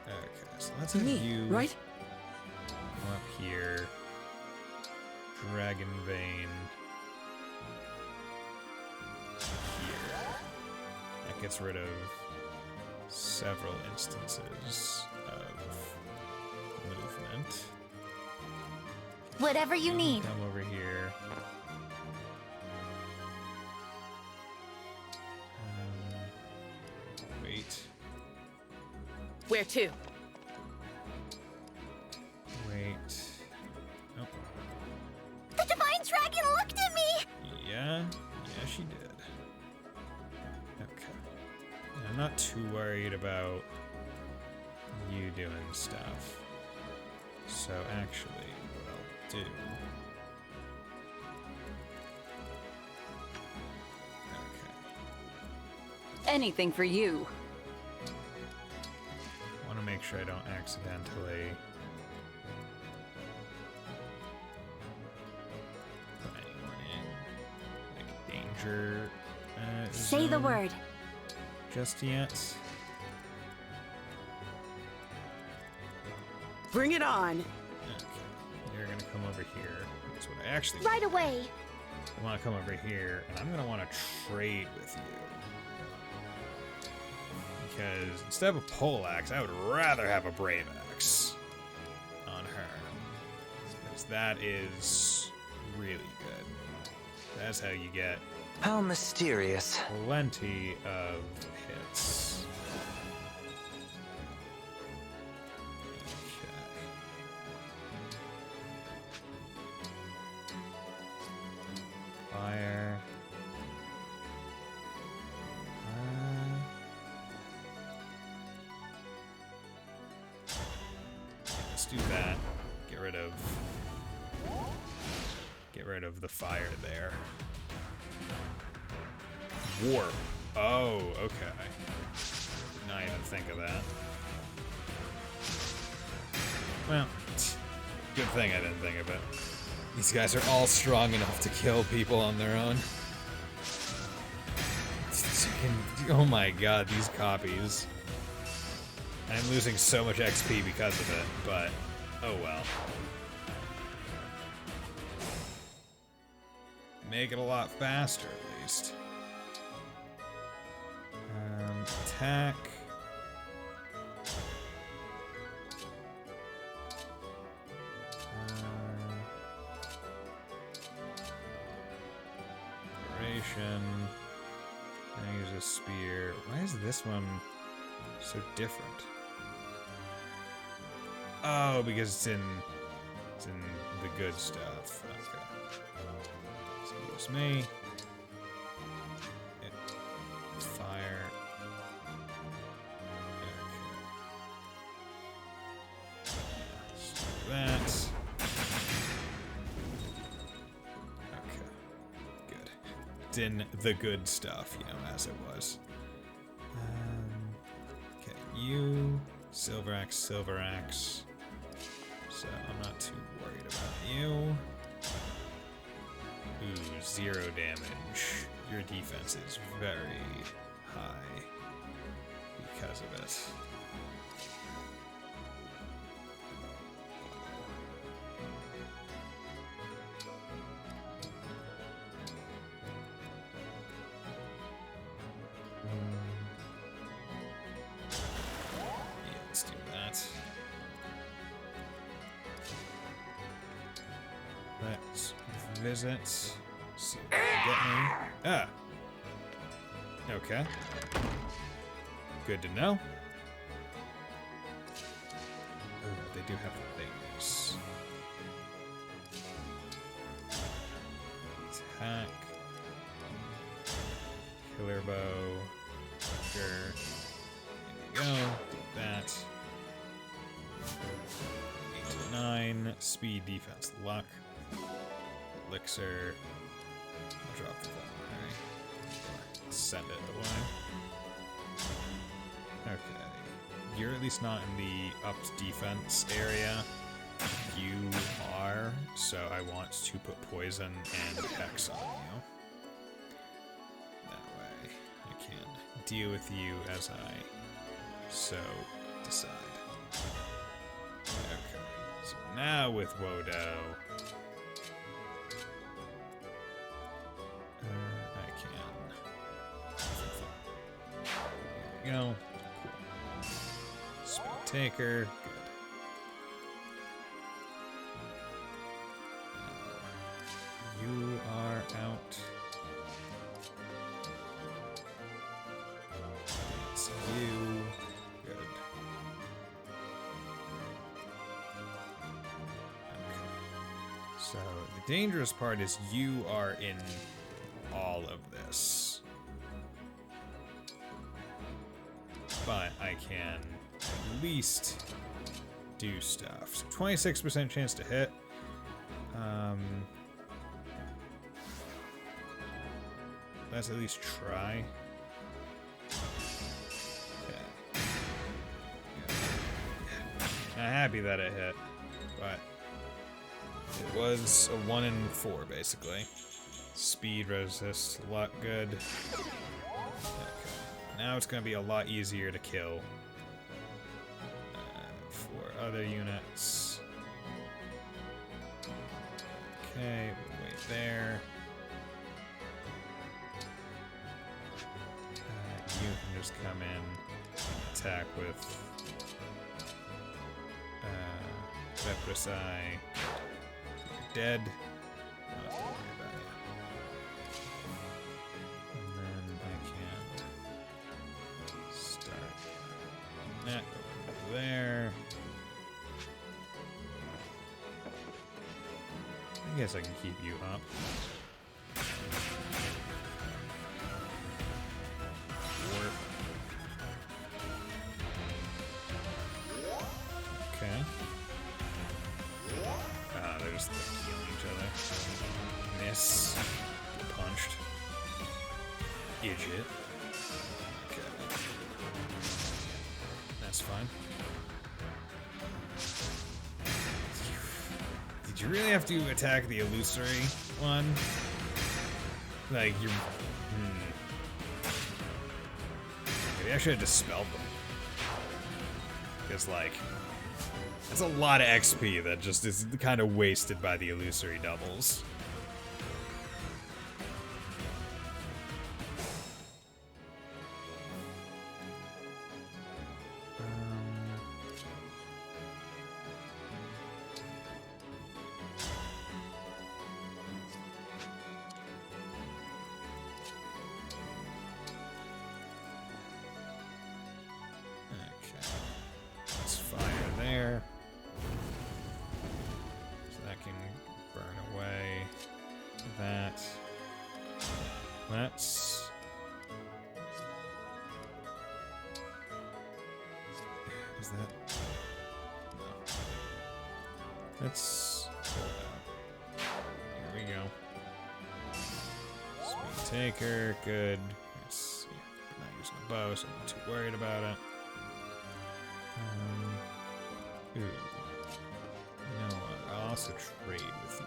A: Okay, so let's have you
R: right?
A: come up here. Dragon Vein. Here. That gets rid of several instances of movement.
H: Whatever you need.
A: Come over here. Wait.
R: Where to?
A: Wait. Oh.
G: The Divine Dragon looked at me!
A: Yeah, she did. Okay. I'm not too worried about you doing stuff. So actually, what I'll do...
E: Anything for you.
A: sure I don't accidentally put anyone in like danger.
G: Say the word.
A: Just yet.
R: Bring it on.
A: Okay, you're gonna come over here. That's what I actually
D: Right away.
A: I want to come over here, and I'm gonna want to trade with you. Because instead of a poleaxe, I would rather have a brave axe on her. Because that is really good. That's how you get
T: how mysterious.
A: Plenty of hits. Okay. Fire. Let's do that. Get rid of the fire there. Warp. Oh, okay. Did not even think of that. Well, good thing I didn't think of it. These guys are all strong enough to kill people on their own. Oh my god, these copies. I'm losing so much XP because of it, but oh well. Make it a lot faster, at least. Attack. Duration. I use a spear. Why is this one so different? Oh, because it's in the good stuff. Okay. Excuse me. Fire. That. Okay. Good. It's in the good stuff, you know, as it was. Okay, you. Silver axe. So I'm not too worried about you. Ooh, 0 damage. Your defense is very high because of it. Yeah, let's do that. Let's visit. See what they get me. Ah! Okay. Good to know. Oh, they do have things. Attack. Killer bow. Sure. There you go. Do that. 8 to 9. Speed, defense, luck. Elixir. I'll drop the vulnerary. Send it away. Okay. You're at least not in the upped defense area. You are, so I want to put poison and hex on you. That way I can deal with you as I so decide. Okay. So now with Wodo. There we go. Cool. Speed taker. Good. You are out. It's you. Good. Okay. So the dangerous part is you are in all of this. But I can at least do stuff. So 26% chance to hit. Let's at least try. Okay. happy that it hit, but it was a 1 in 4 basically. Speed resist, luck good. Okay. Now it's gonna be a lot easier to kill for other units. Okay, we'll wait there. You can just come in, attack with Repressai. You're dead. Not to worry about it. And then I can start that over there. I guess I can keep you up. Okay. They're just healing each other. Miss. Get punched. Idiot. Okay. That's fine. Did you really have to attack the illusory one? Like, you're... Maybe I should have dispelled them. Because, like... That's a lot of XP that just is kind of wasted by the illusory doubles. Is that... No. Let's pull it out. Here we go. Speed taker, good. Yes, yeah, not using a bow, so I'm not too worried about it. Ooh. You know what? I'll also trade with you.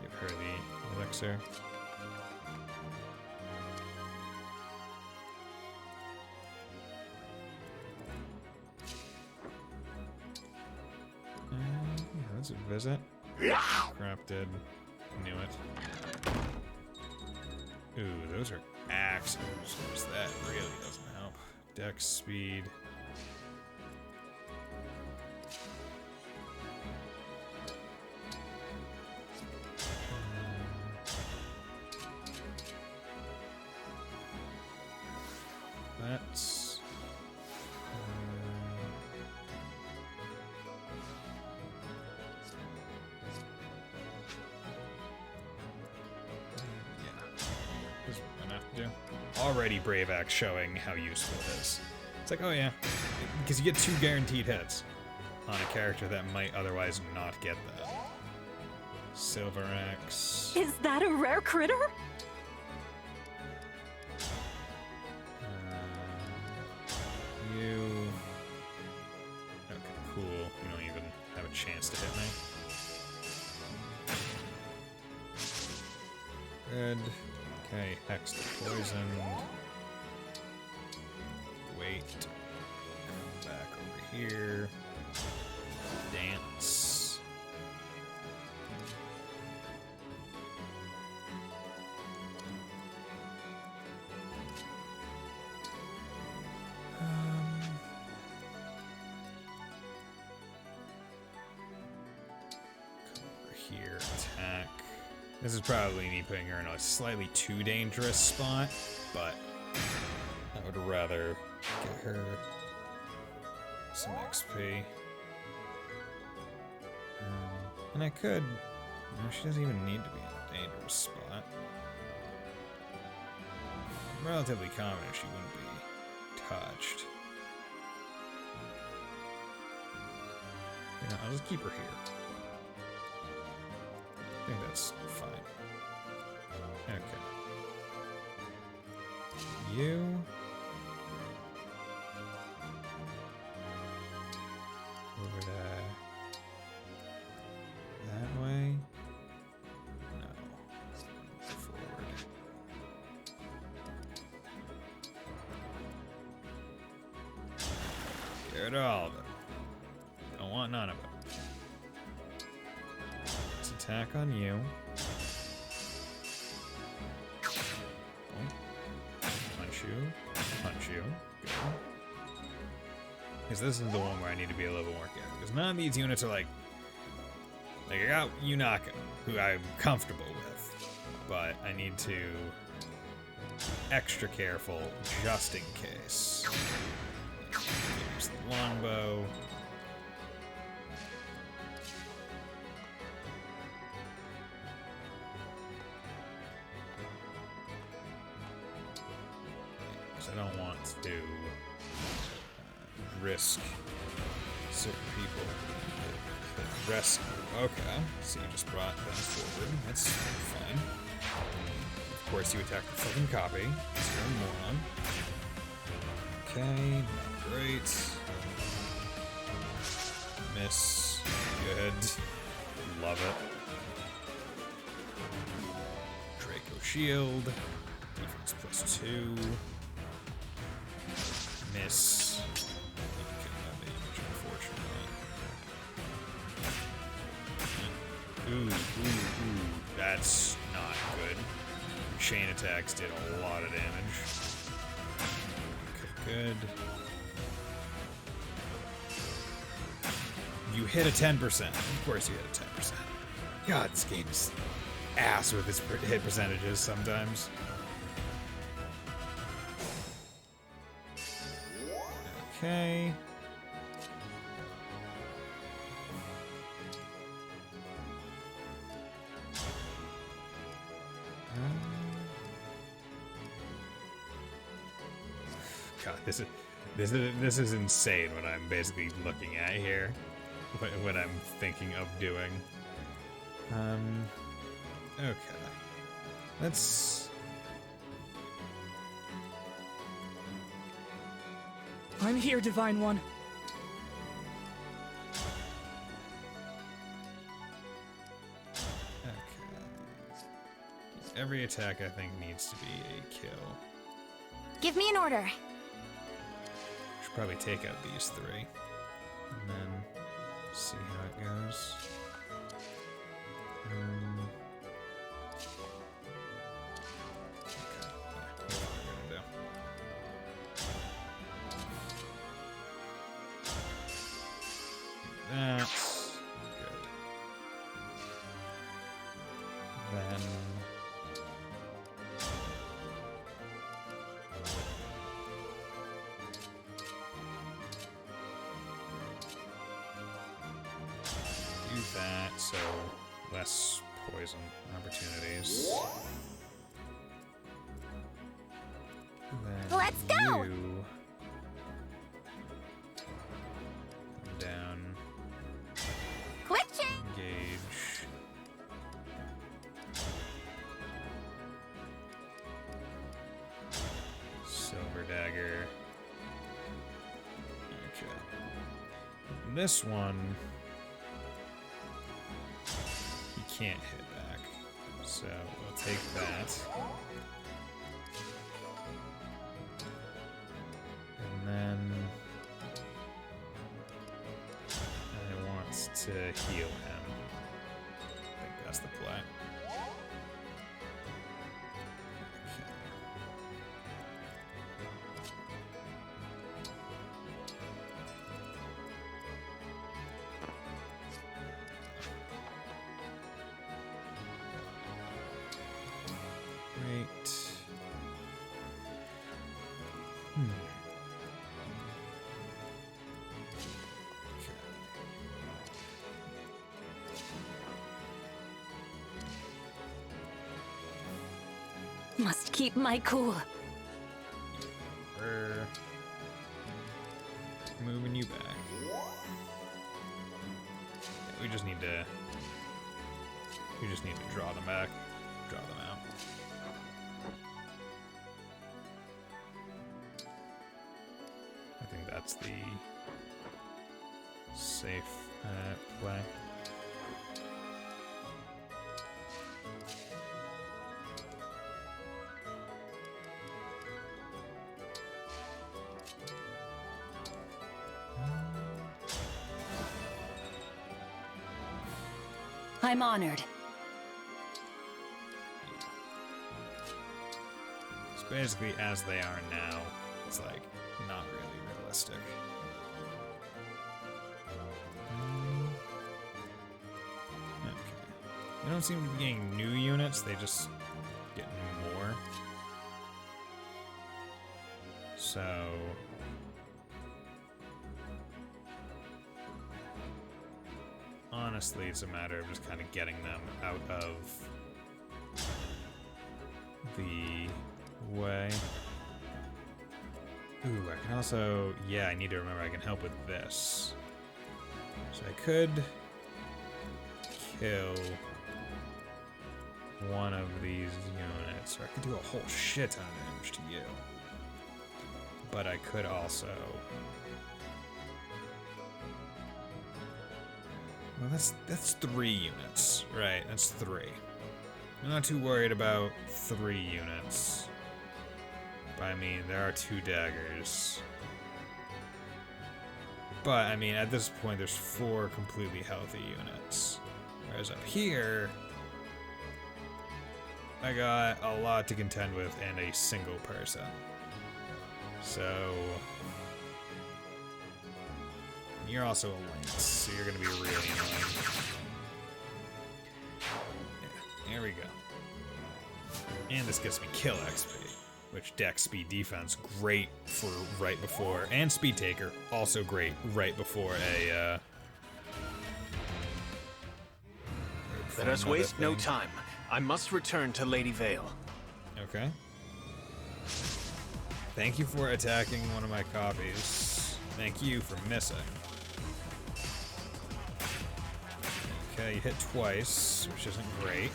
A: Give her the elixir. Let's visit. Corrupted. Knew it. Ooh, those are axes. That really doesn't help. Dex speed. That's... Already Brave Axe showing how useful it is. It's like, oh yeah, because you get 2 guaranteed hits on a character that might otherwise not get that. Silver Axe.
C: Is that a rare critter?
A: You... Okay, cool. You don't even have a chance to hit me. Good. Okay, Hex the poison. Wait. Come back over here. Dance. Come over here, attack. This is probably me putting her in a slightly too dangerous spot, but I would rather get her some XP. And I could... No, she doesn't even need to be in a dangerous spot. I'm relatively confident she wouldn't be touched. You know, I'll just keep her here. I think that's fine. Okay. rid of all of it. Don't want none of it. Let's attack on you. Punch you. Punch you. Good. Because this is the one where I need to be a little more careful. Because none of these units are like I got Yunaka, who I'm comfortable with. But I need to be extra careful just in case. Use the longbow. I don't want to risk certain people. Rescue. Okay, so you just brought them forward. That's fine. Of course, you attacked the fucking copy. So you're a moron. Okay, not great. Miss. Good. Love it. Draco Shield. Defense +2. Miss. Okay, no damage, unfortunately. Ooh. That's not good. Chain attacks did a lot of damage. Okay, good. You hit a 10%. Of course you hit a 10%. God, this game's ass with its hit percentages sometimes. Okay. God, this is insane what I'm basically looking at here. What I'm thinking of doing. Okay. Let's.
F: I'm here, Divine One.
A: Okay. Every attack, I think, needs to be a kill.
G: Give me an order.
A: Should probably take out these three. And then see how it goes. That's good. Then do that, so less poison opportunities. Then
G: Let's go!
A: You come down.
G: Quick change!
A: Engage. Silver dagger. Okay. This one he can't hit back, so we'll take that. And then I want to heal him. I think that's the play. Great.
C: Must keep my cool.
A: We're moving you back. We just need to draw them back. Draw them out. I think that's the safe play.
J: I'm honored.
A: It's basically as they are now. It's like not really realistic. Okay. They don't seem to be getting new units, they just get more. So honestly, it's a matter of just kind of getting them out of the way. Ooh, I can also... Yeah, I need to remember I can help with this. So I could kill one of these units, or I could do a whole shit ton of damage to you. But I could also... Well, that's 3 units. Right, that's 3. I'm not too worried about 3 units. But I mean, there are 2 daggers. But I mean, at this point, there's 4 completely healthy units. Whereas up here, I got a lot to contend with and a single person. So... You're also a lynx, so you're gonna be really annoying. Yeah, here we go. And this gets me kill XP, which dex, speed, defense, great for right before, and speed taker, also great right before a,
L: Let us waste no time. I must return to Lady Vale.
A: Okay. Thank you for attacking one of my copies. Thank you for missing. Okay, you hit twice, which isn't great.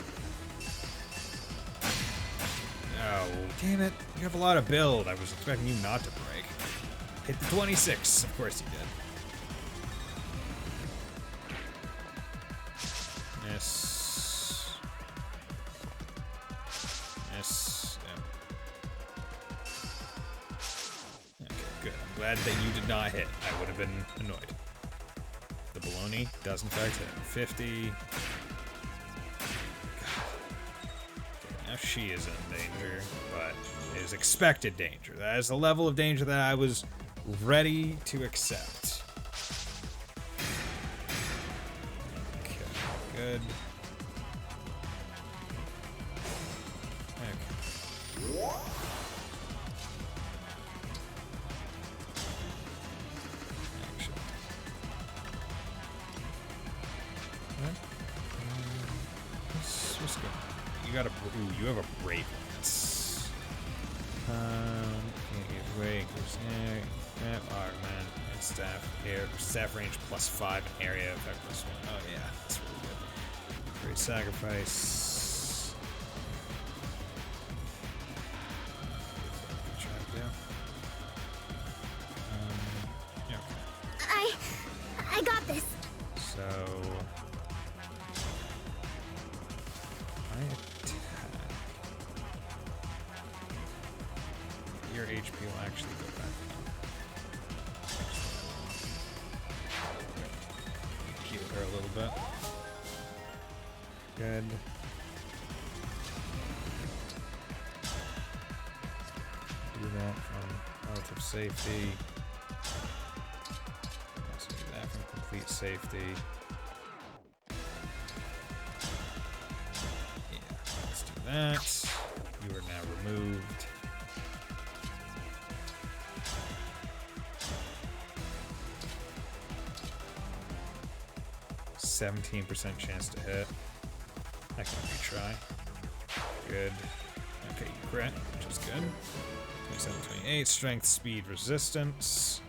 A: Oh, damn it. You have a lot of build. I was expecting you not to break. Hit the 26. Of course you did. Miss. Miss. Okay, good. I'm glad that you did not hit. I would have been annoyed. The baloney does in fact hit. 50. Okay, now she is in danger, but it is expected danger. That is the level of danger that I was ready to accept. Okay, good. Okay. Let's go. You got a... Ooh, you have a brave lance. Wait, augment, and staff range +5, and area effect +1. Oh yeah, that's really good. Great sacrifice. Try to do. Yeah, okay.
G: I got this.
A: So I attack. Your HP will actually go back down. Heal her a little bit. Good. Do that from relative safety. Also do that from complete safety. Let's do that. You are now removed. %17% chance to hit. I can retry. Good. Okay, you crit, which is good. 27, 28. Strength, speed, resistance.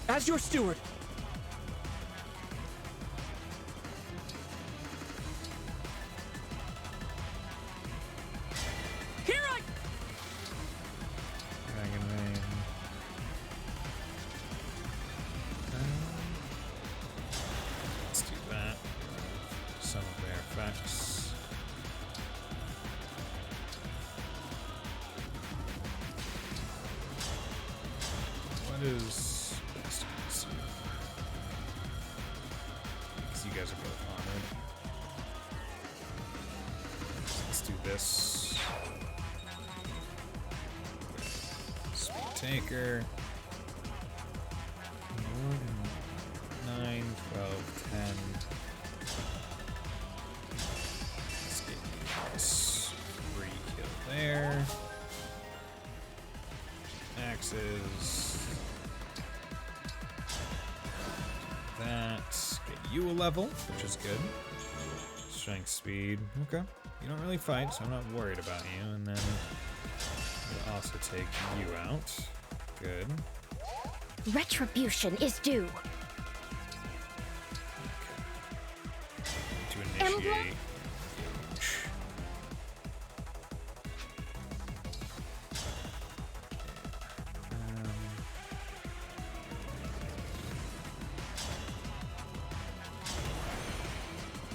F: As your steward.
A: Dragon Vein. Let's do that. Some of their effects. What is best to see? Because you guys are both do this. Speed taker. 9, 12, 10. Let's get you this free kill there. Axes. That. Get you a level, which is good. Strength, speed. Okay. You don't really fight, so I'm not worried about you. And then we'll also take you out. Good.
D: Retribution is due.
A: To initiate.
D: Emblem?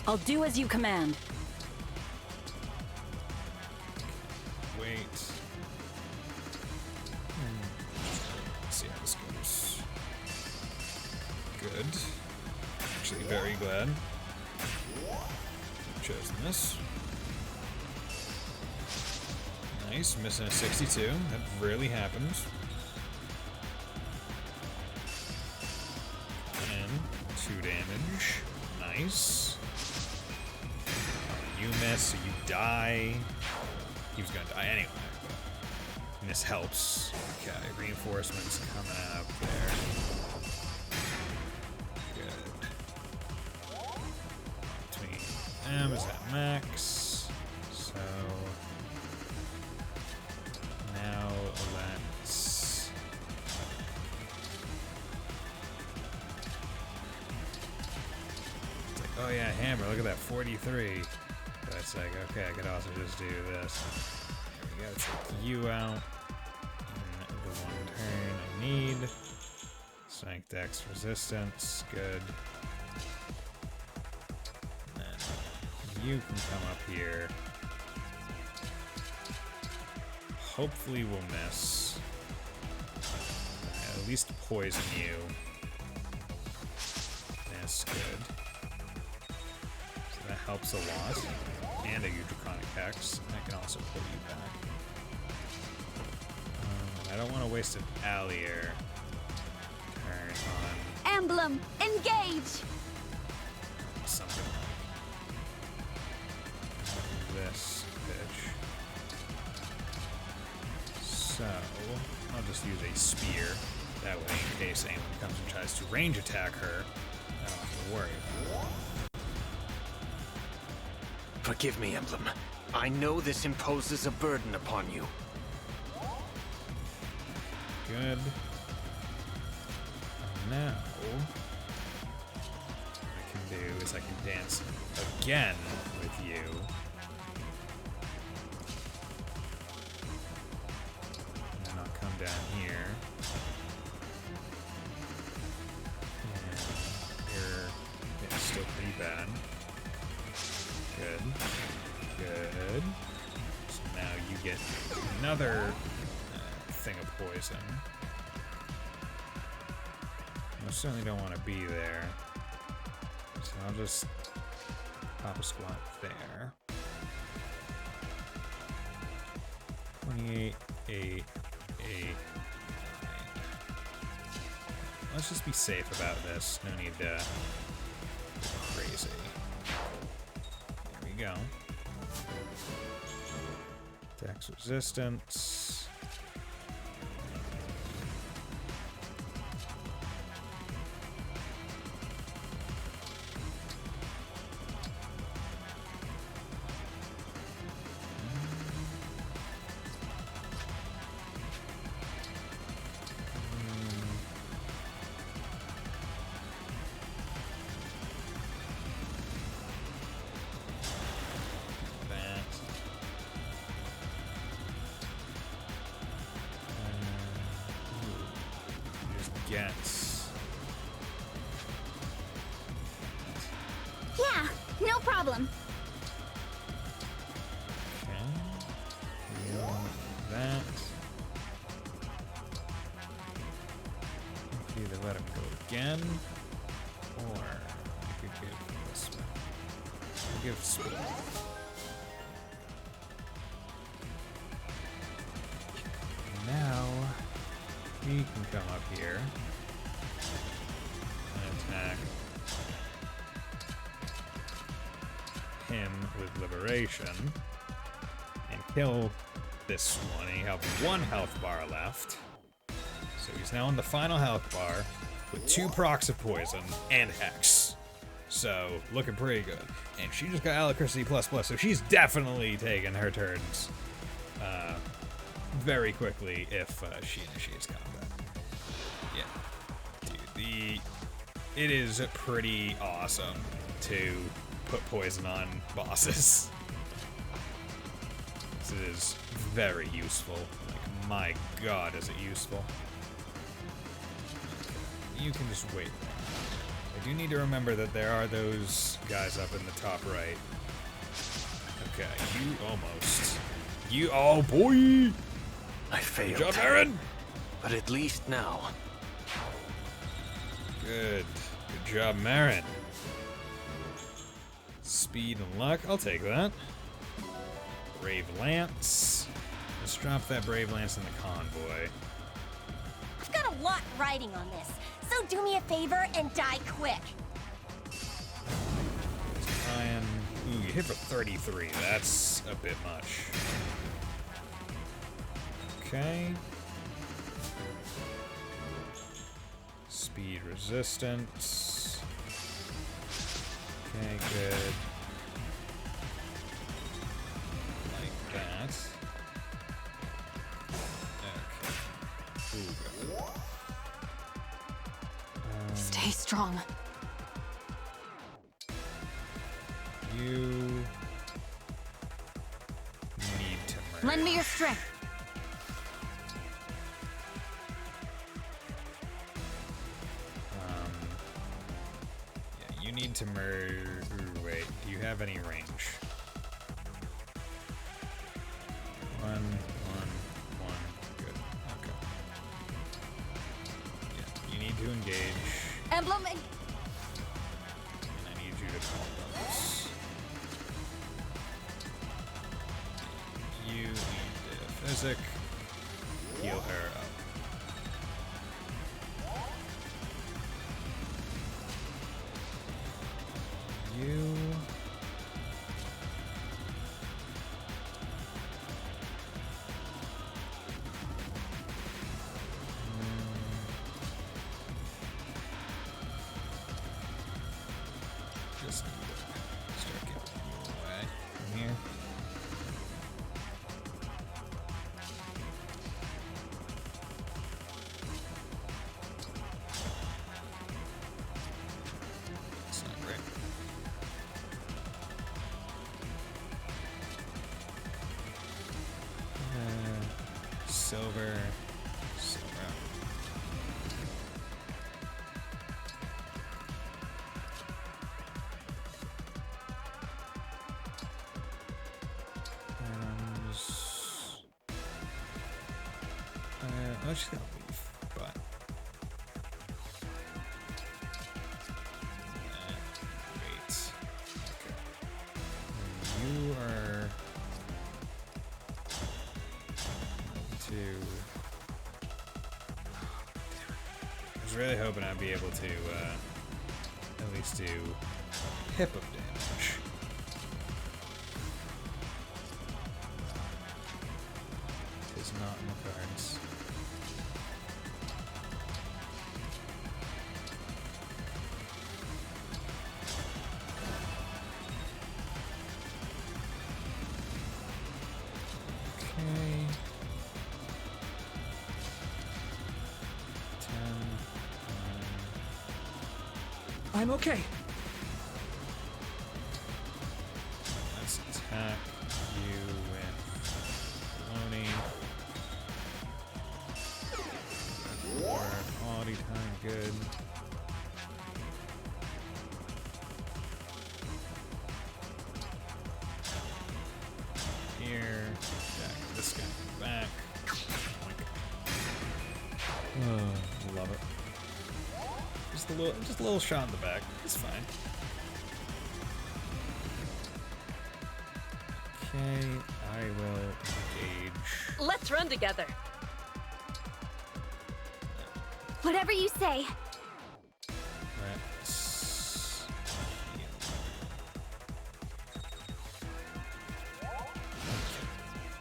J: I'll do as you command.
A: Wait. Let's see how this goes. Good. Actually, very glad I've chosen this. Nice, missing a 62. That rarely happens. And 2 damage. Nice. You miss, so you die. He was gonna die anyway. And this helps. Okay, reinforcements coming up there. Good. Between them is at max. So now let's it's like, oh yeah, hammer, look at that, 43. So it's like, okay, I could also just do this. There we go, take you out. In the 1 turn I need. Strength, dex, resistance, good. And then you can come up here. Hopefully we'll miss. At least poison you. That's good. So that helps a lot. And a Draconic Hex. And I can also pull you back. I don't want to waste an Allier turn on
C: Emblem, engage!
A: something like this bitch. So, I'll just use a spear. That way, in case anyone comes and tries to range attack her, I don't have to worry about it.
L: Forgive me, Emblem. I know this imposes a burden upon you.
A: Good. And now, what I can do is I can dance again with you. And then I'll come down here. And you're still pretty bad. Good. Good. So now you get another thing of poison. I certainly don't want to be there. So I'll just pop a squat there. 28, 8, 8, 9. Let's just be safe about this. No need to go crazy. There we go. Dex resistance. Gets.
G: Yeah, no problem.
A: Okay. That. I could either let him go again, or I could give this one. I'll give speed. she can come up here and attack him with Liberation and kill this one. He has 1 health bar left. So he's now on the final health bar with 2 procs of poison and Hex. So, looking pretty good. And she just got Electricity++, so she's definitely taking her turns very quickly if she initiates combat. Yeah. Dude, it is pretty awesome to put poison on bosses. It is very useful. Like, my god, is it useful. Okay. You can just wait there. I do need to remember that there are those guys up in the top right. Okay, you almost. Oh boy!
L: I failed.
A: Good job, Aaron!
L: But at least now.
A: Good job, Marin. Speed and luck, I'll take that. Brave Lance. Let's drop that Brave Lance in the convoy.
H: I've got a lot riding on this, so do me a favor and die quick.
A: Ooh, you hit for 33. That's a bit much. Okay. Speed resistance. Okay, good. Like that. Okay. Ooh, good.
B: Stay strong.
A: You need to merge.
B: Lend me your strength.
A: Yeah, you need to merge. Wait, do you have any range? 1, 1, 1. Good. Okay. Yeah, you need to engage.
B: Emblem.
A: And I need you to call those. You need to physic. Heal her up. You. Just need to start getting you away from here. It's not great. Silver. I'm just gonna leave, but wait. Okay. You are to. I was really hoping I'd be able to at least do hip of damage. It's not in the cards. Okay. 10.
F: I'm okay.
A: Let's attack you with Loney. Or quality time, good. Here, attack this guy back. Oh, love it. Just a little shot in the back. It's fine. Okay, I will engage.
O: Let's run together.
G: Whatever you say.
A: Let's...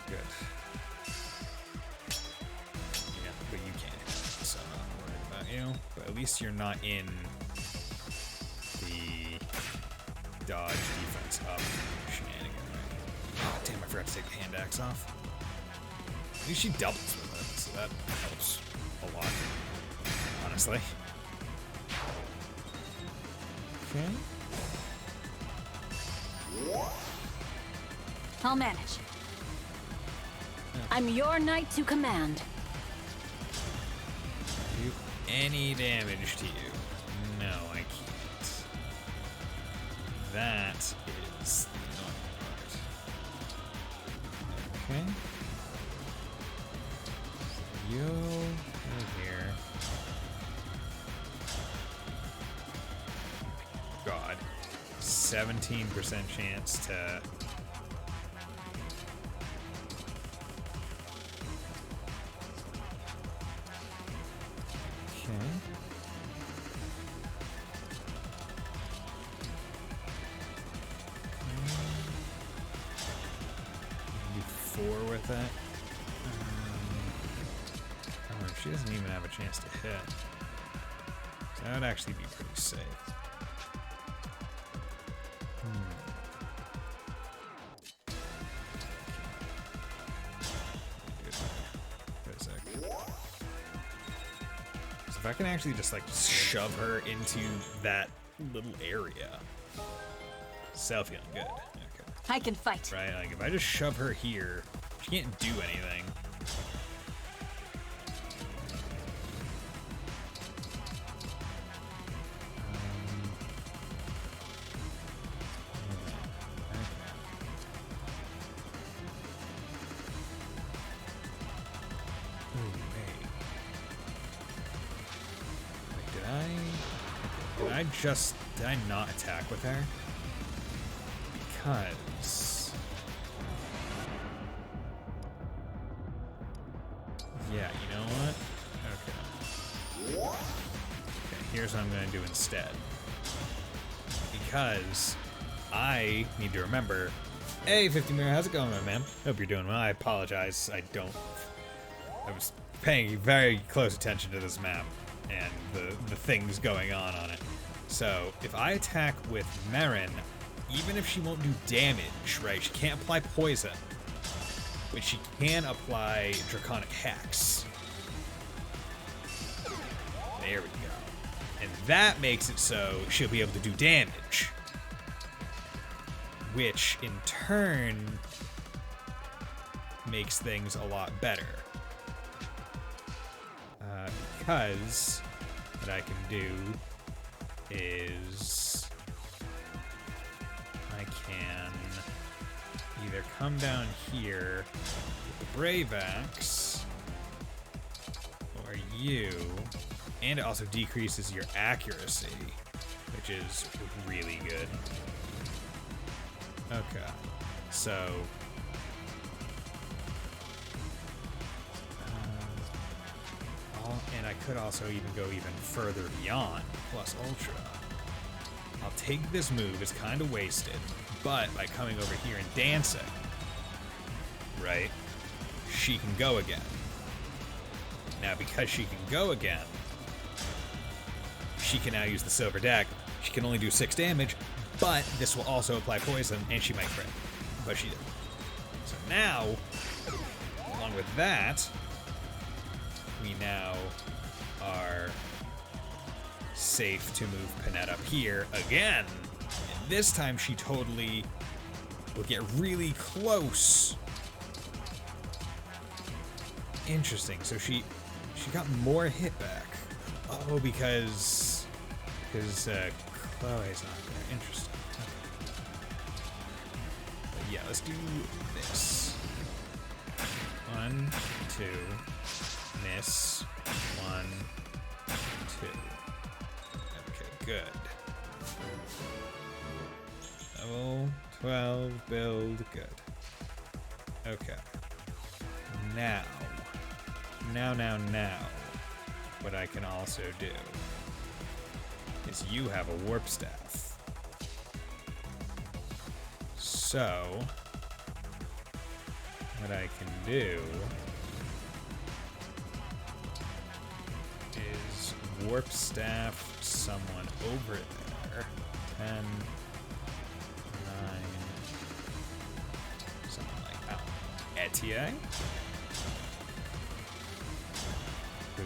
A: Good. Yeah, but you can't. So I'm not worried about you. But at least you're not in the dodge defense up shenanigan, right? Oh, damn, I forgot to take the hand axe off. At least she doubles with it, so that helps a lot, honestly. Okay.
B: I'll manage. I'm your knight to command.
A: Do any damage to you? No, I can't. That is the annoying part. Okay. You right here. God. 17% chance to... Okay. Do 4 with that. Oh, she doesn't even have a chance to hit. So that would actually be pretty safe. So if I can actually just like shove her into that little area, still feeling good. Okay.
B: I can fight.
A: Right, like if I just shove her here, she can't do anything. Did I not attack with her? Because... yeah, you know what? Okay. Okay, here's what I'm gonna do instead. Because I need to remember, hey, 50 Mirror, how's it going, my man? Hope you're doing well. I apologize. I was paying very close attention to this map and the things going on it. So, if I attack with Marin, even if she won't do damage, right, she can't apply poison, but she can apply Draconic Hex. There we go. And that makes it so she'll be able to do damage, which in turn makes things a lot better. Because what I can do is I can either come down here with the Brave Axe, or you, and it also decreases your accuracy, which is really good. Okay, so and I could also even go even further beyond, plus Ultra. I'll take this move, it's kind of wasted, but by coming over here and dancing, right, she can go again. Now, because she can go again, she can now use the Silver Dagger. She can only do 6 damage, but this will also apply poison, and she might crit, but she didn't. So now, along with that, we now are safe to move Panette up here again. And this time she totally will get really close. Interesting. So she got more hit back. Oh, because Chloe's not there. Interesting. Okay. But yeah, let's do this. 1, 2. Miss. 1, 2. Okay, good. Level 12, build, good. Okay. Now. what I can also do is you have a warp staff. So, what I can do is warp staff someone over there. 10, 9, something like that. Etienne, who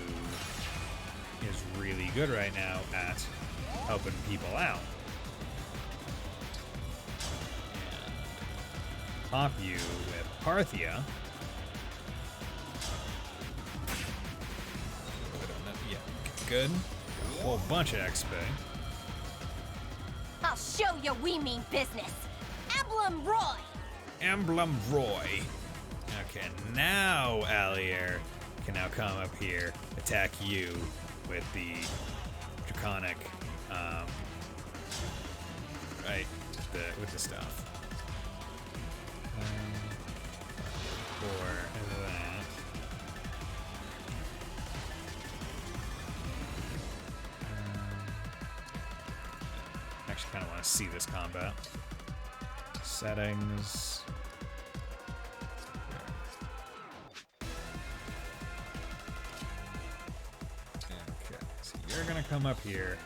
A: is really good right now at helping people out. And pop you with Parthia. Yeah, good. A whole bunch of XP.
H: I'll show you we mean business. Emblem Roy!
A: Emblem Roy. Okay, now Allier can now come up here, attack you with the draconic, right, with the stuff. 4 of that. Actually, kind of want to see this combat. Settings. Okay, so you're gonna come up here,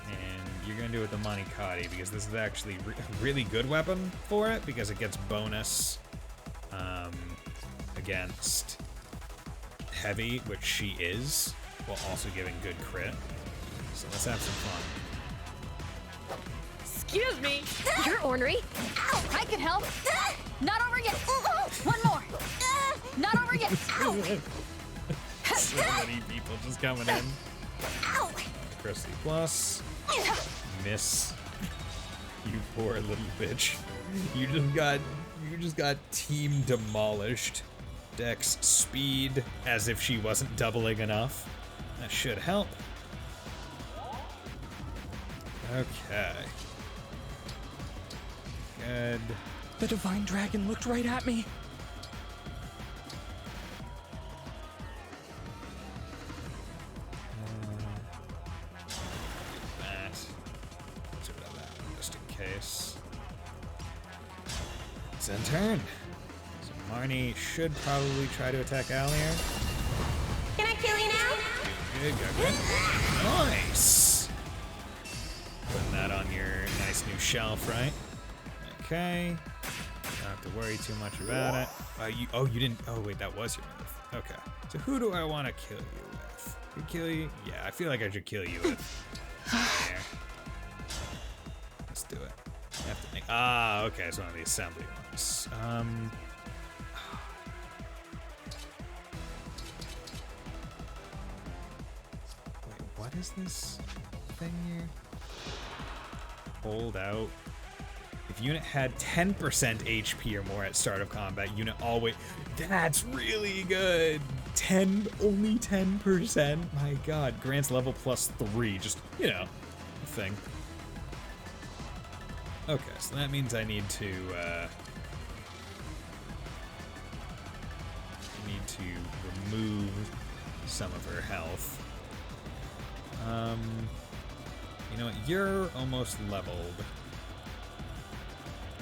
A: and you're gonna do it with the Manikati because this is actually a really good weapon for it because it gets bonus against heavy, which she is, while also giving good crit. So let's have some fun.
C: Excuse me! You're ornery. Ow! I can help. Not over yet. One more. Not over yet. Ow!
A: So many people just coming in.
C: Ow!
A: Crusty plus. Miss. You poor little bitch. You just got team demolished. Dex speed as if she wasn't doubling enough. That should help. Okay. Good.
F: The Divine Dragon looked right at me.
A: That. Let's rid of that one just in case. It's in turn. So Marnie should probably try to attack Allier.
H: Can I kill you now?
A: Good, good. Nice! Putting that on your nice new shelf, right? Okay. Don't have to worry too much about it. You didn't. Oh, wait, that was your move. Okay. So who do I want to kill you with? Could kill you? Yeah, I feel like I should kill you with. There. Let's do it. I have to make. Ah, okay. It's one of the assembly ones. Wait, what is this thing here? Hold out. If unit had 10% HP or more at start of combat, unit always... That's really good! Only 10%? My god. Grants level +3. Just, you know, a thing. Okay, so that means I need to, remove some of her health. You know what? You're almost leveled.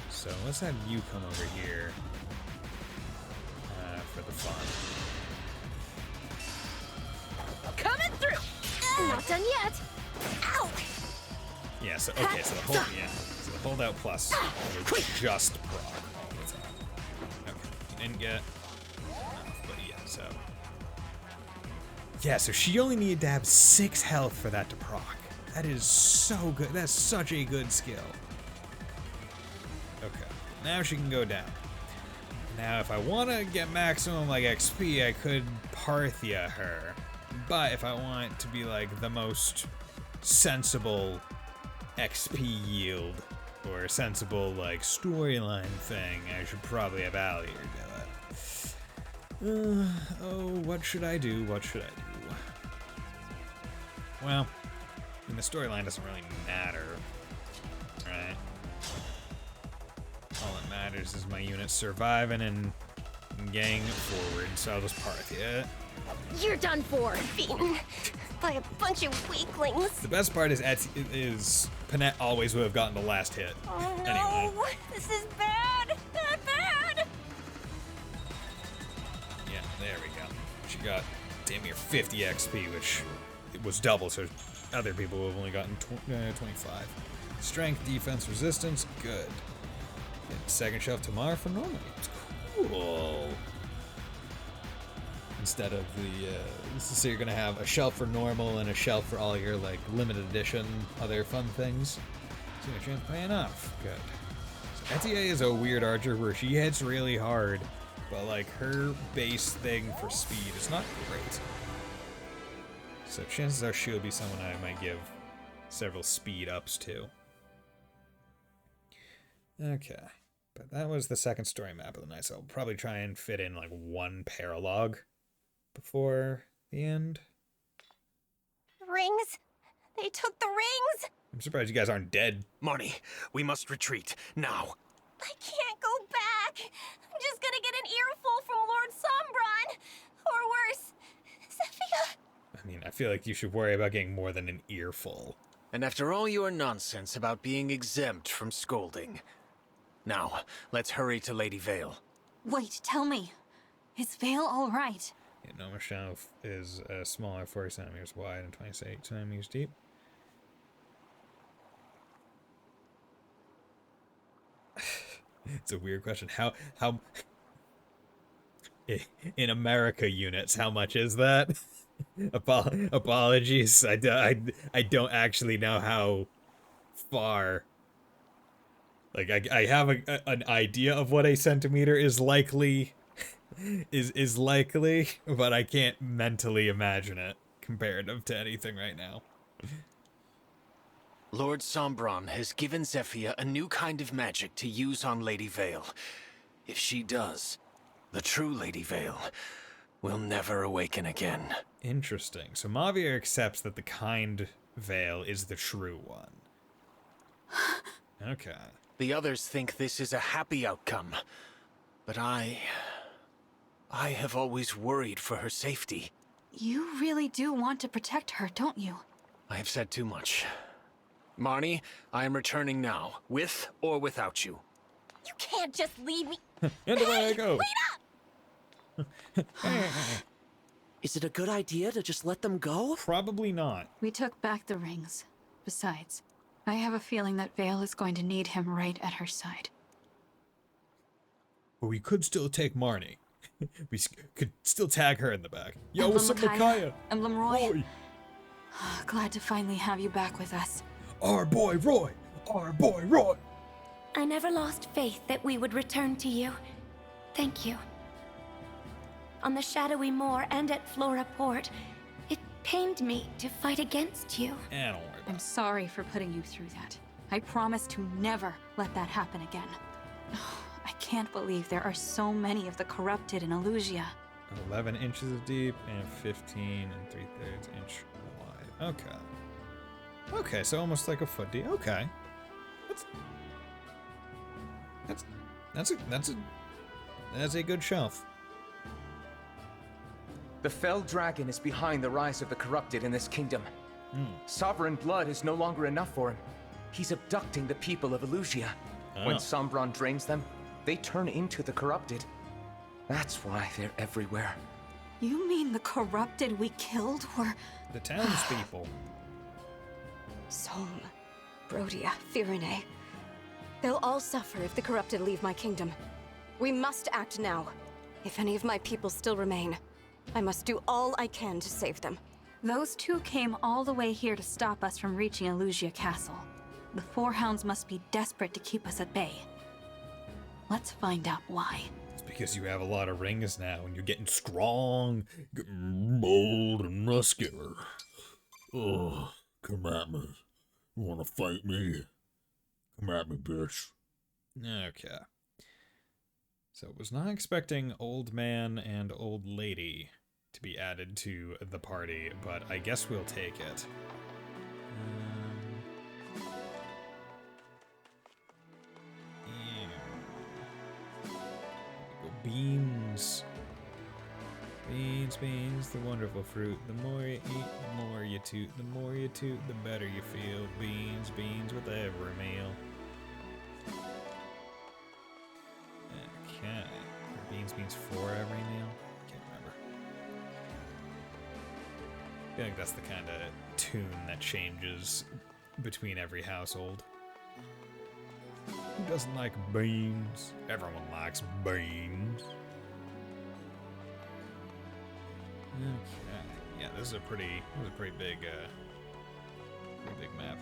A: So let's have you come over here for the fun.
C: Coming through!
D: Not done yet.
C: Ow!
A: Yeah, so okay, so the holdout plus will just proc all the time. Okay, you didn't get enough, but yeah, so. Yeah, so she only needed to have 6 health for that to proc. That is so good. That's such a good skill. Okay, now she can go down. Now, if I want to get maximum like XP, I could Parthia her. But if I want to be like the most sensible XP yield or sensible like storyline thing, I should probably have Allier do it. Oh, what should I do? What should I do? Well, I mean, the storyline doesn't really matter, right? All that matters is my unit surviving and getting forward, so I'll just Parthia it.
G: You're done for.
H: Beaten by a bunch of weaklings.
A: The best part is Panette always would have gotten the last hit.
H: Oh no,
A: Anyway.
H: this is bad. Bad.
A: Yeah, there we go. She got damn near 50 XP, which it was double, so other people would have only gotten 25. Strength, defense, resistance, good. And second shelf tomorrow for normal. It's cool. Instead of the, so you're gonna have a shelf for normal and a shelf for all your like limited edition other fun things. So your chance paying off. Good. So Etienne is a weird archer where she hits really hard, but like her base thing for speed is not great. So chances are she'll be someone I might give several speed ups to. Okay. But that was the second story map of the night, so I'll probably try and fit in like one paralogue before the end.
H: The rings. They took the rings.
A: I'm surprised you guys aren't dead.
L: Marnie, we must retreat, now.
H: I can't go back. I'm just gonna get an earful from Lord Sombron. Or worse, Zephyr.
A: I mean, I feel like you should worry about getting more than an earful.
L: And after all your nonsense about being exempt from scolding. Now, let's hurry to Lady Vale.
B: Wait, tell me. Is Vale all right?
A: Yeah, Noma Shelf is smaller, 40 centimeters wide and 28 centimeters deep. It's a weird question. How in America units, how much is that? Apologies. I don't actually know how far. Like I have an idea of what a centimeter is likely is likely, but I can't mentally imagine it comparative to anything right now.
L: Lord Sombron has given Zephyr a new kind of magic to use on Lady Vale. If she does, the true Lady Vale will never awaken again.
A: Interesting. So Mavir accepts that the kind Vale is the true one. Okay.
L: The others think this is a happy outcome, but I have always worried for her safety.
B: You really do want to protect her, don't you?
L: I have said too much. Marnie, I am returning now, with or without you.
H: You can't just leave me.
A: And away I go.
H: Wait up!
M: Is it a good idea to just let them go?
A: Probably not.
B: We took back the rings. Besides, I have a feeling that Vale is going to need him right at her side.
A: But we could still take Marnie. We could still tag her in the back. Yo,
B: Emblem
A: what's up, Micaiah?
B: Emblem Roy. Glad to finally have you back with us.
A: Our boy Roy! Our boy Roy!
D: I never lost faith that we would return to you. Thank you. On the shadowy moor and at Flora Port, it pained me to fight against you.
B: I'm sorry for putting you through that. I promise to never let that happen again. I can't believe there are so many of the corrupted in Elusia.
A: 11 inches deep and 15 and 3/3 inch wide. Okay. Okay, so almost like a foot deep. Okay. That's a good shelf.
J: The fell dragon is behind the rise of the corrupted in this kingdom. Sovereign blood is no longer enough for him. He's abducting the people of Elusia. When Sombron drains them, they turn into the corrupted. That's why they're everywhere.
B: You mean the corrupted we killed were...
A: The townspeople.
O: Solm, Brodia, Firine. They'll all suffer if the corrupted leave my kingdom. We must act now. If any of my people still remain, I must do all I can to save them.
B: Those two came all the way here to stop us from reaching Elusia Castle. The Four Hounds must be desperate to keep us at bay. Let's find out why.
A: It's because you have a lot of rings now and you're getting strong, getting bold and muscular.
P: Oh, come at me. You wanna fight me? Come at me, bitch.
A: Okay. So was not expecting old man and old lady to be added to the party, but I guess we'll take it. Yeah. Beams. Beans, beans, the wonderful fruit. The more you eat, the more you toot. The more you toot, the better you feel. Beans, beans with every meal. Okay. Beans means for every meal? Can't remember. I feel like that's the kind of tune that changes between every household. Who doesn't like beans? Everyone likes beans. Okay. Yeah, this is a pretty big map.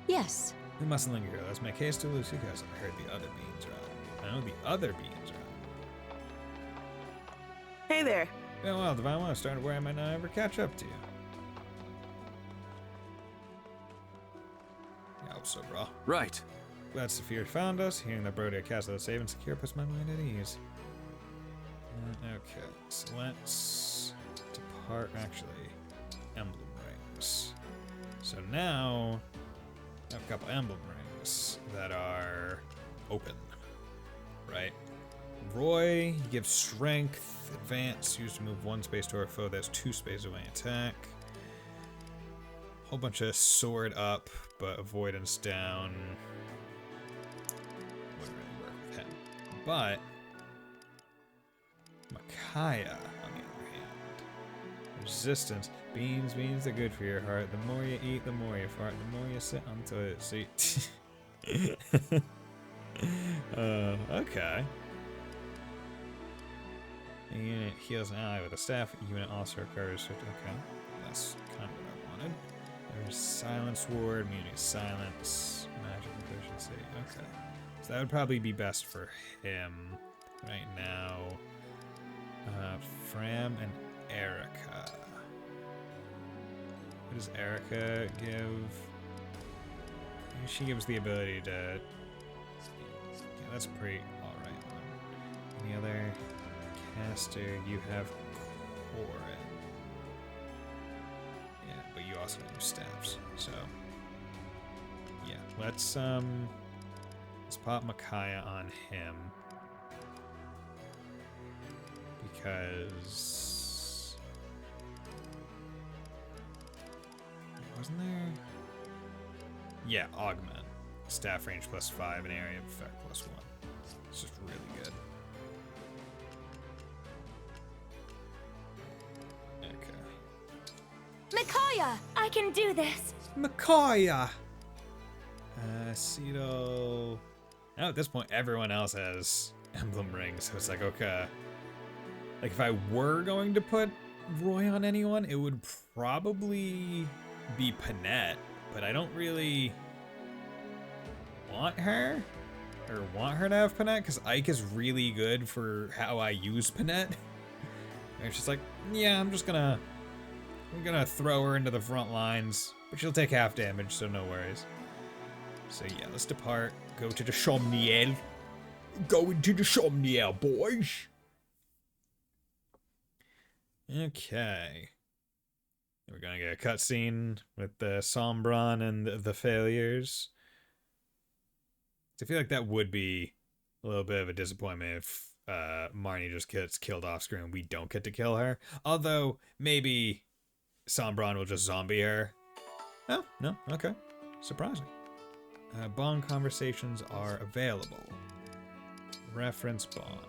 O: Yes.
A: We mustn't linger here. Let's make haste to Lucy because I heard the other beans are on. I know the other beans are on.
R: Hey there.
A: Yeah, well, Divine One, I started where I might not ever catch up to you. Yeah, I hope so, bro.
K: Right.
A: Glad Saphir found us. Hearing that Brody had castle safe and secure puts my mind at ease. Okay, so let's depart. Actually, emblem rings. So now I have a couple emblem rings that are open, right? Roy gives strength, advance, used to move 1 space to our foe. That's 2 spaces away attack. Whole bunch of sword up, but avoidance down. Wouldn't really work with him. But Micaiah, on the other hand, resistance. Beans, they're good for your heart. The more you eat, the more you fart. The more you sit on the toilet seat. Okay. A unit heals an ally with a staff. A unit also recovers. Okay, that's kind of what I wanted. There's silence ward, immunity silence, magic proficiency. Okay, so that would probably be best for him right now. Fram and Erica. What does Erica give? She gives the ability to. Yeah, that's pretty alright one. Any other caster? You have Corin. Yeah, but you also use staffs, so yeah. Let's pop Micaiah on him. Because wasn't there? Yeah, augment. Staff range +5 and area of effect +1. It's just really good. Okay.
G: Micaiah! I can do this!
A: Micaiah! Cedal. Now at this point, everyone else has emblem rings, so it's like, okay. Like, if I were going to put Roy on anyone, it would probably be Panette, but I don't really want her, or want her to have Panette, because Ike is really good for how I use Panette. And it's just like, yeah, I'm gonna throw her into the front lines, but she'll take half damage, so no worries. So yeah, let's depart, go to the Somniel. Going to the Somniel, boys! Okay. We're gonna get a cutscene with the Sombron and the failures. I feel like that would be a little bit of a disappointment if Marnie just gets killed off screen and we don't get to kill her. Although, maybe Sombron will just zombie her. Oh, no, okay. Surprising. Bond conversations are available. Reference bond.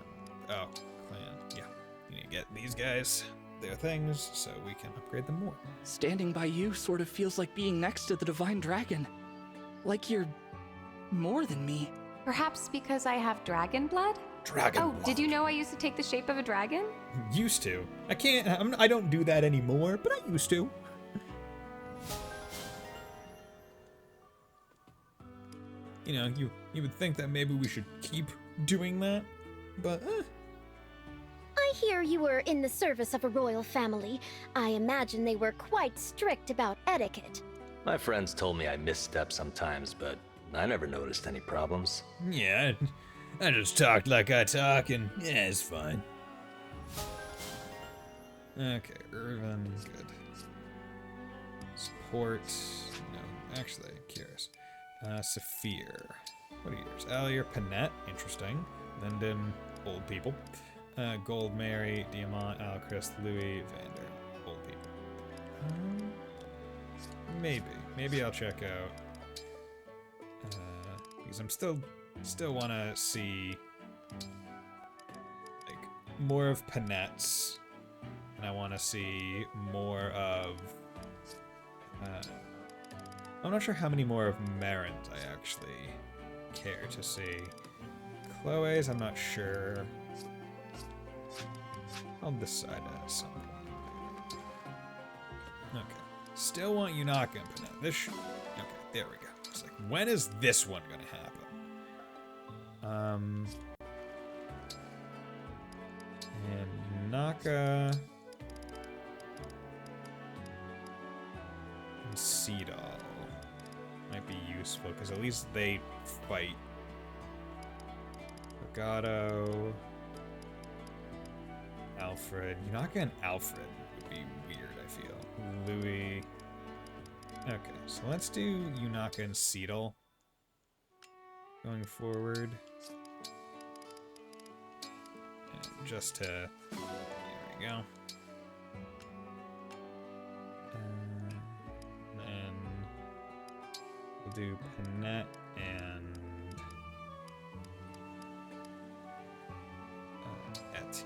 A: Oh, clan. Yeah. You need to get these guys their things so we can upgrade them more.
F: Standing by you sort of feels like being next to the Divine Dragon. Like you're more than me.
S: Perhaps because I have dragon blood?
A: Dragon
S: blood. Did you know I used to take the shape of a dragon?
A: Used to. I don't do that anymore, but I used to. You know, you would think that maybe we should keep doing that, but
D: I hear you were in the service of a royal family. I imagine they were quite strict about etiquette.
U: My friends told me I misstep sometimes, but I never noticed any problems.
P: Yeah, I just talked like I talk, and yeah, it's fine.
A: Okay, Irvin, good. Support, no, actually, curious. Saphir, what are yours? Allier, Panette, interesting. Linden, old people. Gold Mary, Diamant, Alchrist, Louis, Vander. Old people. Maybe I'll check out. Because I'm still want to see like more of Panette's, and I want to see more of. I'm not sure how many more of Marin's I actually care to see. Chloe's, I'm not sure. I'll decide at some point. Okay. Still want Yunaka and Panette. This should... Okay, there we go. It's like, when is this one gonna happen? And Yunaka... and Seedall might be useful, because at least they fight. Legato... Alfred. Yunaka and Alfred would be weird, I feel. Louis. Okay, so let's do Yunaka and Seedall going forward. And just to... There we go. And we'll do Panette and Etienne.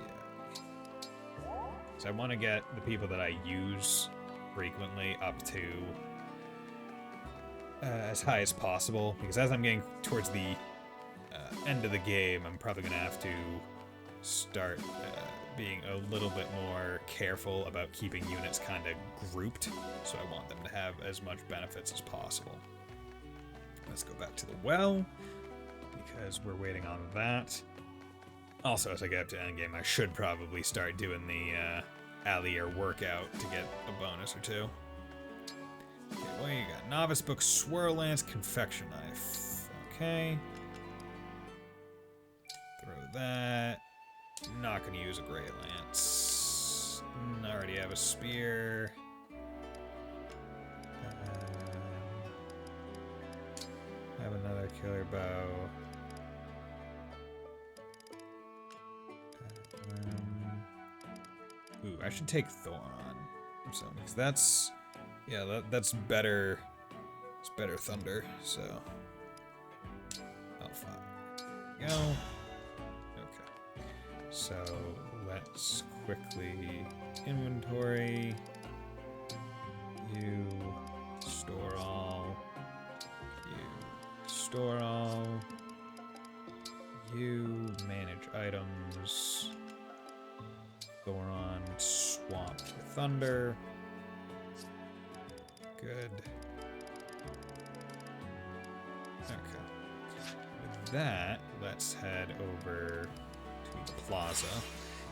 A: So I want to get the people that I use frequently up to as high as possible, because as I'm getting towards the end of the game, I'm probably going to have to start being a little bit more careful about keeping units kind of grouped, so I want them to have as much benefits as possible. Let's go back to the well, because we're waiting on that. Also, as I get up to endgame, I should probably start doing the Allier workout to get a bonus or two. Okay, what do you got? Novice book, Swirl Lance, Confection Knife. Okay. Throw that. Not gonna use a Great Lance. I already have a spear. I have another killer bow. Ooh, I should take Thoron. So, because that's, yeah, that's better. It's better thunder. So, L5. Go. Okay. So let's quickly inventory. You store all. You store all. You manage items. Thoron swamped with thunder. Good. Okay. With that, let's head over to the plaza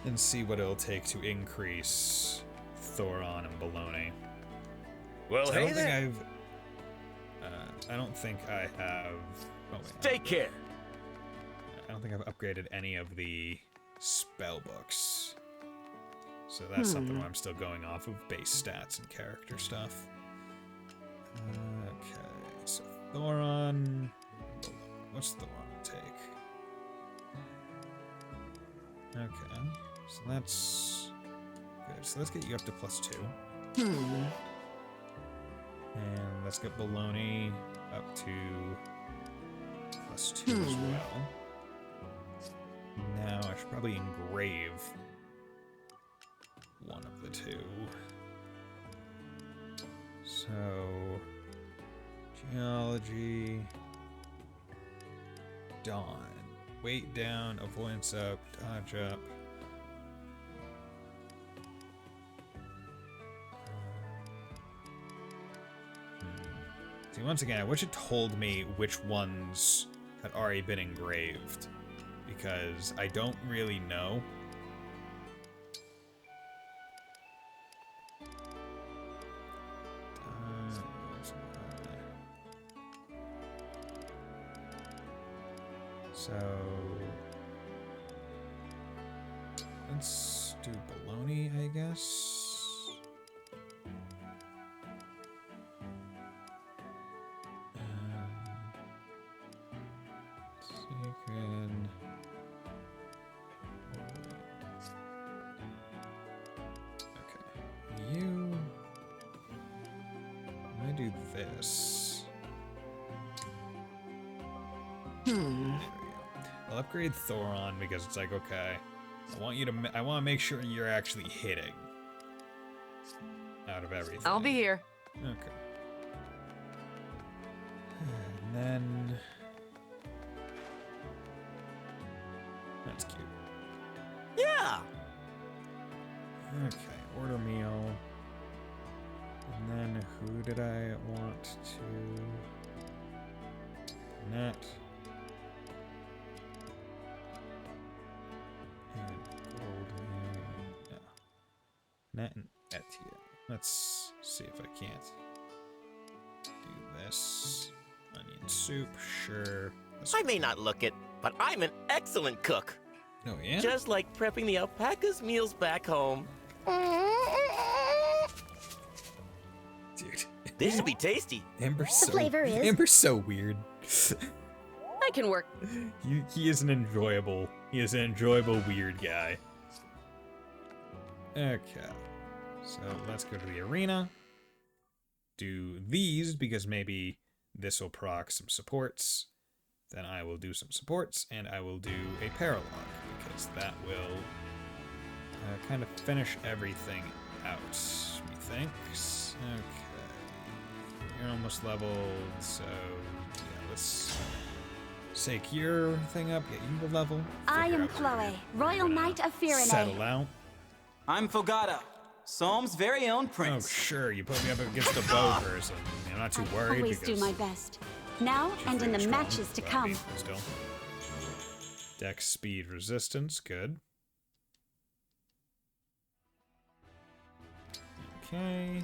A: and see what it'll take to increase Thoron and Bologna.
N: Well,
A: So
N: hey there.
A: I don't think I have. Oh, wait,
N: Take care.
A: I don't think I've upgraded any of the spell books. So that's something where I'm still going off of base stats and character stuff. Okay, so Thoron. What's Thoron take? Okay, so that's good. So let's get you up to +2. And let's get Bologna up to +2 as well. Now I should probably engrave one of the two. So, geology, dawn, weight down, avoidance up, dodge up. See, once again, I wish it told me which ones had already been engraved, because I don't really know. So let's do Bologna, I guess. Sacred. this.
M: Hmm.
A: There we go. I'll upgrade Thoron because it's like, okay, I want to make sure you're actually hitting out of everything.
O: I'll be here.
A: Okay. And then that's cute.
M: Yeah.
A: Okay, order meal. And then who did I want to? Net. And gold meal. No. Net and Etienne. Let's see if I can't do this. Onion soup, sure.
N: I may not look it, but I'm an excellent cook.
A: Oh, yeah?
N: Just like prepping the alpaca's meals back home.
A: Dude.
N: This should be tasty.
A: Amber's
D: The flavor is-
A: Amber's so weird.
O: I can work.
A: He is an enjoyable weird guy. Okay. So let's go to the arena. Do these because maybe this will proc some supports. Then I will do some supports and I will do a paralogue because that will kind of finish everything out, methinks. Okay. You're almost leveled, so yeah, let's take your thing up, get you the level.
V: I am Chloe, Royal Knight of Firene.
A: Settle out.
W: I'm Fogata, Psalm's very own prince.
A: Oh, sure, you put me up against a bow person. I'm not too worried
V: Always
A: because
V: do my best. Now
A: she's
V: and in the
A: really strong,
V: matches to
A: but
V: come.
A: Still. Dex speed resistance, good. Okay.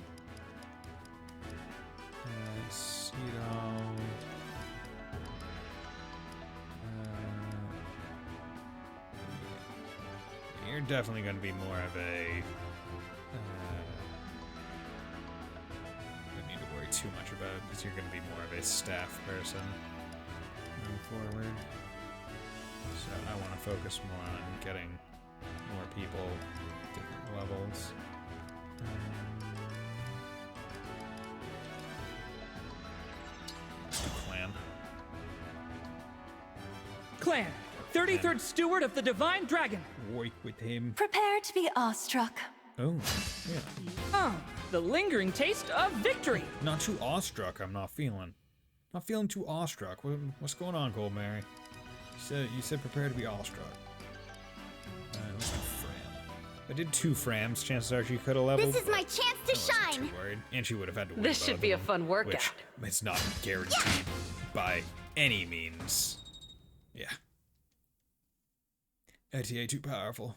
A: Cedo. You're definitely going to be more of a... don't need to worry too much about it because you're going to be more of a staff person moving forward. So I want to focus more on getting more people different levels. Let's do clan.
F: Clan, 33rd Steward of the Divine Dragon.
A: Work with him.
C: Prepare to be awestruck.
A: Oh, yeah.
F: Oh, the lingering taste of victory.
A: Not too awestruck, I'm not feeling. Not feeling too awestruck. What's going on, Gold Mary? You said prepare to be awestruck. Let's do Fram. If I did 2 Frams, chances are she could have leveled.
G: This is my chance to shine.
A: Too worried. And she would have had to win
O: This
A: both
O: should
A: of
O: be a
A: them,
O: fun workout.
A: Which it's not guaranteed by any means. Yeah. ATA too powerful.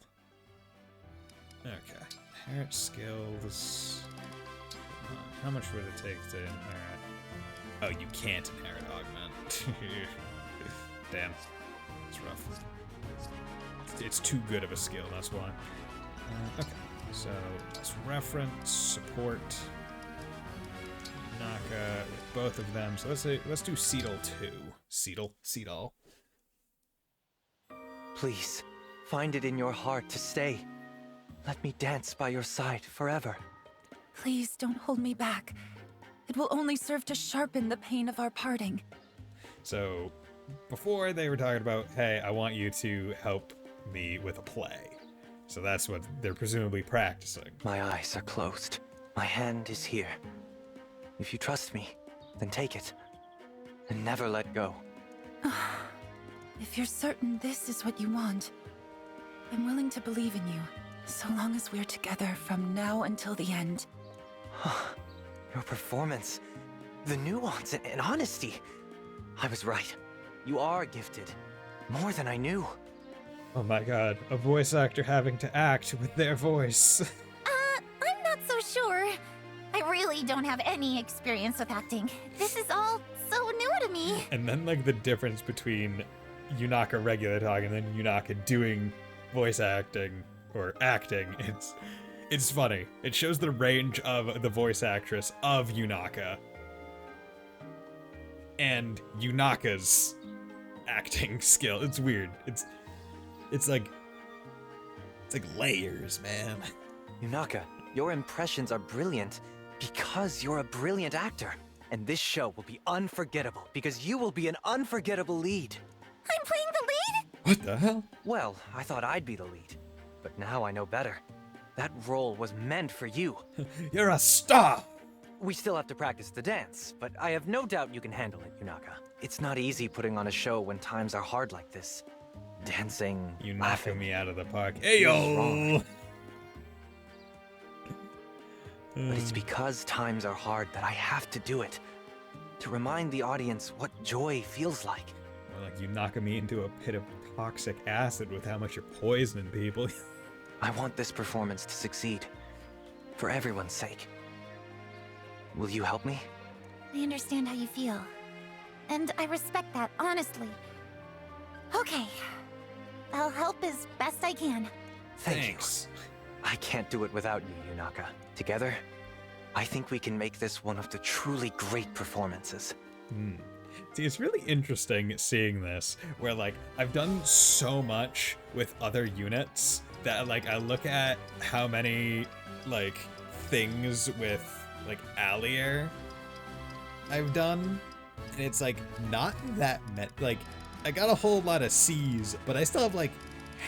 A: Okay. Inherit skills. How much would it take to inherit? Oh, you can't inherit augment. Damn. It's rough. It's too good of a skill, that's why. Okay. So, let's reference, support, Naka with both of them. So let's do Seedle 2. Seedle.
J: Please, find it in your heart to stay. Let me dance by your side forever.
B: Please don't hold me back. It will only serve to sharpen the pain of our parting.
A: So, before they were talking about, hey, I want you to help me with a play. So that's what they're presumably practicing.
J: My eyes are closed. My hand is here. If you trust me, then take it. And never let go.
B: If you're certain this is what you want, I'm willing to believe in you, so long as we're together from now until the end.
J: Your performance, the nuance and honesty. I was right. You are gifted. More than I knew.
A: Oh my god, a voice actor having to act with their voice.
V: I'm not so sure. I really don't have any experience with acting. This is all so new to me.
A: And then, like, the difference between Yunaka regular talk and then Yunaka doing voice acting, or acting, it's funny. It shows the range of the voice actress of Yunaka and Yunaka's acting skill. It's weird. It's like layers, man.
J: Yunaka, your impressions are brilliant because you're a brilliant actor.
T: And this show will be unforgettable because you will be an unforgettable lead.
V: I'm playing the lead?
A: What the hell?
T: Well, I thought I'd be the lead, but now I know better. That role was meant for you.
A: You're a star!
T: We still have to practice the dance, but I have no doubt you can handle it, Yunaka. It's not easy putting on a show when times are hard like this. Dancing,
A: You knocking
T: laughing
A: me out of the park. Hey
T: feels
A: yo!
T: wrong. But it's because times are hard that I have to do it. To remind the audience what joy feels like.
A: Or like you knocking me into a pit of toxic acid with how much you're poisoning people.
T: I want this performance to succeed. For everyone's sake. Will you help me?
V: I understand how you feel. And I respect that, honestly. Okay. I'll help as best I can.
T: Thanks. I can't do it without you, Yunaka. Together, I think we can make this one of the truly great performances.
A: See, it's really interesting seeing this, where, like, I've done so much with other units that, like, I look at how many, like, things with, like, Allier I've done, and it's, like, not that many. Like, I got a whole lot of C's, but I still have, like,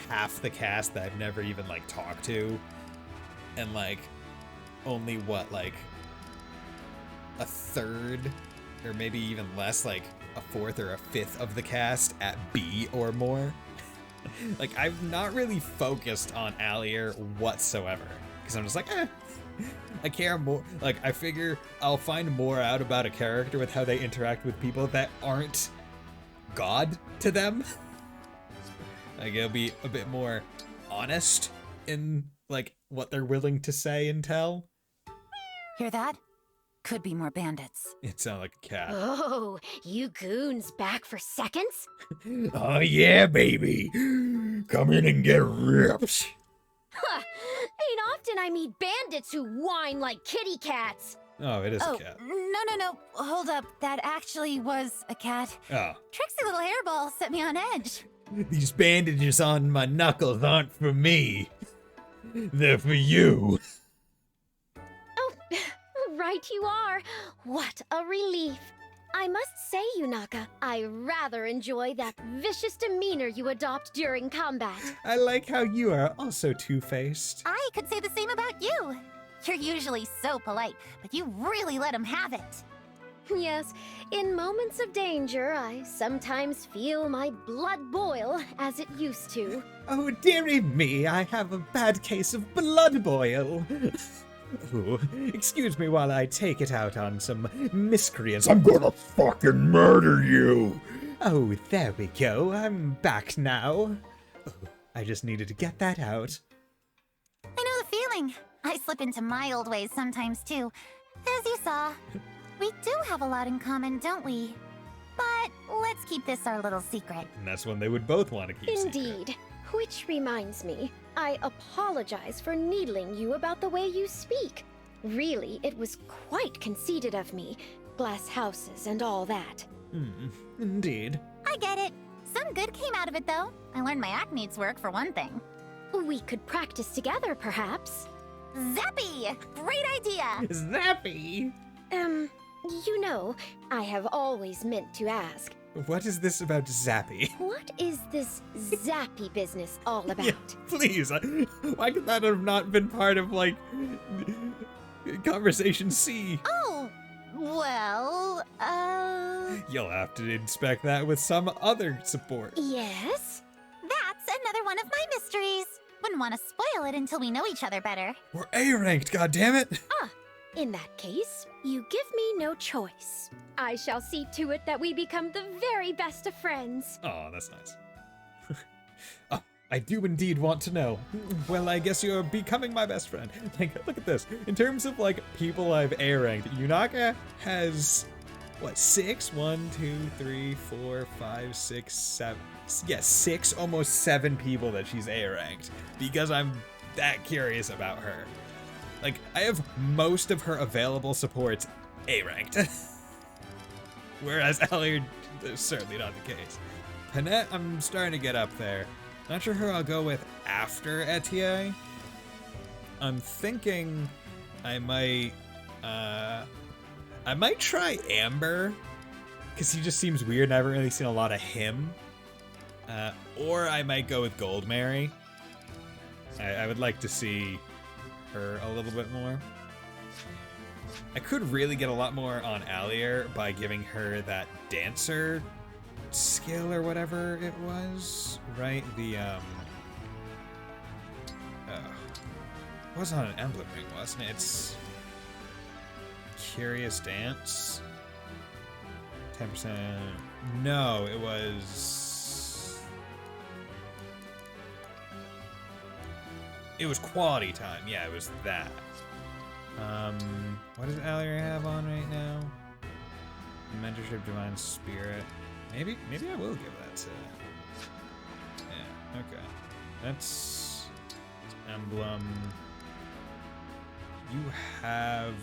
A: half the cast that I've never even, like, talked to, and, like, only, what, like, a third, or maybe even less, like, a fourth or a fifth of the cast at B or more. Like, I've not really focused on Allier whatsoever, because I'm just like, I care more, like, I figure I'll find more out about a character with how they interact with people that aren't God to them. Like, it'll be a bit more honest in, like, what they're willing to say and tell.
V: Hear that? Could be more bandits.
A: It sounded like a cat.
D: Oh, you goons back for seconds?
P: Oh yeah, baby. Come in and get ripped.
D: Huh. Ain't often I meet bandits who whine like kitty cats.
A: Oh, it is a cat.
V: No. Hold up. That actually was a cat.
A: Oh.
V: Tricksy little hairball set me on edge.
P: These bandages on my knuckles aren't for me. They're for you.
D: Oh, right you are. What a relief. I must say, Yunaka, I rather enjoy that vicious demeanor you adopt during combat.
A: I like how you are also two-faced.
V: I could say the same about you. You're usually so polite, but you really let him have it.
D: Yes, in moments of danger, I sometimes feel my blood boil as it used to.
A: Oh, dearie me, I have a bad case of blood boil. Oh, excuse me while I take it out on some miscreants.
P: I'm gonna fucking murder you.
A: Oh, there we go. I'm back now. Oh, I just needed to get that out.
V: I know the feeling. I slip into my old ways sometimes too. As you saw, we do have a lot in common, don't we? But let's keep this our little secret.
A: And that's when they would both want to keep
D: Indeed.
A: secret.
D: Which reminds me, I apologize for needling you about the way you speak. Really, it was quite conceited of me. Glass houses and all that.
A: Indeed.
V: I get it. Some good came out of it, though. I learned my act needs work, for one thing.
D: We could practice together, perhaps.
V: Zappy! Great idea!
A: Zappy!
D: You know, I have always meant to ask.
A: What is this about Zappy?
D: What is this Zappy business all about?
A: Yeah, please, why could that have not been part of, like, Conversation C?
V: Oh, well,
A: You'll have to inspect that with some other support.
D: Yes?
V: That's another one of my mysteries. Wouldn't want to spoil it until we know each other better.
A: We're A-ranked, goddammit!
D: Ah, in that case, you give me no choice. I shall see to it that we become the very best of friends.
A: Oh, that's nice. Oh, I do indeed want to know. Well, I guess you're becoming my best friend. Like, look at this. In terms of, like, people I've A-ranked, Yunaka has, what, 6? 1, 2, 3, 4, 5, 6, 7. Yeah, 6, almost 7 people that she's A-ranked. Because I'm that curious about her. Like, I have most of her available supports A-ranked. Whereas Elliot is certainly not the case. Panette, I'm starting to get up there. Not sure who I'll go with after Etier. I'm thinking I might I might try Amber, because he just seems weird and I haven't really seen a lot of him. Or I might go with Gold Mary. I would like to see her a little bit more. I could really get a lot more on Allier by giving her that dancer skill or whatever it was, right? The, it was on an emblem ring, wasn't it? It's Curious Dance. 10%. No, it was... It was Quality Time. Yeah, it was that. What does Allier have on right now? Mentorship, Divine Spirit. Maybe I will give that to... Yeah, okay. That's Emblem. You have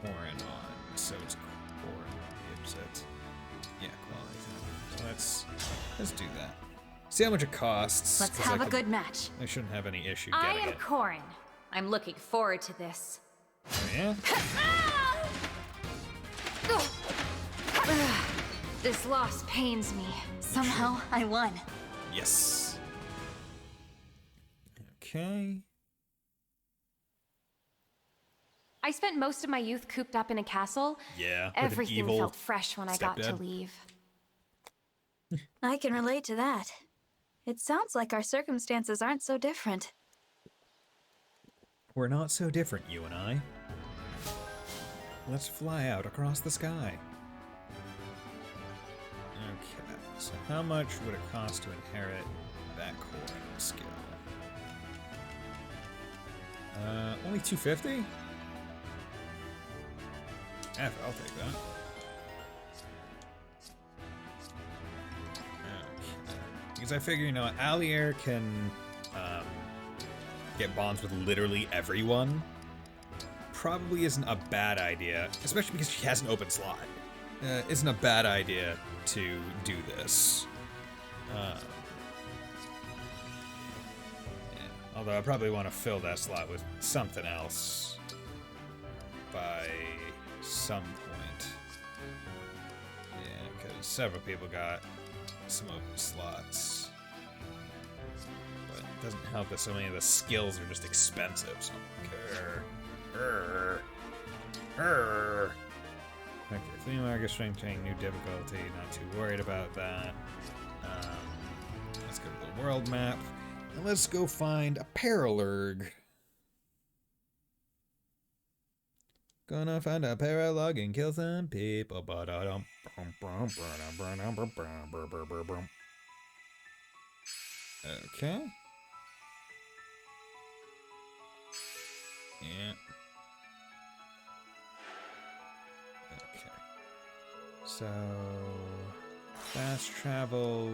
A: Corrin on, so it's Corrin gives it. Yeah, Quality Time. So let's do that. See how much it costs.
C: Let's have a good match.
A: I shouldn't have any issue
C: I
A: getting
C: am
A: it.
C: Corrin. I'm looking forward to this.
A: Oh, yeah?
C: This loss pains me. Somehow, I won.
A: Yes. Okay.
E: I spent most of my youth cooped up in a castle.
A: Yeah, with
E: Everything
A: an evil
E: felt fresh when I got to
A: stepdad.
E: leave.
B: I can relate to that. It sounds like our circumstances aren't so different.
A: We're not so different, you and I. Let's fly out across the sky. Okay, so how much would it cost to inherit that Corrin skill? Only 250? Yeah, I'll take that. Okay. Because I figure, you know, Allier can get bonds with literally everyone. Probably isn't a bad idea, especially because she has an open slot. Isn't a bad idea to do this. Yeah. Although I probably want to fill that slot with something else by some point. Yeah, because several people got some open slots. But it doesn't help that so many of the skills are just expensive, so I don't care. Okay, Flea Market, Strength Training, new difficulty, not too worried about that. Let's go to the world map, and let's go find a Paralurg. Gonna find a Paralurg and kill some people. Okay. Yeah. Okay. So, fast travel.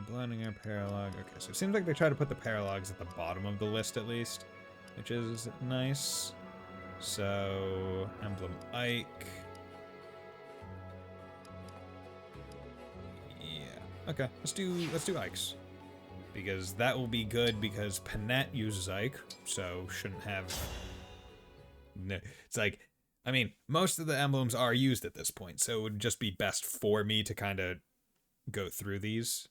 A: Blending our Paralog. Okay, so it seems like they try to put the Paralogs at the bottom of the list at least, which is nice. So, Emblem Ike. Yeah. Okay, let's do Ike's. Because that will be good because Panette uses Ike, so shouldn't have... No, it's like, I mean, most of the emblems are used at this point, so it would just be best for me to kind of go through these.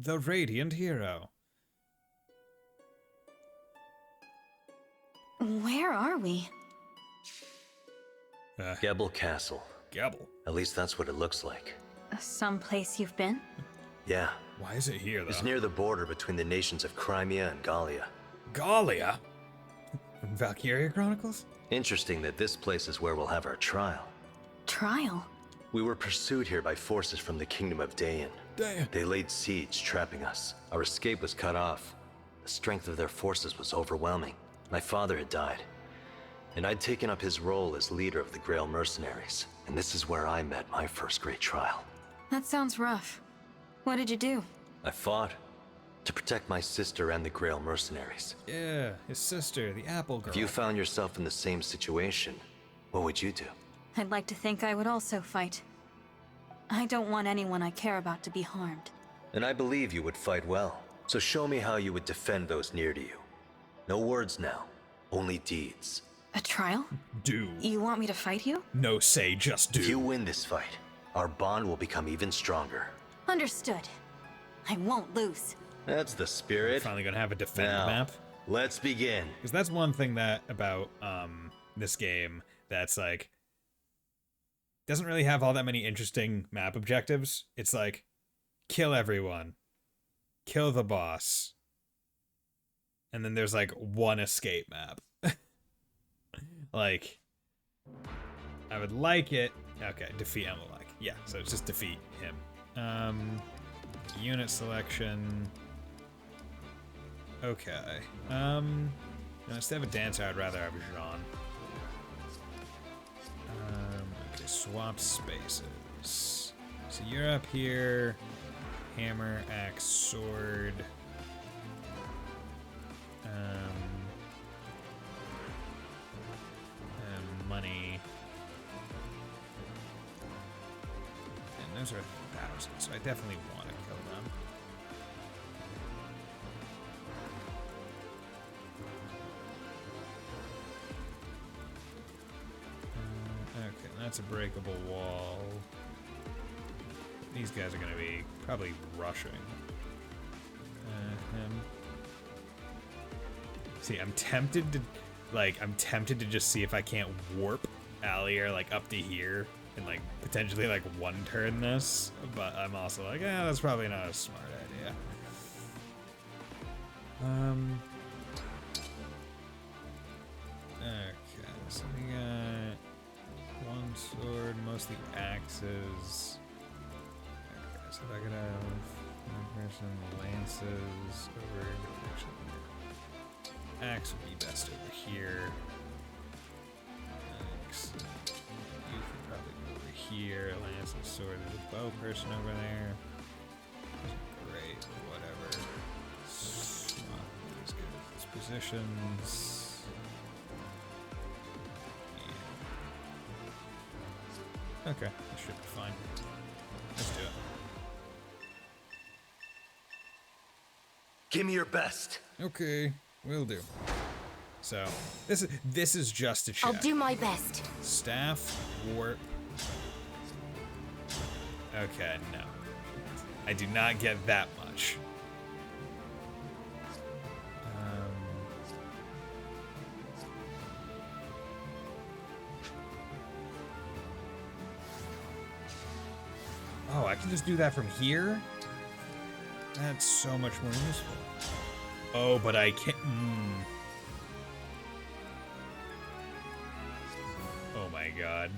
A: The Radiant Hero.
B: Where are we?
U: Gebel Castle.
A: Gebel?
U: At least that's what it looks like.
B: Someplace you've been?
U: Yeah.
A: Why is it here, though?
U: It's near the border between the nations of Crimea and Gallia.
A: Gallia? From Valkyria Chronicles?
U: Interesting that this place is where we'll have our trial.
B: Trial?
U: We were pursued here by forces from the Kingdom of Dayan.
A: Damn.
U: They laid siege, trapping us. Our escape was cut off. The strength of their forces was overwhelming. My father had died, and I'd taken up his role as leader of the Grail mercenaries. And this is where I met my first great trial.
B: That sounds rough. What did you do?
U: I fought to protect my sister and the Grail mercenaries.
A: Yeah, his sister, the Apple Girl.
U: If you found yourself in the same situation, what would you do?
B: I'd like to think I would also fight. I don't want anyone I care about to be harmed.
U: And I believe you would fight well. So show me how you would defend those near to you. No words now, only deeds.
S: A trial?
A: Do.
S: You want me to fight you?
A: No, say, just do.
U: If you win this fight, our bond will become even stronger.
V: Understood. I won't lose.
U: That's the spirit.
A: We're finally gonna have a defend
U: now,
A: map.
U: Let's begin.
A: Because that's one thing that about this game that's like doesn't really have all that many interesting map objectives. It's like kill everyone, kill the boss, and then there's like one escape map. Like, I would like it. Okay, defeat Emblem. Yeah, so it's just defeat him. Unit selection. Okay. No, instead of a dancer, I'd rather have Jean. Okay, swap spaces. So you're up here. Hammer, axe, sword. Money. And those are 1,000, so I definitely want to kill them. Okay, that's a breakable wall. These guys are going to be probably rushing. See, I'm tempted to just see if I can't warp Allier like up to here and like potentially like one turn this, but I'm also like, that's probably not a smart idea. Okay, so we got one sword, mostly axes. Okay, so if I could have one person lances over actually. Axe would be best over here. Axe. You could probably go over here. Lance and sword. There's a bow person over there. Great, whatever. Swap these guys' positions. Yeah. Okay, that should be fine. Let's do it.
U: Give me your best.
A: Okay. Will do. So, this is just a check.
V: I'll do my best.
A: Staff, warp. Okay, no. I do not get that much. Oh, I can just do that from here? That's so much more useful. Oh, but I can't. Oh my god.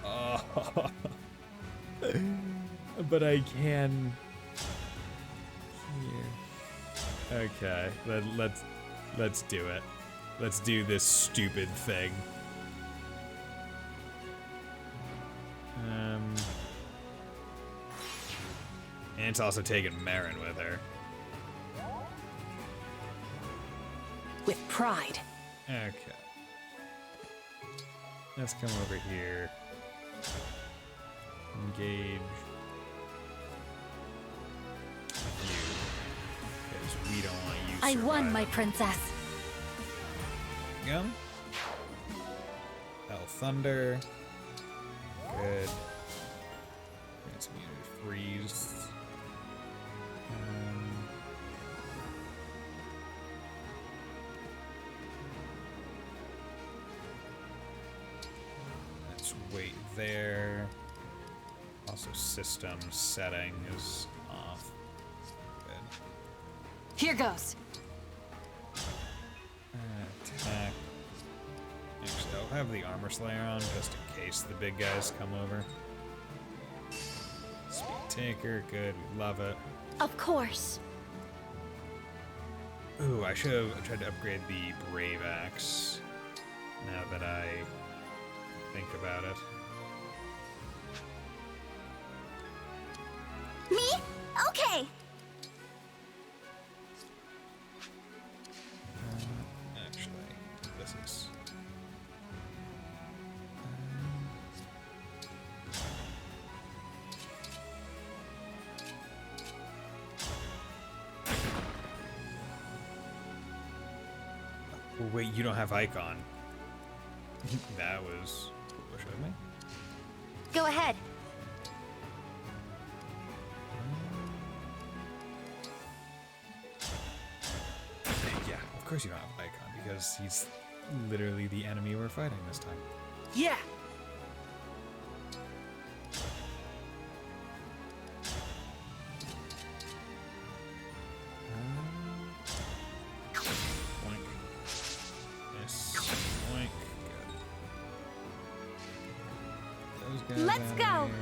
A: Oh. But I can. Here. Okay, let's do it. Let's do this stupid thing. And it's also taking Marin with her.
S: With pride.
A: Okay. Let's come over here. Engage. You. Because we don't want you
V: I
A: surviving.
V: won, my princess.
A: Go. Hell Thunder. Good. It's immunity freeze. Let's wait there. Also, system setting is off. Good.
V: Here goes.
A: Attack. Actually, I'll have the Armor Slayer on just in case the big guys come over. Speed Taker, good, we love it.
D: Of course.
A: Ooh, I should have tried to upgrade the Brave Axe. Now that I think about it.
G: Me? Okay.
A: Actually, this is. Oh, wait, you don't have icon. That was what showed me.
V: Go ahead.
A: Yeah, of course you don't have icon because he's literally the enemy we're fighting this time.
M: Yeah!
A: Boink. Yes. Boink. Good. Those guys
V: Let's
A: out
V: go.
A: here.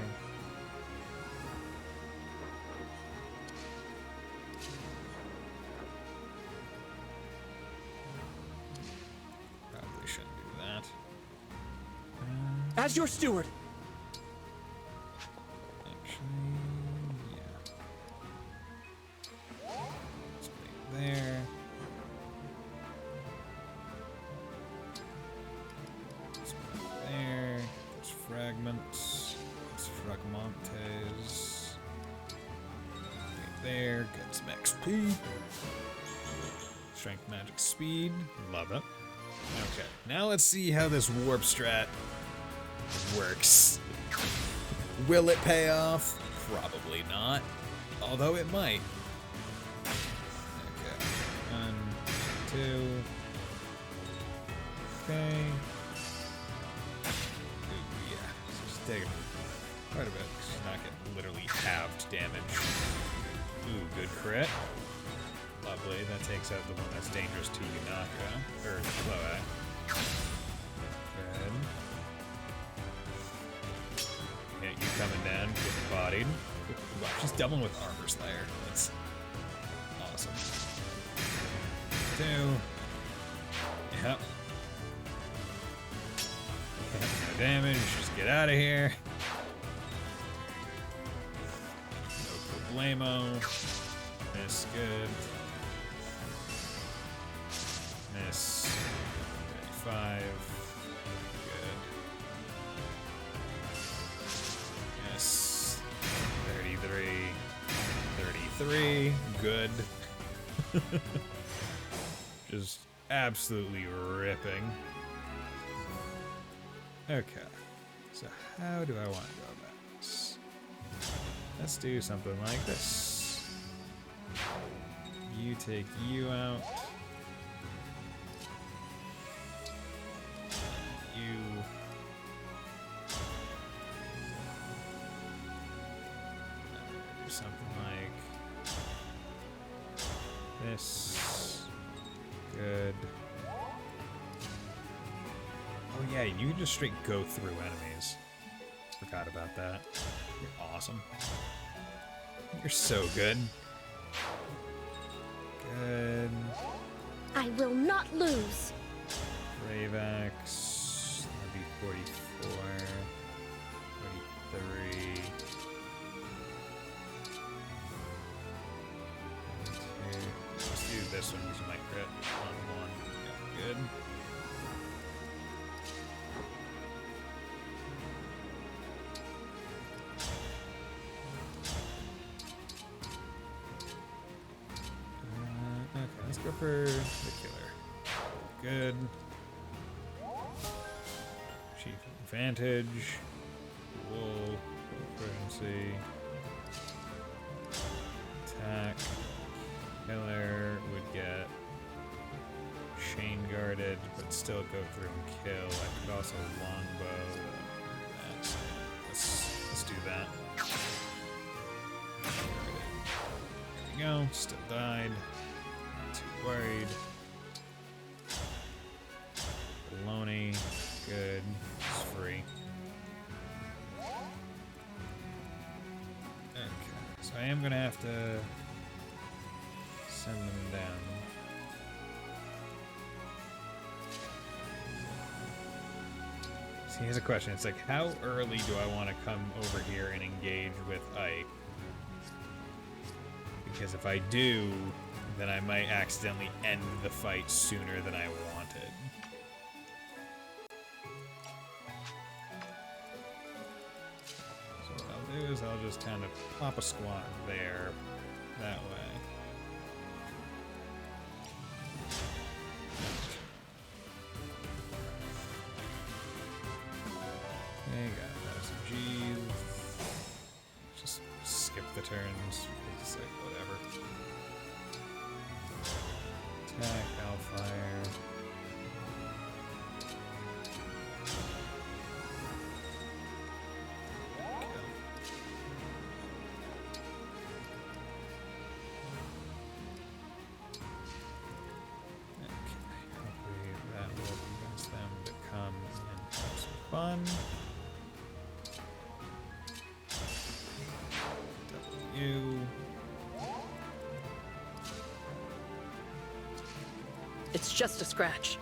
A: Probably shouldn't do that.
M: As your steward!
A: Actually, yeah. Let's put it there. Let's put it there. There's fragments. There's fragmentes. Right there. Get some XP. Strength, magic, speed. Love it. Okay, now let's see how this warp strat works. Will it pay off? Probably not. Although it might. Okay. 1, 2. Okay. Ooh, yeah. So she's taking quite a bit. She's not getting literally halved damage. Ooh, good crit. Lovely. That takes out the one that's dangerous to Yunaka. Or Chloe. Good. Yeah, you coming down, getting bodied. Wow, she's doubling with armor slayer. That's awesome. 2. Yep. No damage. Just get out of here. No problemo. Miss, good. Miss. 35. Good. Yes. 33. 33. Good. Just absolutely ripping. Okay. So how do I want to go about this? Let's do something like this. You take you out. You. Do something like this. Good. Oh yeah, you can just straight go through enemies. Forgot about that. You're awesome. You're so good. Good.
D: I will not lose.
A: Ravex. That'd be 44. 43. 42. Let's do this one because you might crit on one. Yeah, good. Okay, let's go for the killer. Good. Chief advantage. Wool. Proficiency. Attack. Killer would get chain guarded, but still go through and kill. I could also longbow. Let's do that. There we go. Still died. Not too worried. Baloney. Good. It's free. Okay. So I am gonna have to send them down. See, here's a question. It's like, how early do I want to come over here and engage with Ike? Because if I do, then I might accidentally end the fight sooner than I wanted. So what I'll do is I'll just kind of pop a squat there, that way. the turns. It's like, whatever. Attack, Hellfire. Fun. W.
I: It's just a scratch.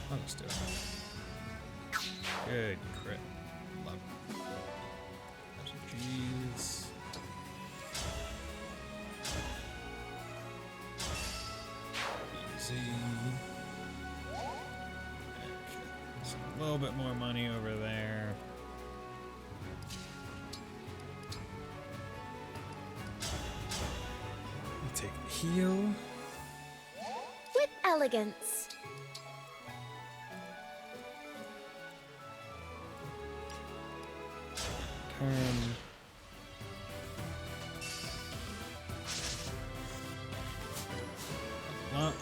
A: I'll just do it. Good crit. Love it. Jeez. Easy. Okay. So a little bit more money over there. We'll take the heal.
D: With elegance.
A: Turn. Up.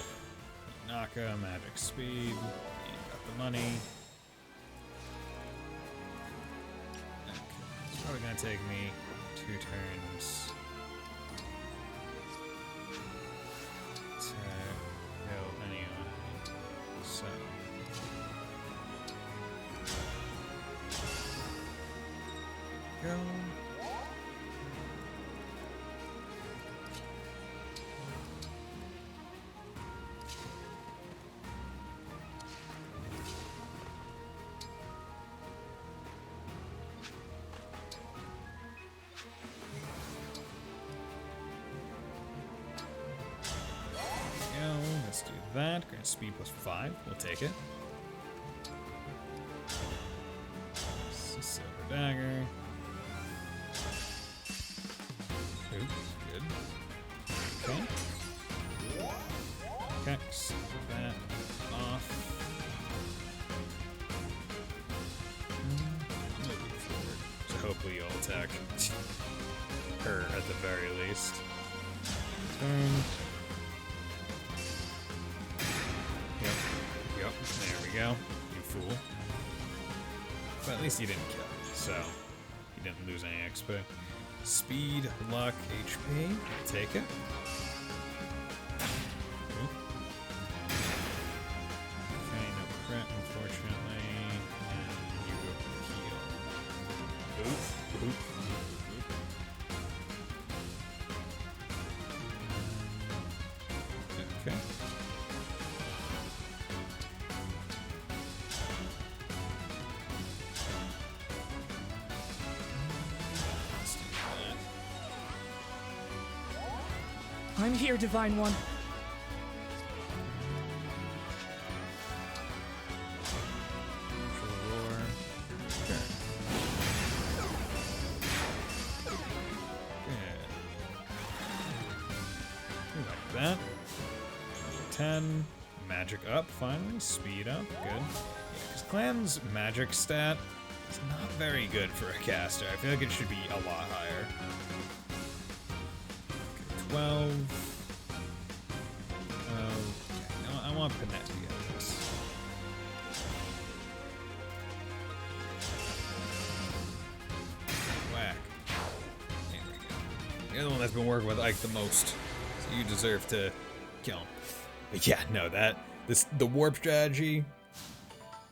A: Naka, magic speed. And got the money. Okay. It's probably gonna take me 2 turns to go anyway. So. Go. Let's do that. Grant speed +5. We'll take it. Silver dagger. Ooh, good. Okay. Okay, set that off. Moving forward. So hopefully you'll attack her at the very least. Turn. Yep, there we go. You fool. But at least you didn't kill, so you didn't lose any XP. Speed, luck, HP. Take it. Okay, no crit, unfortunately. And you heal. Oof. Oof. Okay.
F: I'm here, Divine One.
A: Like that. 10. Magic up, finally. Speed up. Good. Yeah, because Clam's magic stat is not very good for a caster. I feel like it should be a lot higher. 12. No, I want Panette to get this. Whack. There we go. You're the one that's been working with Ike the most, so you deserve to kill him. But yeah, no, the warp strategy,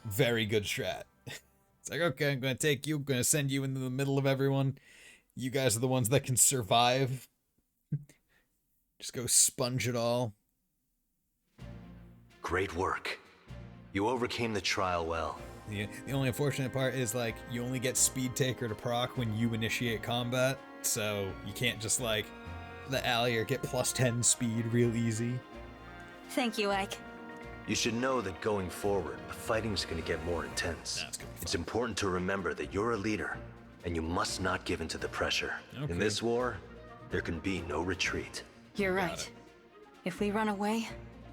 A: very good strat. It's like, okay, I'm gonna take you, I'm gonna send you into the middle of everyone. You guys are the ones that can survive. Just go sponge it all.
U: Great work. You overcame the trial well.
A: The only unfortunate part is, like, you only get Speed Taker to proc when you initiate combat, so you can't just, like, let Allier get +10 speed real easy.
L: Thank you, Ike.
U: You should know that going forward, the fighting's gonna get more intense. It's important to remember that you're a leader, and you must not give in to the pressure.
O: Okay.
U: In this war, there can be no retreat.
O: You're right. If we run away,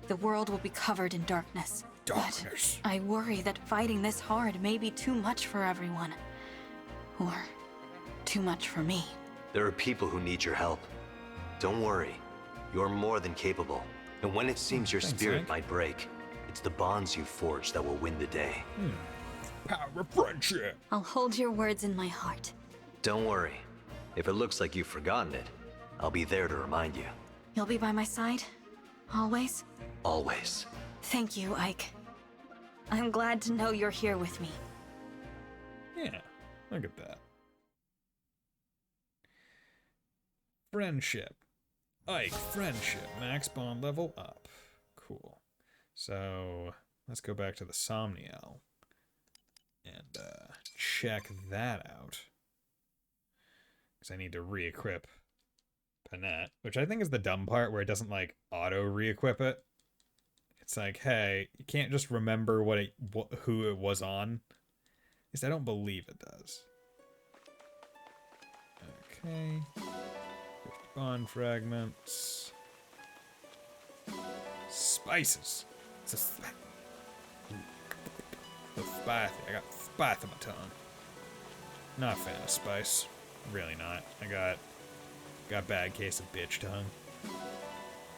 O: the world will be covered in darkness.
A: Darkness.
O: But I worry that fighting this hard may be too much for everyone. Or too much for me.
U: There are people who need your help. Don't worry, you're more than capable. And when it seems your
A: Thanks,
U: spirit
A: Hank.
U: might break, it's the bonds you forge that will win the day.
A: Power of friendship.
O: I'll hold your words in my heart.
U: Don't worry. If it looks like you've forgotten it, I'll be there to remind you.
O: You'll be by my side? Always?
U: Always.
O: Thank you, Ike. I'm glad to know you're here with me.
A: Yeah, look at that. Friendship. Ike, friendship. Max bond level up. Cool. So, let's go back to the Somniel and check that out. Because I need to re-equip Panette, which I think is the dumb part where it doesn't, like, auto-re-equip it. It's like, hey, you can't just remember who it was on. At least I don't believe it does. Okay. 50 bond fragments. Spices. It's a spicy. I got spice on my tongue. Not a fan of spice. Really not. I got bad case of bitch tongue.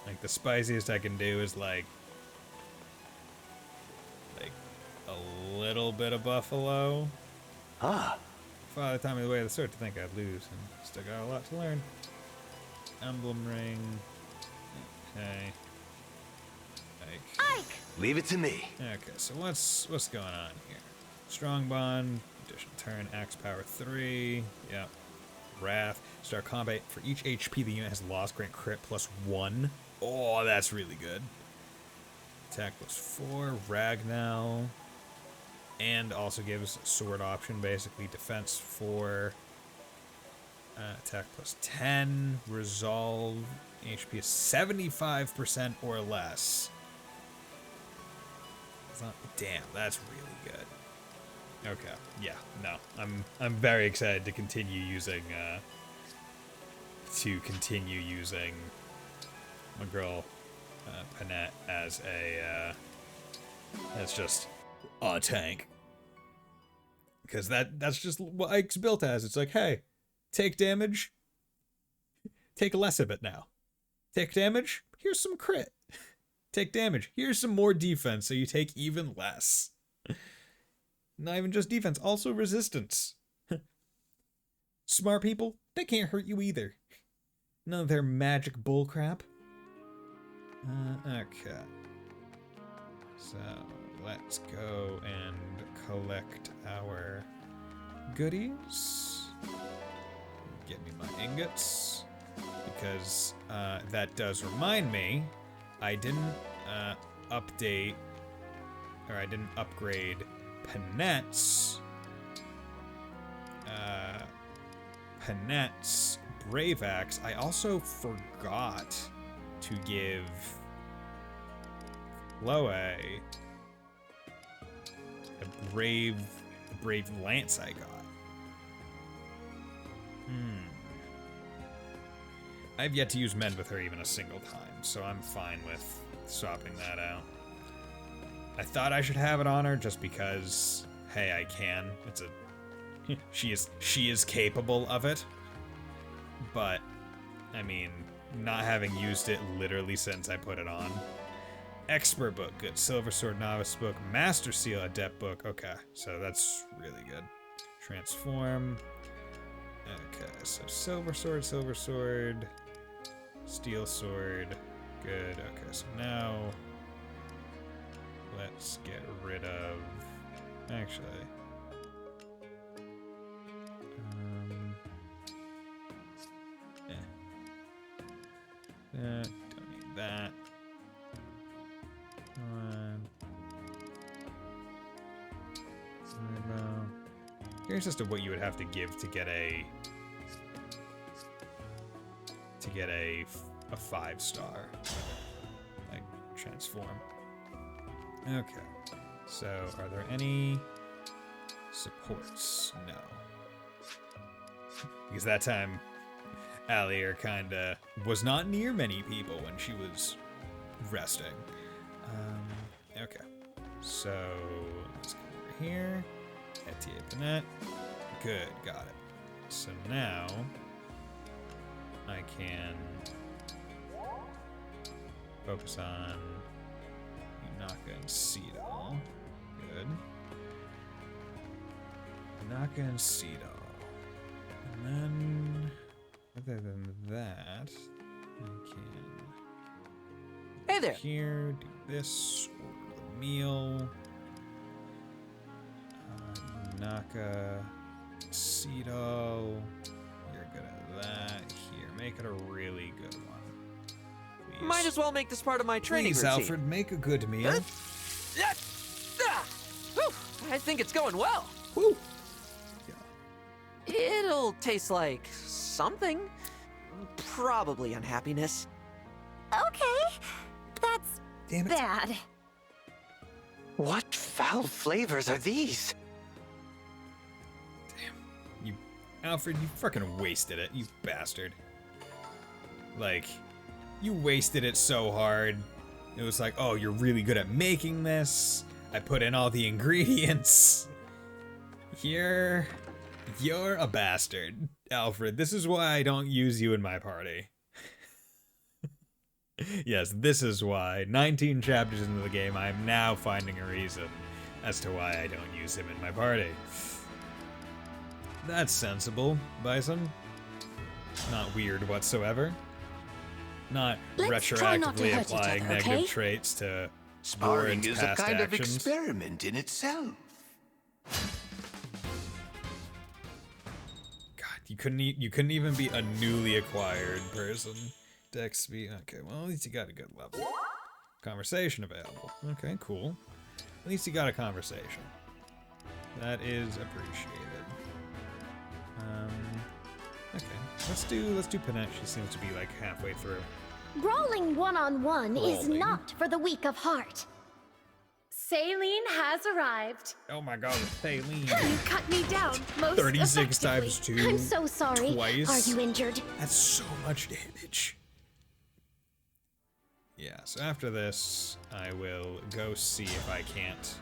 A: Like, the spiciest I can do is like a little bit of buffalo.
U: Ah.
A: Father taught me the way of the sword to think I'd lose, and still got a lot to learn. Emblem ring. Okay.
U: Ike! Leave it to me.
A: Okay, so what's going on here? Strong bond, additional turn, axe power 3. Yep. Wrath. Start combat. For each HP the unit has lost, grant crit +1. Oh, that's really good. Attack +4. Ragnall. And also gives sword option, basically. Defense 4. Attack +10. Resolve. HP is 75% or less. Damn, that's really good. Okay, yeah, no, I'm very excited to continue using my girl Panette as just a tank, because that's just what Ike's built as. It's like, hey, take damage, take less of it now. Take damage, here's some crit. Take damage, here's some more defense, so you take even less. Not even just defense, also resistance. Smart people, they can't hurt you either. None of their magic bullcrap. Okay. So, let's go and collect our goodies. Get me my ingots. Because that does remind me, I didn't update, or I didn't upgrade Panette's Brave Axe. I also forgot to give Chloe the Brave Lance I got. I've yet to use Mend with her even a single time, so I'm fine with swapping that out. I thought I should have it on her just because, hey, I can. It's a she is capable of it. But I mean, not having used it literally since I put it on. Expert book, good. Silver Sword Novice book, Master Seal Adept book. Okay, so that's really good. Transform. Okay, so Silver Sword, Steel Sword. Good. Okay, so now let's get rid of. Actually. Don't need that. Curious as to what you would have to give to get a 5-star, like, transform. Okay. So, are there any supports? No. Because that time, Allier kinda was not near many people when she was resting. Okay. So, let's come over here. Etier Panette. Good, got it. So now, I can focus on Naka and Seedall. Good. Naka and Seedall. And then, other than that, I can...
M: Hey there!
A: Here, do this, order the meal. Naka, Seedall. You're good at that. Here, make it a really good one. Please.
M: Might as well make this part of my training
A: Please,
M: routine.
A: Alfred, make a good meal.
M: I think it's going well.
A: Woo.
M: It'll taste like something. Probably unhappiness.
V: Okay, that's
A: Damn it.
V: bad.
N: What foul flavors are these?
A: Alfred, you fucking wasted it, you bastard. Like, you wasted it so hard. It was like, oh, you're really good at making this. I put in all the ingredients. You're a bastard, Alfred. This is why I don't use you in my party. Yes, this is why. 19 chapters into the game, I am now finding a reason as to why I don't use him in my party. That's sensible, Not weird whatsoever. Not retroactively applying negative traits to
H: Sparring is a
A: past
H: kind of
A: actions.
H: experiment in itself.
A: God, you couldn't even be a newly acquired person. Dex speed. Okay, well, at least you got a good level. Conversation available. Okay, cool. At least you got a conversation. That is appreciated. Okay, let's do Panette. She seems to be like halfway through.
D: Brawling one-on-one is
A: Brawling.
D: not for the weak of heart.
C: Saline has arrived.
A: Oh my god, Thaleen.
C: You cut me down most
A: 36
C: effectively.
A: times 2.
D: I'm so sorry.
A: Twice.
D: Are you injured?
A: That's so much damage. Yeah, so after this, I will go see if I can't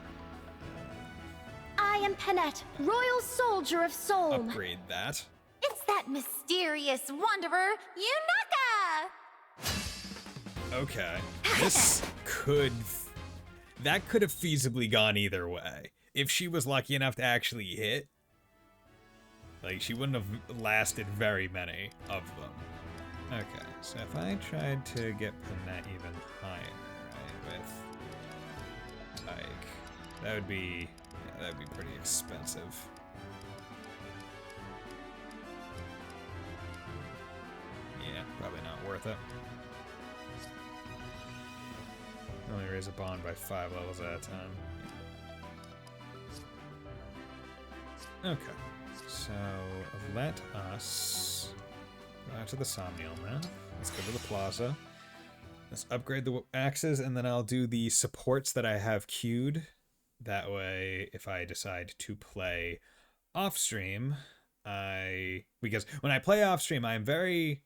D: I am Panette, Royal Soldier of Solm.
A: upgrade that.
V: It's that mysterious wanderer, Yunaka!
A: Okay. This that could have feasibly gone either way. If she was lucky enough to actually hit, like, she wouldn't have lasted very many of them. Okay, so if I tried to get Panette even higher, right, with, like, that would be pretty expensive. Yeah, probably not worth it. Only raise a bond by 5 levels at a time. Okay, so let us go out to the Somnial map. Let's go to the plaza. Let's upgrade the axes, and then I'll do the supports that I have queued. That way, if I decide to play off-stream, because when I play off-stream, I am very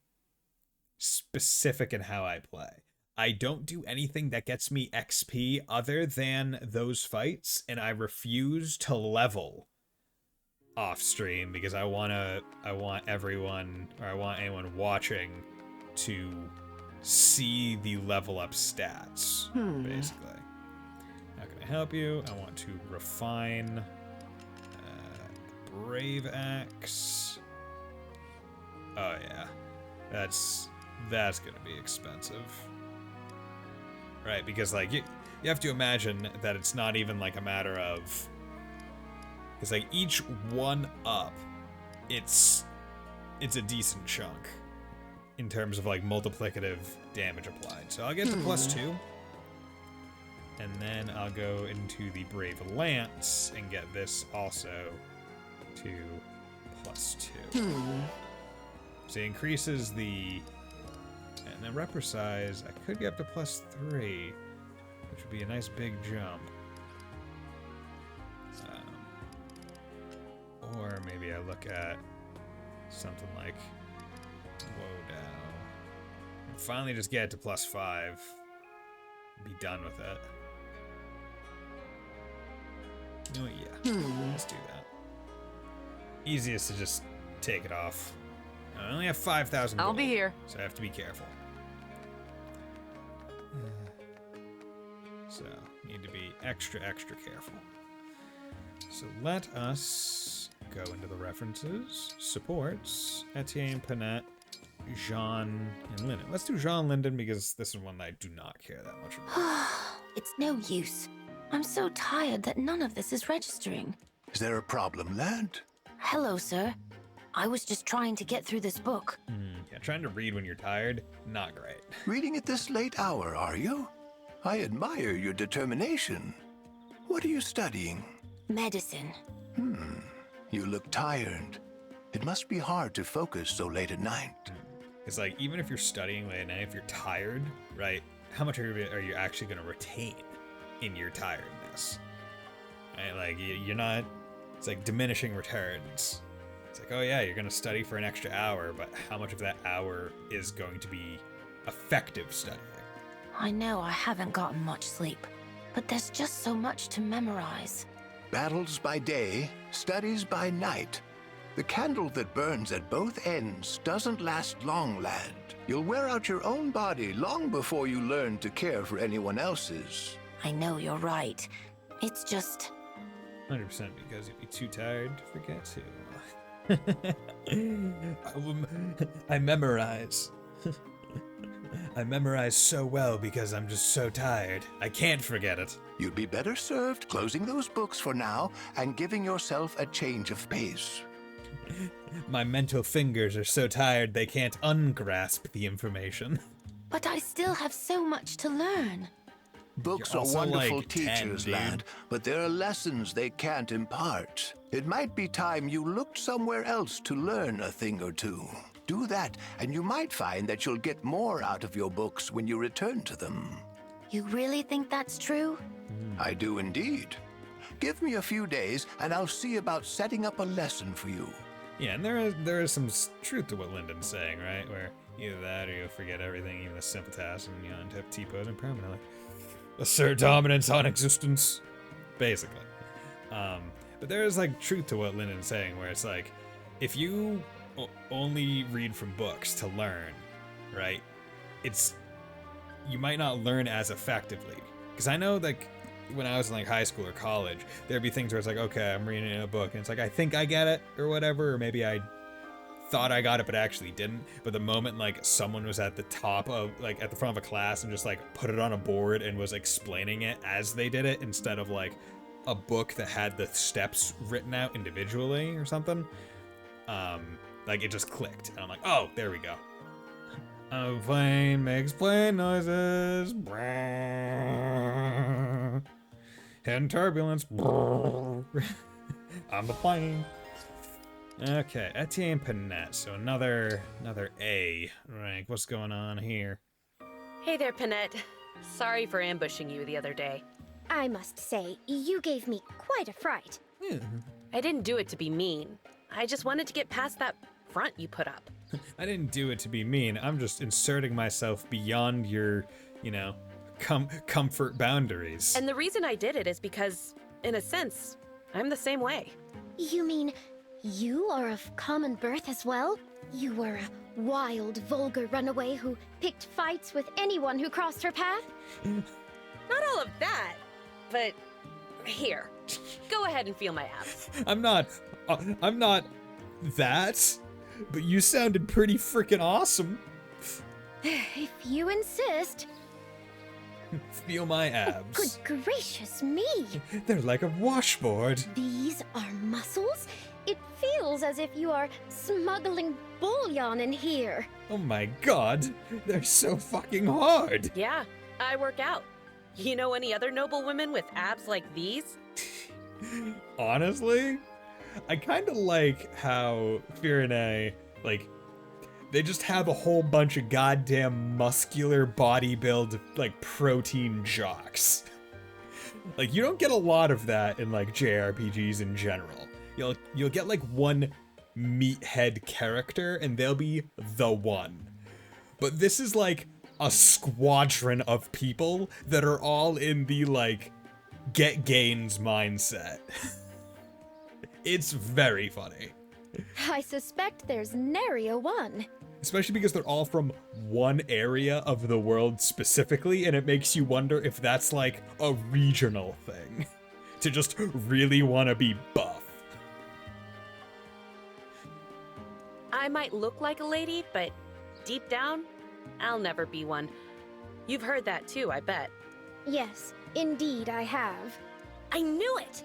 A: specific in how I play. I don't do anything that gets me XP other than those fights, and I refuse to level off stream because I want anyone watching to see the level up stats, basically. How can I help you? I want to refine Brave Axe. Oh yeah, that's gonna be expensive. Right, because like you have to imagine that it's not even like a matter of, it's like each one up, it's a decent chunk in terms of like multiplicative damage applied. So I'll get to +2, and then I'll go into the Brave Lance and get this also to +2. So it increases the. And then reprecise, I could get up to +3. which would be a nice big jump. Or maybe I look at something like Wodow. And finally just get it to +5. Be done with it. You know what, yeah. Let's do that. Easiest to just take it off. I only have 5,000 gold.
O: I'll be here.
A: So I have to be careful. So, need to be extra careful. So let us go into the references. Supports. Etienne, Panette, Jean, and Linden. Let's do Jean Linden because this is one that I do not care that much about.
L: It's no use. I'm so tired that none of this is registering.
H: Is there a problem, lad?
L: Hello, sir. I was just trying to get through this book.
A: Yeah, trying to read when you're tired, not great.
H: Reading at this late hour, are you? I admire your determination. What are you studying?
L: Medicine.
H: You look tired. It must be hard to focus so late at night.
A: It's like, even if you're studying late at night, if you're tired, right, how much are you actually going to retain in your tiredness? Right, like, you're not, it's like diminishing returns. It's like, oh yeah, you're going to study for an extra hour, but how much of that hour is going to be effective studying?
L: I know I haven't gotten much sleep, but there's just so much to memorize.
H: Battles by day, studies by night. The candle that burns at both ends doesn't last long, lad. You'll wear out your own body long before you learn to care for anyone else's.
L: I know you're right. It's just...
A: 100% because you'd be too tired to forget to. I memorize. I memorize so well because I'm just so tired. I can't forget it.
H: You'd be better served closing those books for now and giving yourself a change of pace.
A: My mental fingers are so tired they can't ungrasp the information.
L: But I still have so much to learn.
H: Books are wonderful teachers, lad, but there are lessons they can't impart. It might be time you looked somewhere else to learn a thing or two. Do that, and you might find that you'll get more out of your books when you return to them.
L: You really think that's true?
H: I do indeed. Give me a few days, and I'll see about setting up a lesson for you.
A: Yeah, and there is some truth to what Lyndon's saying, right? Where either that or you'll forget everything, even the simple tasks, and you'll end up T-posing permanently. Assert dominance on existence, basically. But there is like truth to what Lyndon's saying, where it's like, if you only read from books to learn, right? You might not learn as effectively. Because I know, like, when I was in like high school or college, there'd be things where it's like, okay, I'm reading a book, and it's like, I think I get it, or whatever, or maybe I thought I got it but actually didn't. But the moment like someone was at the top of, like, at the front of a class and just like put it on a board and was explaining it as they did it, instead of like a book that had the steps written out individually or something, like, it just clicked, and I'm like, oh, there we go. A plane makes plane noises. And turbulence. On the plane. Okay, Etienne Panette. So another A rank. What's going on here?
I: Hey there, Panette. Sorry for ambushing you the other day.
D: I must say, you gave me quite a fright.
I: I didn't do it to be mean. I just wanted to get past that front you put up.
A: I didn't do it to be mean. I'm just inserting myself beyond your, comfort boundaries.
I: And the reason I did it is because, in a sense, I'm the same way.
D: You mean you are of common birth as well? You were a wild, vulgar runaway who picked fights with anyone who crossed her path?
I: Not all of that, but here, go ahead and feel my abs.
A: I'm not that, but you sounded pretty freaking awesome.
D: If you insist.
A: Feel my abs.
D: Good gracious me.
A: They're like a washboard.
D: These are muscles? It feels as if you are smuggling bullion in here.
A: Oh my god, they're so fucking hard.
I: Yeah, I work out. You know any other noble women with abs like these?
A: Honestly, I kind of like how Firene, like, They just have a whole bunch of goddamn muscular bodybuild, like, protein jocks. Like, you don't get a lot of that in, like, JRPGs in general. You'll get, like, one meathead character, and they'll be the one. But this is, like, a squadron of people that are all in the, like, get gains mindset. It's very funny.
D: I suspect there's nary a one.
A: Especially because they're all from one area of the world specifically, and it makes you wonder if that's like a regional thing. To just really want to be buff.
I: I might look like a lady, but deep down, I'll never be one. You've heard that too, I bet.
D: Yes, indeed I have.
I: I knew it!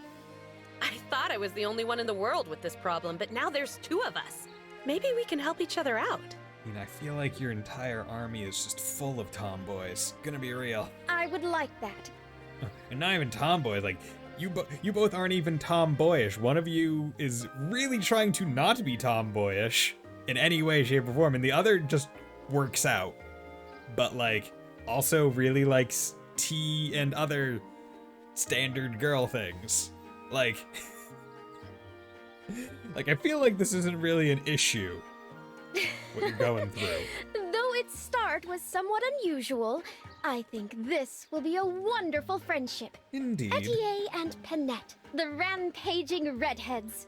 I: I thought I was the only one in the world with this problem, but now there's two of us. Maybe we can help each other out.
A: I mean, I feel like your entire army is just full of tomboys. Gonna be real.
D: I would like that.
A: And not even tomboys, like, you both aren't even tomboyish. One of you is really trying to not be tomboyish in any way, shape, or form, and the other just works out. But, like, also really likes tea and other standard girl things. Like, I feel like this isn't really an issue, what you're going through.
D: Though its start was somewhat unusual, I think this will be a wonderful friendship.
A: Indeed.
D: Etier and Panette, the rampaging redheads.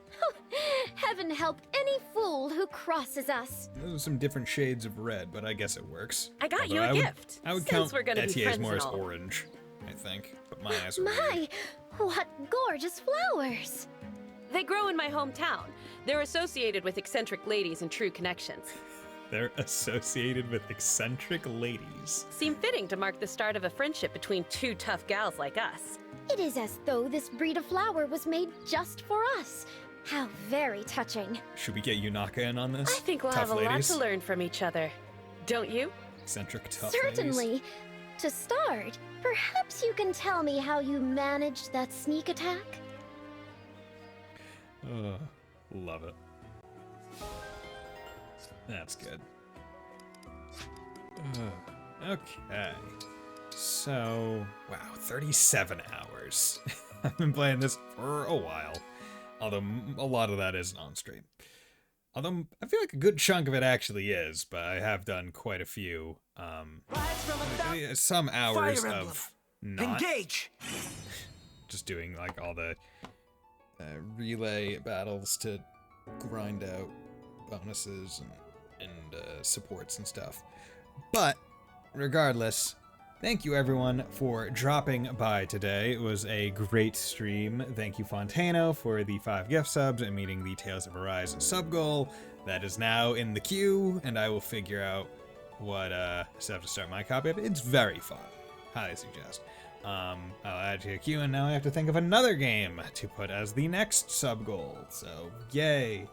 D: Heaven help any fool who crosses us.
A: Those are some different shades of red, but I guess it works.
I: I got you a gift.
A: I would
I: since
A: count
I: we're gonna be
A: Etier's
I: friends
A: more
I: and
A: as
I: all.
A: orange, I think. But my eyes are
D: My, what gorgeous flowers.
I: They grow in my hometown. They're associated with eccentric ladies and true connections.
A: They're associated with eccentric ladies.
I: Seem fitting to mark the start of a friendship between two tough gals like us.
D: It is as though this breed of flower was made just for us. How very touching.
A: Should we get Yunaka in on this?
I: I think we'll
A: Tough
I: have a
A: ladies?
I: lot to learn from each other. Don't you?
A: Eccentric tough
D: Certainly.
A: ladies.
D: To start, perhaps you can tell me how you managed that sneak attack?
A: Love it. That's good. Okay. So, wow, 37 hours. I've been playing this for a while. Although a lot of that isn't on stream. Although I feel like a good chunk of it actually is, but I have done quite a few. Some hours of not.
K: Engage!
A: Just doing like all the relay battles to grind out bonuses and supports and stuff. But regardless, thank you everyone for dropping by today. It was a great stream. Thank you Fontano for the 5 gift subs and meeting the Tales of Arise sub goal. That is now in the queue, and I will figure out what stuff to start my copy of. It's very fun. Highly suggest. I'll add to your queue, and now I have to think of another game to put as the next sub goal. So, yay!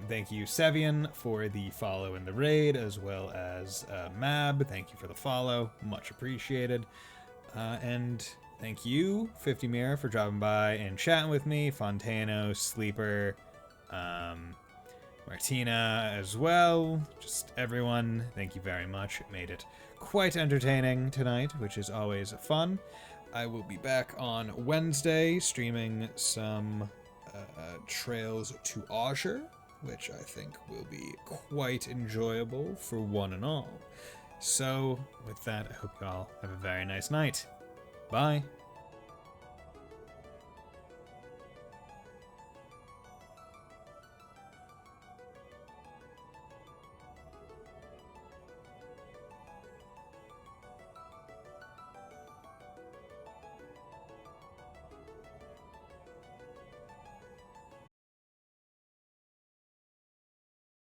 A: Thank you, Sevian, for the follow in the raid, as well as Mab. Thank you for the follow. Much appreciated. And thank you, 50 Mirror, for dropping by and chatting with me. Fontano, Sleeper, Martina as well. Just everyone, thank you very much. It made it quite entertaining tonight, which is always fun. I will be back on Wednesday streaming some Trails to Azure, which I think will be quite enjoyable for one and all. So, with that, I hope you all have a very nice night. Bye.